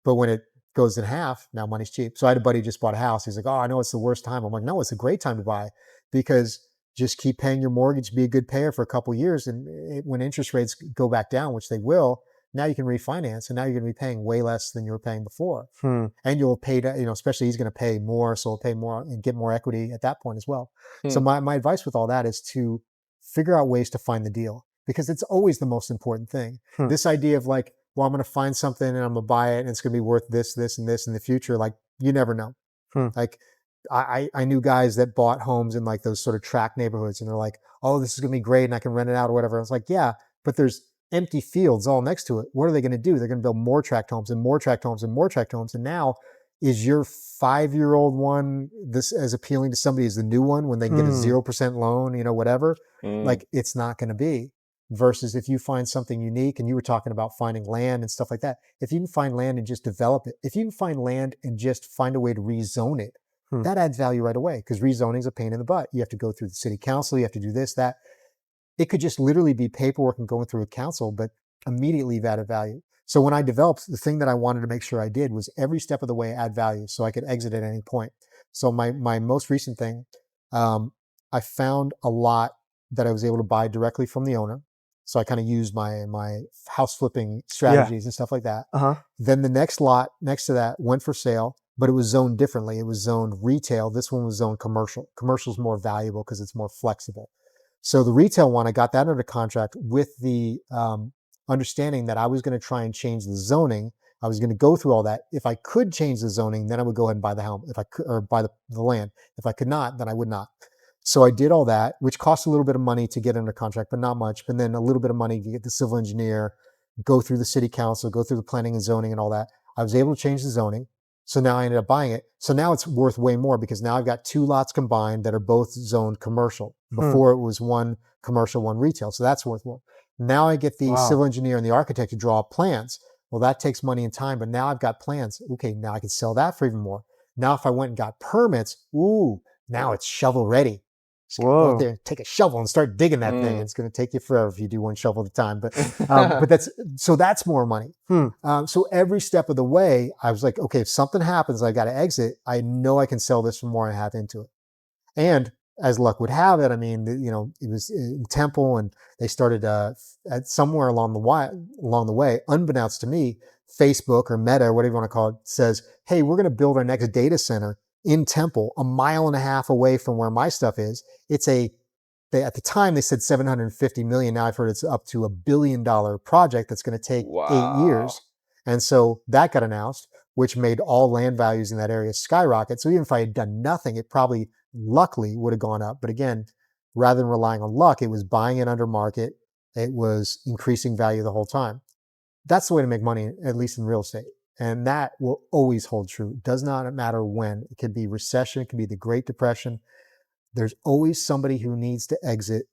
But when it goes in half, now money's cheap. So I had a buddy who just bought a house. He's like, oh, I know it's the worst time. I'm like, no, it's a great time to buy because just keep paying your mortgage, be a good payer for a couple of years. And when interest rates go back down, which they will, now you can refinance and now you're going to be paying way less than you were paying before. And you'll pay, especially he's going to pay more. So he'll pay more and get more equity at that point as well. So my advice with all that is to figure out ways to find the deal because it's always the most important thing. This idea of like, well, I'm going to find something and I'm going to buy it and it's going to be worth this, this, and this in the future. Like you never know. Like I knew guys that bought homes in like those sort of tract neighborhoods and they're like, oh, this is going to be great and I can rent it out or whatever. I was like, yeah, but there's empty fields all next to it. What are they going to do? They're going to build more tract homes and more tract homes and more tract homes. And now is your 5-year-old one this as appealing to somebody as the new one when they can get a 0% loan, whatever? Like it's not going to be. Versus if you find something unique, and you were talking about finding land and stuff like that. If you can find land and just develop it, if you can find land and just find a way to rezone it, that adds value right away because rezoning is a pain in the butt. You have to go through the city council, you have to do this, that. It could just literally be paperwork and going through a council, but immediately you've added value. So when I developed, the thing that I wanted to make sure I did was every step of the way add value so I could exit at any point. So my most recent thing, I found a lot that I was able to buy directly from the owner. So I kind of used my house flipping strategies and stuff like that. Then the next lot next to that went for sale, but it was zoned differently. It was zoned retail. This one was zoned commercial. Commercial is more valuable because it's more flexible. So the retail one, I got that under contract with the understanding that I was going to try and change the zoning. I was going to go through all that. If I could change the zoning, then I would go ahead and buy the home. If I could, or buy the land. If I could not, then I would not. So I did all that, which cost a little bit of money to get under contract, but not much. But then a little bit of money to get the civil engineer, go through the city council, go through the planning and zoning and all that. I was able to change the zoning. So now I ended up buying it. So now it's worth way more because now I've got 2 lots combined that are both zoned commercial. Before it was one commercial, one retail. So that's worth more. Now I get the civil engineer and the architect to draw up plans. Well, that takes money and time, but now I've got plans. Okay, now I can sell that for even more. Now if I went and got permits, now it's shovel ready. Just go out there and take a shovel and start digging that thing. It's going to take you forever if you do one shovel at a time. But that's more money. So every step of the way, I was like, okay, if something happens, I got to exit. I know I can sell this for more and have into it. And as luck would have it, I mean, it was in Temple, and they started at somewhere along the way, unbeknownst to me, Facebook or Meta or whatever you want to call it says, hey, we're going to build our next data center in Temple, 1.5 miles away from where my stuff is. At the time they said 750 million. Now I've heard it's up to $1 billion project that's going to take 8 years. And so that got announced, which made all land values in that area skyrocket. So even if I had done nothing, it probably luckily would have gone up. But again, rather than relying on luck, it was buying it under market. It was increasing value the whole time. That's the way to make money, at least in real estate. And that will always hold true. It does not matter when. It could be recession. It could be the Great Depression. There's always somebody who needs to exit,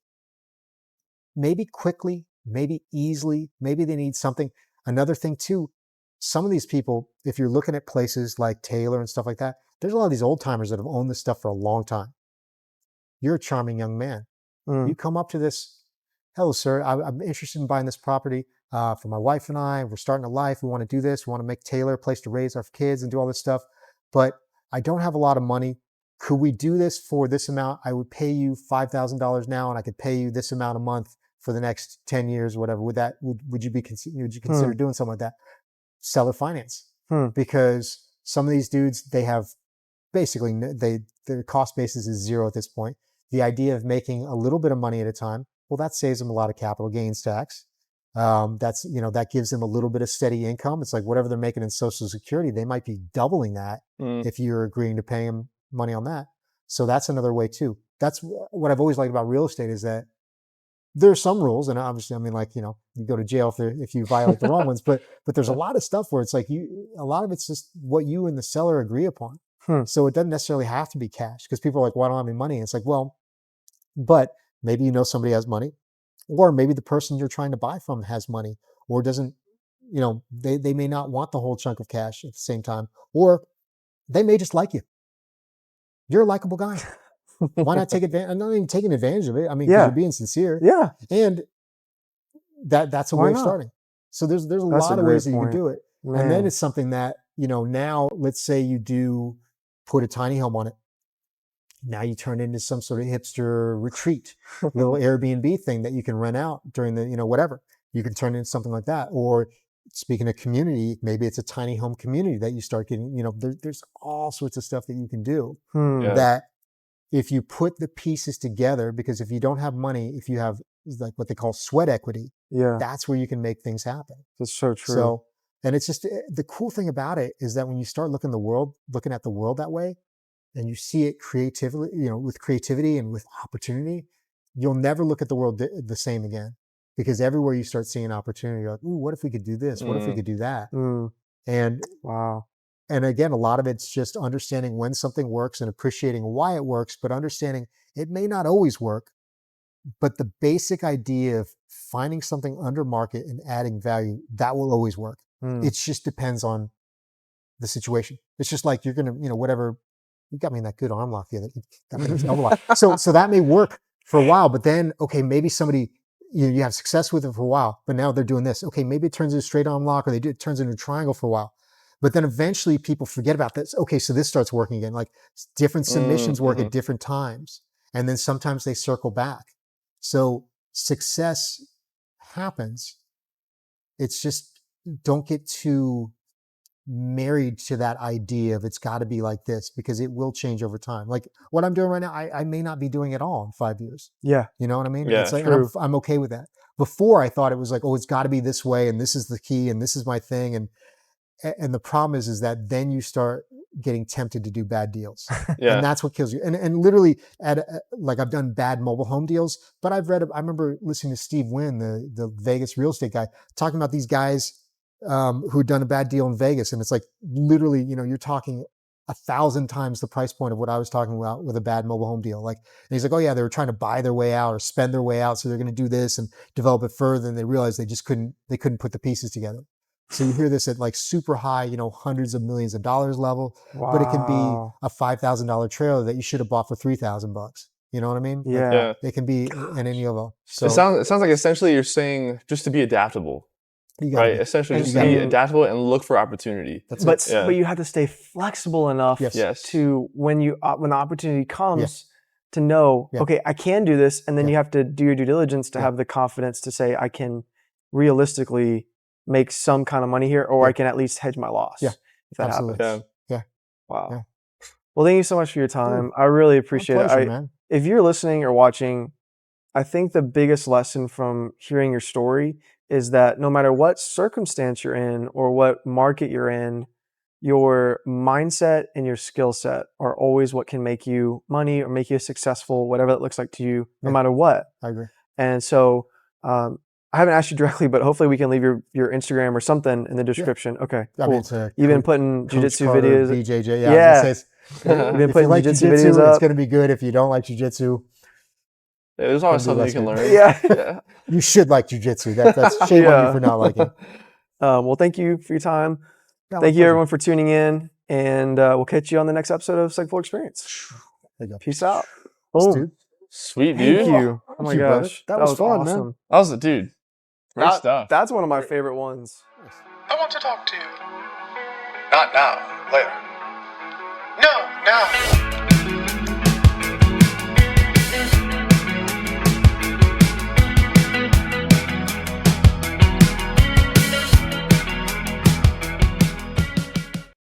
maybe quickly, maybe easily, maybe they need something. Another thing too, some of these people, if you're looking at places like Taylor and stuff like that, there's a lot of these old timers that have owned this stuff for a long time. You're a charming young man. You come up to this, hello, sir, I'm interested in buying this property for my wife and I. We're starting a life. We want to do this. We want to make Taylor a place to raise our kids and do all this stuff. But I don't have a lot of money. Could we do this for this amount? I would pay you $5,000 now, and I could pay you this amount a month for the next 10 years or whatever. Would you consider doing something like that? Seller finance. Because some of these dudes, they have basically, their cost basis is zero at this point. The idea of making a little bit of money at a time, well, that saves them a lot of capital gains tax. That gives them a little bit of steady income. It's like whatever they're making in Social Security, they might be doubling that if you're agreeing to pay them money on that. So that's another way too. That's what I've always liked about real estate is that there are some rules, and obviously, I mean, like, you go to jail if you violate the wrong ones, but there's a lot of stuff where it's like a lot of it's just what you and the seller agree upon. So it doesn't necessarily have to be cash because people are like, well, I don't have any money. And it's like, well, but maybe somebody has money. Or maybe the person you're trying to buy from has money or doesn't, they may not want the whole chunk of cash at the same time, or they may just like you. You're a likable guy. Why not take advantage? I'm not even taking advantage of it. I mean, because you're being sincere. Yeah. And that's a way of starting. So there's a lot of ways that you can do it. Man. And then it's something that, now let's say you do put a tiny home on it. Now you turn it into some sort of hipster retreat, little Airbnb thing that you can rent out during the, whatever. You can turn it into something like that. Or speaking of community, maybe it's a tiny home community that you start getting, there's all sorts of stuff that you can do that if you put the pieces together, because if you don't have money, if you have like what they call sweat equity, that's where you can make things happen. That's so true. So, and it's just the cool thing about it is that when you start looking at the world that way, and you see it creatively, with creativity and with opportunity, you'll never look at the world the same again. Because everywhere you start seeing opportunity, you're like, ooh, what if we could do this? What if we could do that? And wow. And again, a lot of it's just understanding when something works and appreciating why it works, but understanding it may not always work. But the basic idea of finding something under market and adding value, that will always work. It just depends on the situation. It's just like you're going to, whatever. You got me in that good arm lock the other day. So that may work for a while, but then, okay, maybe somebody, you have success with it for a while, but now they're doing this. Okay, maybe it turns into a straight arm lock, or it turns into a triangle for a while. But then eventually people forget about this. Okay, so this starts working again. Like different submissions work at different times. And then sometimes they circle back. So success happens. It's just don't get too married to that idea of it's got to be like this, because it will change over time. Like what I'm doing right now, I may not be doing it all in 5 years. Yeah. You know what I mean? Yeah, it's like, and I'm okay with that. Before I thought it was like, oh, it's got to be this way, and this is the key, and this is my thing. And the problem is that then you start getting tempted to do bad deals. And that's what kills you. And literally like I've done bad mobile home deals, but I remember listening to Steve Wynn, the Vegas real estate guy, talking about these guys who'd done a bad deal in Vegas. And it's like, literally, you're talking 1,000 times the price point of what I was talking about with a bad mobile home deal. Like, and he's like, oh yeah, they were trying to buy their way out or spend their way out. So they're going to do this and develop it further. And they realized they couldn't put the pieces together. So you hear this at like super high, hundreds of millions of dollars level, but it can be a $5,000 trailer that you should have bought for $3,000. You know what I mean? Yeah. Like, it can be in any level. So it sounds like essentially you're saying just to be adaptable. Right, essentially just be adaptable and look for opportunity. But you have to stay flexible enough to when the opportunity comes to know, okay, I can do this, and then you have to do your due diligence to have the confidence to say I can realistically make some kind of money here, or I can at least hedge my loss. Yeah, if that happens. Yeah. Wow. Yeah. Well, thank you so much for your time. I really appreciate it. Man. If you're listening or watching, I think the biggest lesson from hearing your story is that no matter what circumstance you're in or what market you're in, your mindset and your skill set are always what can make you money or make you successful, whatever that looks like to you, no matter what. I agree. And so I haven't asked you directly, but hopefully we can leave your Instagram or something in the description. Okay, cool. I mean, You've been putting jiu-jitsu videos. BJJ, You've been putting like jiu-jitsu videos up. It's going to be good. If you don't like jiu-jitsu, there's always something you can learn. Yeah. You should like jiu-jitsu. That's shame on you for not liking. Well, thank you for your time. Thank you, everyone, for tuning in. And we'll catch you on the next episode of Psych4 Experience. There you go. Peace out. Boom. Dude. Sweet, dude. Thank you. Oh my gosh. That was fun, awesome. man. That was dude. Great stuff. That's one of my favorite ones. I want to talk to you. Not now. Later. No, now.